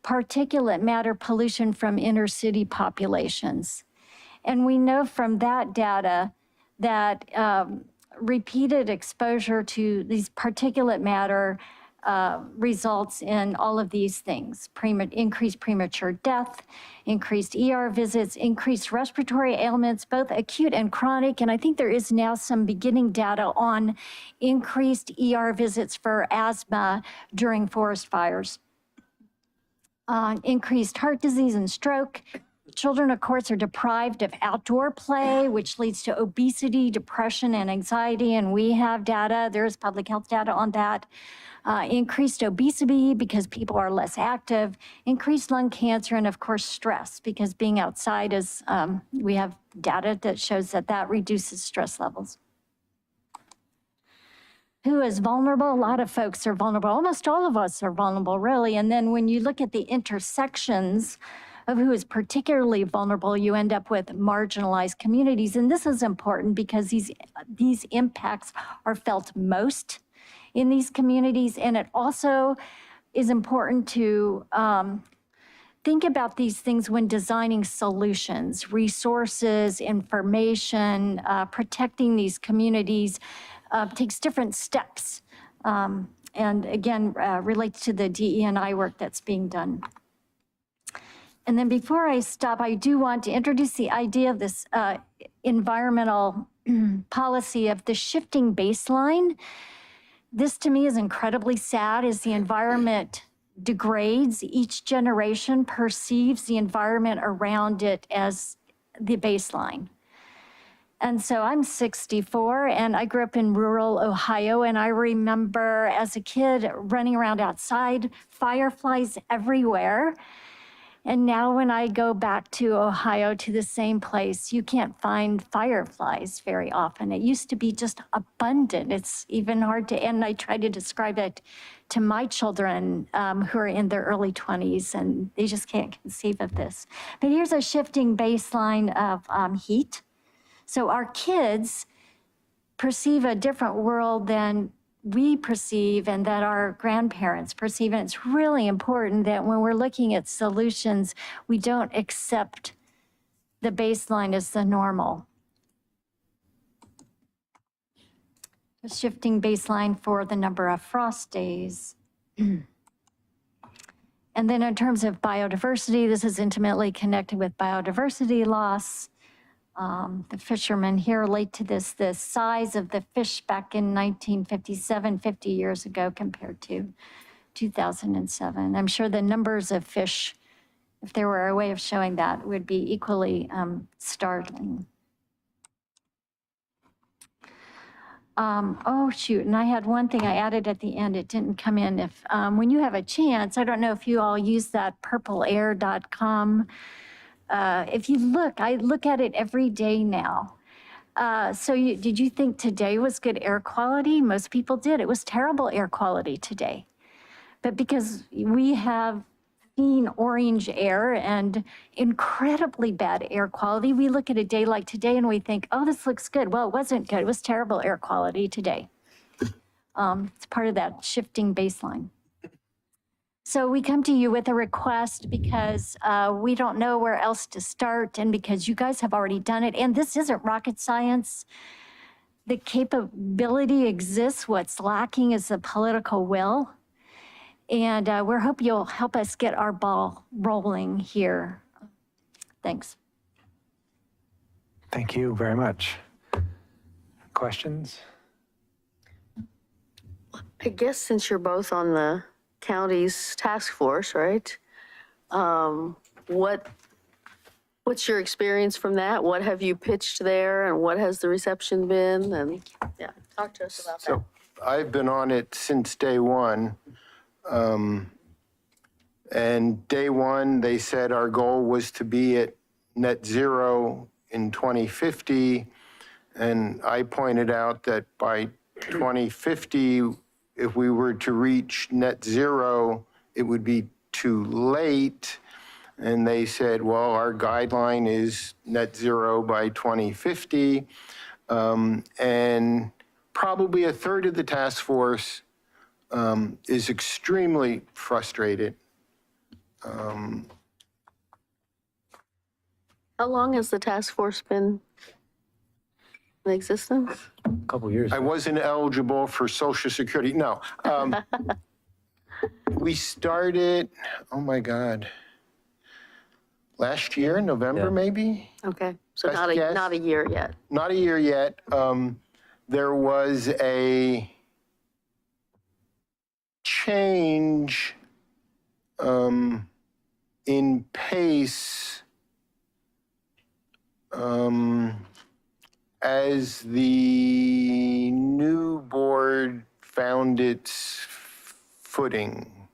particulate matter pollution from inner city populations. And we know from that data that repeated exposure to these particulate matter results in all of these things: increased premature death, increased ER visits, increased respiratory ailments, both acute and chronic. And I think there is now some beginning data on increased ER visits for asthma during forest fires. Increased heart disease and stroke. Children, of course, are deprived of outdoor play, which leads to obesity, depression, and anxiety. And we have data, there's public health data on that. Increased obesity because people are less active, increased lung cancer, and of course, stress, because being outside is, we have data that shows that that reduces stress levels. Who is vulnerable? A lot of folks are vulnerable. Almost all of us are vulnerable, really. And then when you look at the intersections of who is particularly vulnerable, you end up with marginalized communities. And this is important because these impacts are felt most in these communities. And it also is important to think about these things when designing solutions, resources, information, protecting these communities takes different steps. And again, relates to the DE&I work that's being done. And then before I stop, I do want to introduce the idea of this environmental policy of the shifting baseline. This to me is incredibly sad as the environment degrades. Each generation perceives the environment around it as the baseline. And so I'm 64 and I grew up in rural Ohio, and I remember as a kid running around outside, fireflies everywhere. And now when I go back to Ohio, to the same place, you can't find fireflies very often. It used to be just abundant. It's even hard to, and I try to describe it to my children who are in their early 20s, and they just can't conceive of this. But here's a shifting baseline of heat. So our kids perceive a different world than we perceive and that our grandparents perceive. And it's really important that when we're looking at solutions, we don't accept the baseline as the normal. A shifting baseline for the number of frost days. And then in terms of biodiversity, this is intimately connected with biodiversity loss. The fishermen here relate to this, the size of the fish back in 1957, 50 years ago compared to 2007. I'm sure the numbers of fish, if there were a way of showing that, would be equally startling. Oh, shoot, and I had one thing I added at the end. It didn't come in. If when you have a chance, I don't know if you all use that purpleair.com. If you look, I look at it every day now. So did you think today was good air quality? Most people did. It was terrible air quality today. But because we have seen orange air and incredibly bad air quality, we look at a day like today and we think, oh, this looks good. Well, it wasn't good. It was terrible air quality today. It's part of that shifting baseline. So we come to you with a request because we don't know where else to start and because you guys have already done it. And this isn't rocket science. The capability exists. What's lacking is the political will. And we're hoping you'll help us get our ball rolling here. Thanks. Thank you very much. Questions? I guess since you're both on the county's task force, right? What's your experience from that? What have you pitched there and what has the reception been? And yeah, talk to us about that. So I've been on it since day one. And day one, they said our goal was to be at net zero in 2050. And I pointed out that by 2050, if we were to reach net zero, it would be too late. And they said, well, our guideline is net zero by 2050. And probably a third of the task force is extremely frustrated. How long has the task force been in existence? A couple years. I wasn't eligible for Social Security. No. We started, oh my God, last year, November, maybe? Okay, so Best not guess? a year yet. Not a year yet. There was a change in pace as the new board found its footing,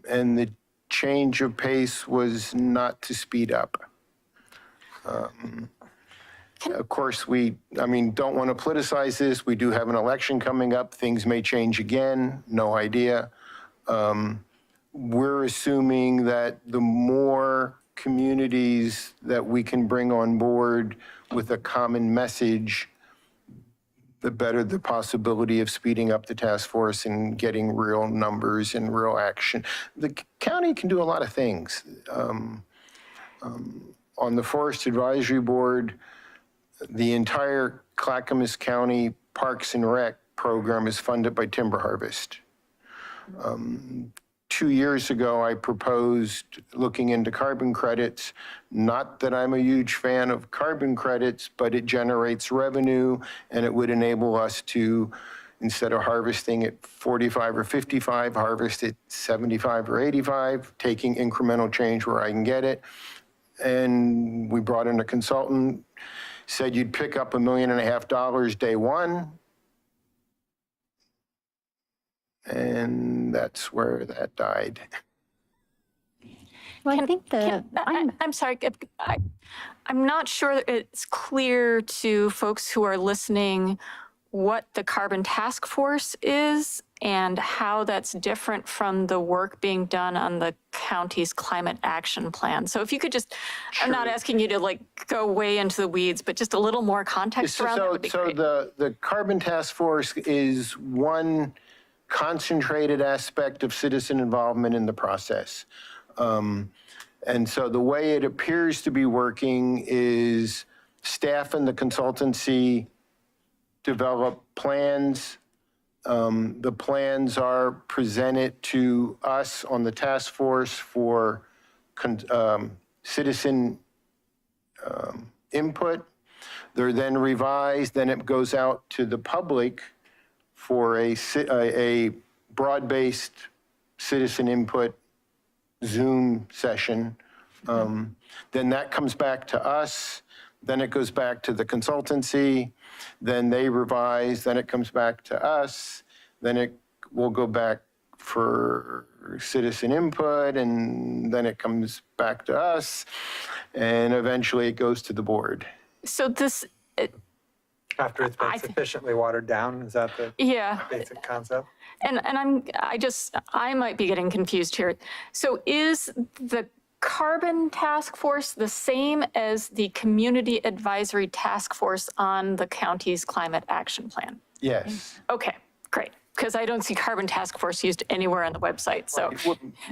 and the change of pace was not to speed up. Of course, don't want to politicize this. We do have an election coming up. Things may change again, no idea. We're assuming that the more communities that we can bring on board with a common message, the better the possibility of speeding up the task force and getting real numbers and real action. The county can do a lot of things. On the Forest Advisory Board, the entire Clackamas County Parks and Rec program is funded by timber harvest. 2 years ago, I proposed looking into carbon credits. Not that I'm a huge fan of carbon credits, but it generates revenue and it would enable us to, instead of harvesting at 45 or 55, harvest at 75 or 85, taking incremental change where I can get it. And we brought in a consultant, said you'd pick up $1.5 million day one. And that's where that died. Well, I think I'm sorry, I'm not sure it's clear to folks who are listening what the Carbon Task Force is and how that's different from the work being done on the county's climate action plan. So if you could just, I'm not asking you to go way into the weeds, but just a little more context around that would be great. So the Carbon Task Force is one concentrated aspect of citizen involvement in the process. And so the way it appears to be working is staff and the consultancy develop plans. The plans are presented to us on the task force for citizen input. They're then revised, then it goes out to the public for a broad-based citizen input Zoom session. Then that comes back to us, then it goes back to the consultancy, then they revise, then it comes back to us, then it will go back for citizen input, and then it comes back to us, and eventually it goes to the board. So this, After it's been sufficiently watered down, is that the basic concept? And I might be getting confused here. So is the Carbon Task Force the same as the Community Advisory Task Force on the county's climate action plan? Yes. Okay, great. because I don't see Carbon Task Force used anywhere on the website, so,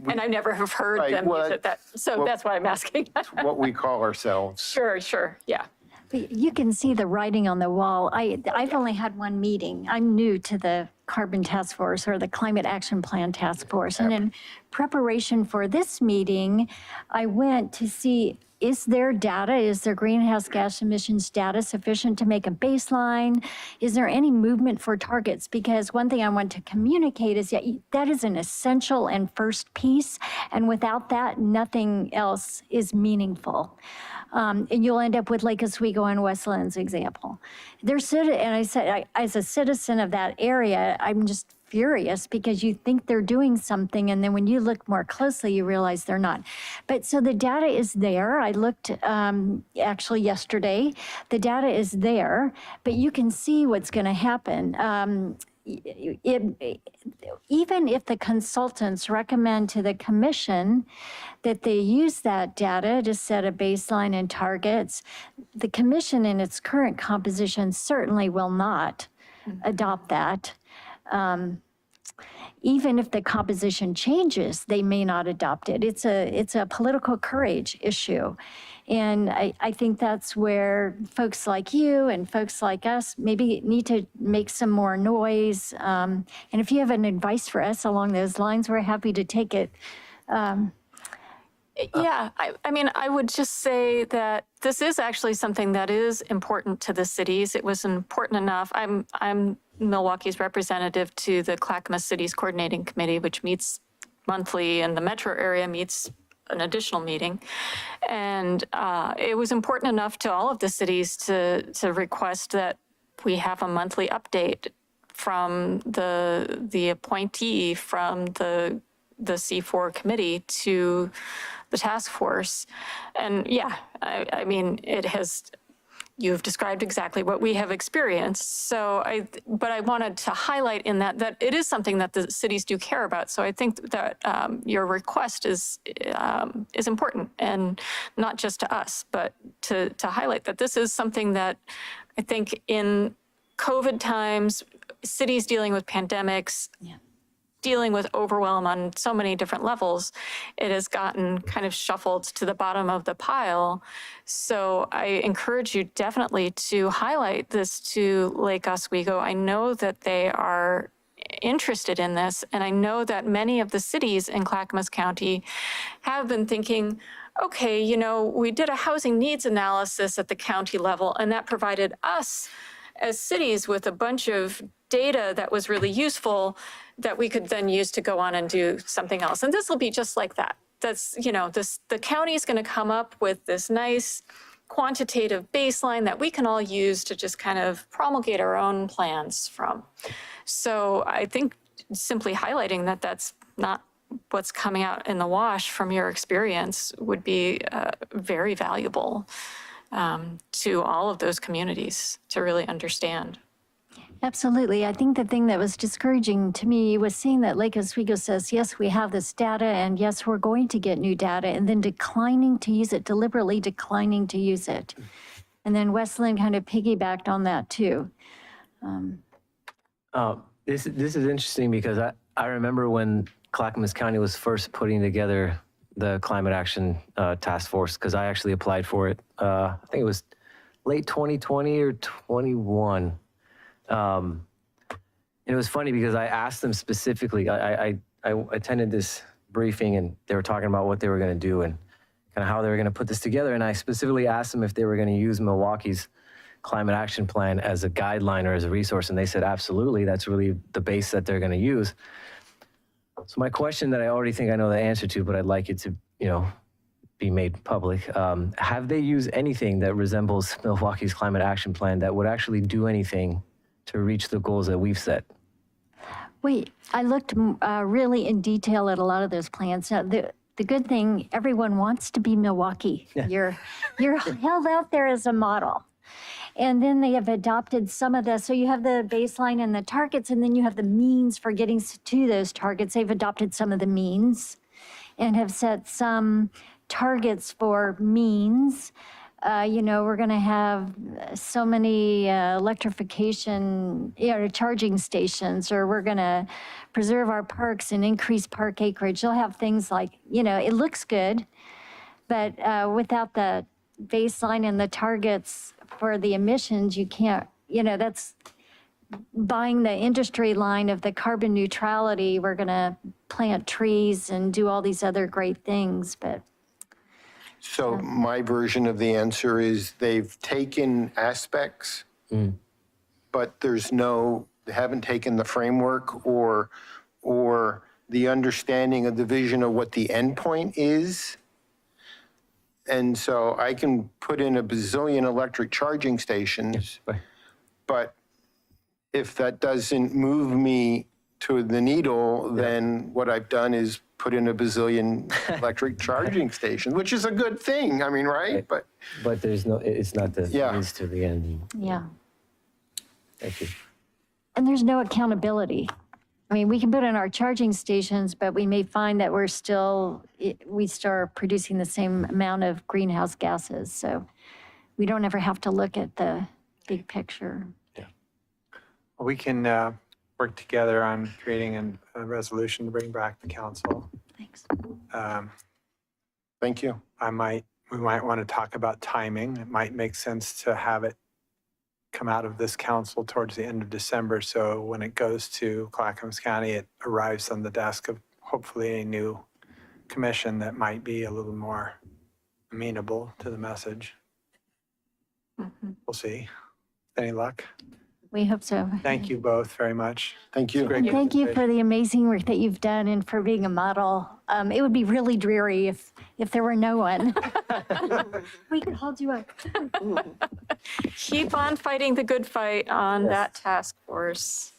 and I never have heard Right, them well, use it, so that's why I'm asking. What we call ourselves. Sure, yeah. You can see the writing on the wall. I've only had one meeting. I'm new to the Carbon Task Force or the Climate Action Plan Task Force. And in preparation for this meeting, I went to see, is their data, is their greenhouse gas emissions data sufficient to make a baseline? Is there any movement for targets? Because one thing I want to communicate is that is an essential and first piece. And without that, nothing else is meaningful. And you'll end up with Lake Oswego and Westland's example. And I said, as a citizen of that area, I'm just furious because you think they're doing something, and then when you look more closely, you realize they're not. But so the data is there. I looked actually yesterday. The data is there, but you can see what's going to happen. Even if the consultants recommend to the commission that they use that data to set a baseline and targets, the commission in its current composition certainly will not adopt that. Even if the composition changes, they may not adopt it. It's a political courage issue. And I think that's where folks like you and folks like us maybe need to make some more noise. And if you have an advice for us along those lines, we're happy to take it. Yeah, I mean, I would just say that this is actually something that is important to the cities. It was important enough. I'm Milwaukee's representative to the Clackamas Cities Coordinating Committee, which meets monthly, and the metro area meets an additional meeting. And it was important enough to all of the cities to request that we have a monthly update from the appointee from the C4 committee to the task force. And yeah, I mean, you've described exactly what we have experienced. But I wanted to highlight in that it is something that the cities do care about. So I think that your request is important, and not just to us, but to highlight that this is something that I think in COVID times, cities dealing with pandemics, dealing with overwhelm on so many different levels, it has gotten kind of shuffled to the bottom of the pile. So I encourage you definitely to highlight this to Lake Oswego. I know that they are interested in this, and I know that many of the cities in Clackamas County have been thinking, okay, we did a housing needs analysis at the county level, and that provided us as cities with a bunch of data that was really useful that we could then use to go on and do something else. And this will be just like that. That's, the county is going to come up with this nice quantitative baseline that we can all use to just kind of promulgate our own plans from. So I think simply highlighting that that's not what's coming out in the wash from your experience would be very valuable to all of those communities to really understand. Absolutely. I think the thing that was discouraging to me was seeing that Lake Oswego says, yes, we have this data, and yes, we're going to get new data, and then declining to use it, deliberately declining to use it. And then Westland kind of piggybacked on that too. This is interesting because I remember when Clackamas County was first putting together the Climate Action Task Force, because I actually applied for it. I think it was late 2020 or 21. And it was funny because I asked them specifically, I attended this briefing and they were talking about what they were going to do and kind of how they were going to put this together. And I specifically asked them if they were going to use Milwaukee's Climate Action Plan as a guideline or as a resource. And they said, absolutely, that's really the base that they're going to use. So my question that I already think I know the answer to, but I'd like it to, be made public. Have they used anything that resembles Milwaukee's Climate Action Plan that would actually do anything to reach the goals that we've set? I looked really in detail at a lot of those plans. Now, the good thing, everyone wants to be Milwaukie. Yeah. You're held out there as a model. And then they have adopted some of the, so you have the baseline and the targets, and then you have the means for getting to those targets. They've adopted some of the means and have set some targets for means. we're going to have so many electrification, charging stations, or we're going to preserve our parks and increase park acreage. They'll have things like, it looks good, but without the baseline and the targets for the emissions, you can't, that's buying the industry line of the carbon neutrality. We're going to plant trees and do all these other great things, but. So my version of the answer is they've taken aspects, but they haven't taken the framework or the understanding of the vision of what the end point is. And so I can put in a bazillion electric charging stations, but if that doesn't move me to the needle, then what I've done is put in a bazillion electric charging stations, which is a good thing. I mean, right? But it's not the Yeah. means to the end. Yeah. Thank you. And there's no accountability. I mean, we can put in our charging stations, but we may find that we still are producing the same amount of greenhouse gases. So we don't ever have to look at the big picture. We can work together on creating a resolution to bring back to council. Thanks. thank you. We might want to talk about timing. It might make sense to have it come out of this council towards the end of December. So when it goes to Clackamas County, it arrives on the desk of hopefully a new commission that might be a little more amenable to the message. We'll see. Any luck? We hope so. Thank you both very much. Thank you. Great And thank you for presentation. the amazing work that you've done and for being a model. It would be really dreary if there were no one. We could hold you up. Keep on fighting the good fight on that task force.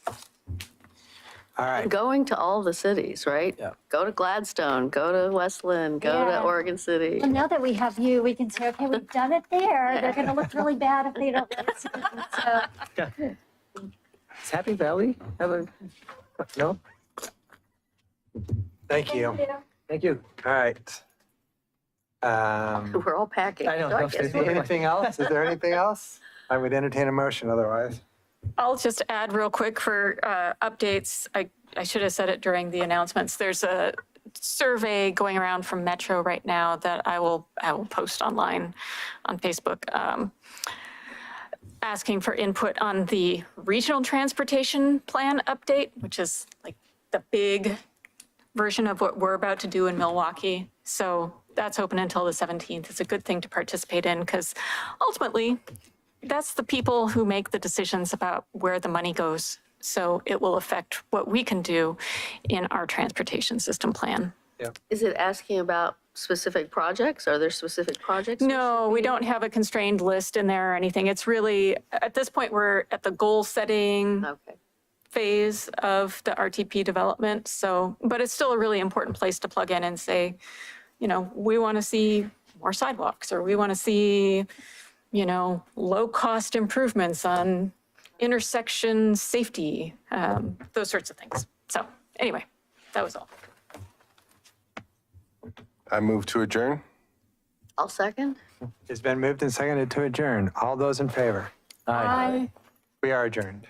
All right. Going to all the cities, right? Yeah. Go to Gladstone, go to Westland, go to Yeah. Oregon City. Well, now that we have you, we can say, okay, we've done it there. They're going to look really bad if they don't listen. So Is Happy Valley have a, no? Thank you. Thank you. All right. We're all packing. I know. So I guess we're- Anything else? Is there anything else? I would entertain a motion otherwise. I'll just add real quick for updates. I should have said it during the announcements. There's a survey going around from Metro right now that I will post online on Facebook, asking for input on the regional transportation plan update, which is like the big version of what we're about to do in Milwaukie. So that's open until the 17th. It's a good thing to participate in because ultimately, that's the people who make the decisions about where the money goes. So it will affect what we can do in our transportation system plan. Is it asking about specific projects? Are there specific projects? No, we don't have a constrained list in there or anything. It's really, at this point, we're at the goal setting Okay. phase of the RTP development. So, but it's still a really important place to plug in and say, we want to see more sidewalks, or we want to see low-cost improvements on intersection safety, those sorts of things. So anyway, that was all. I move to adjourn. I'll second. It's been moved and seconded to adjourn. All those in favor? Bye. We are adjourned.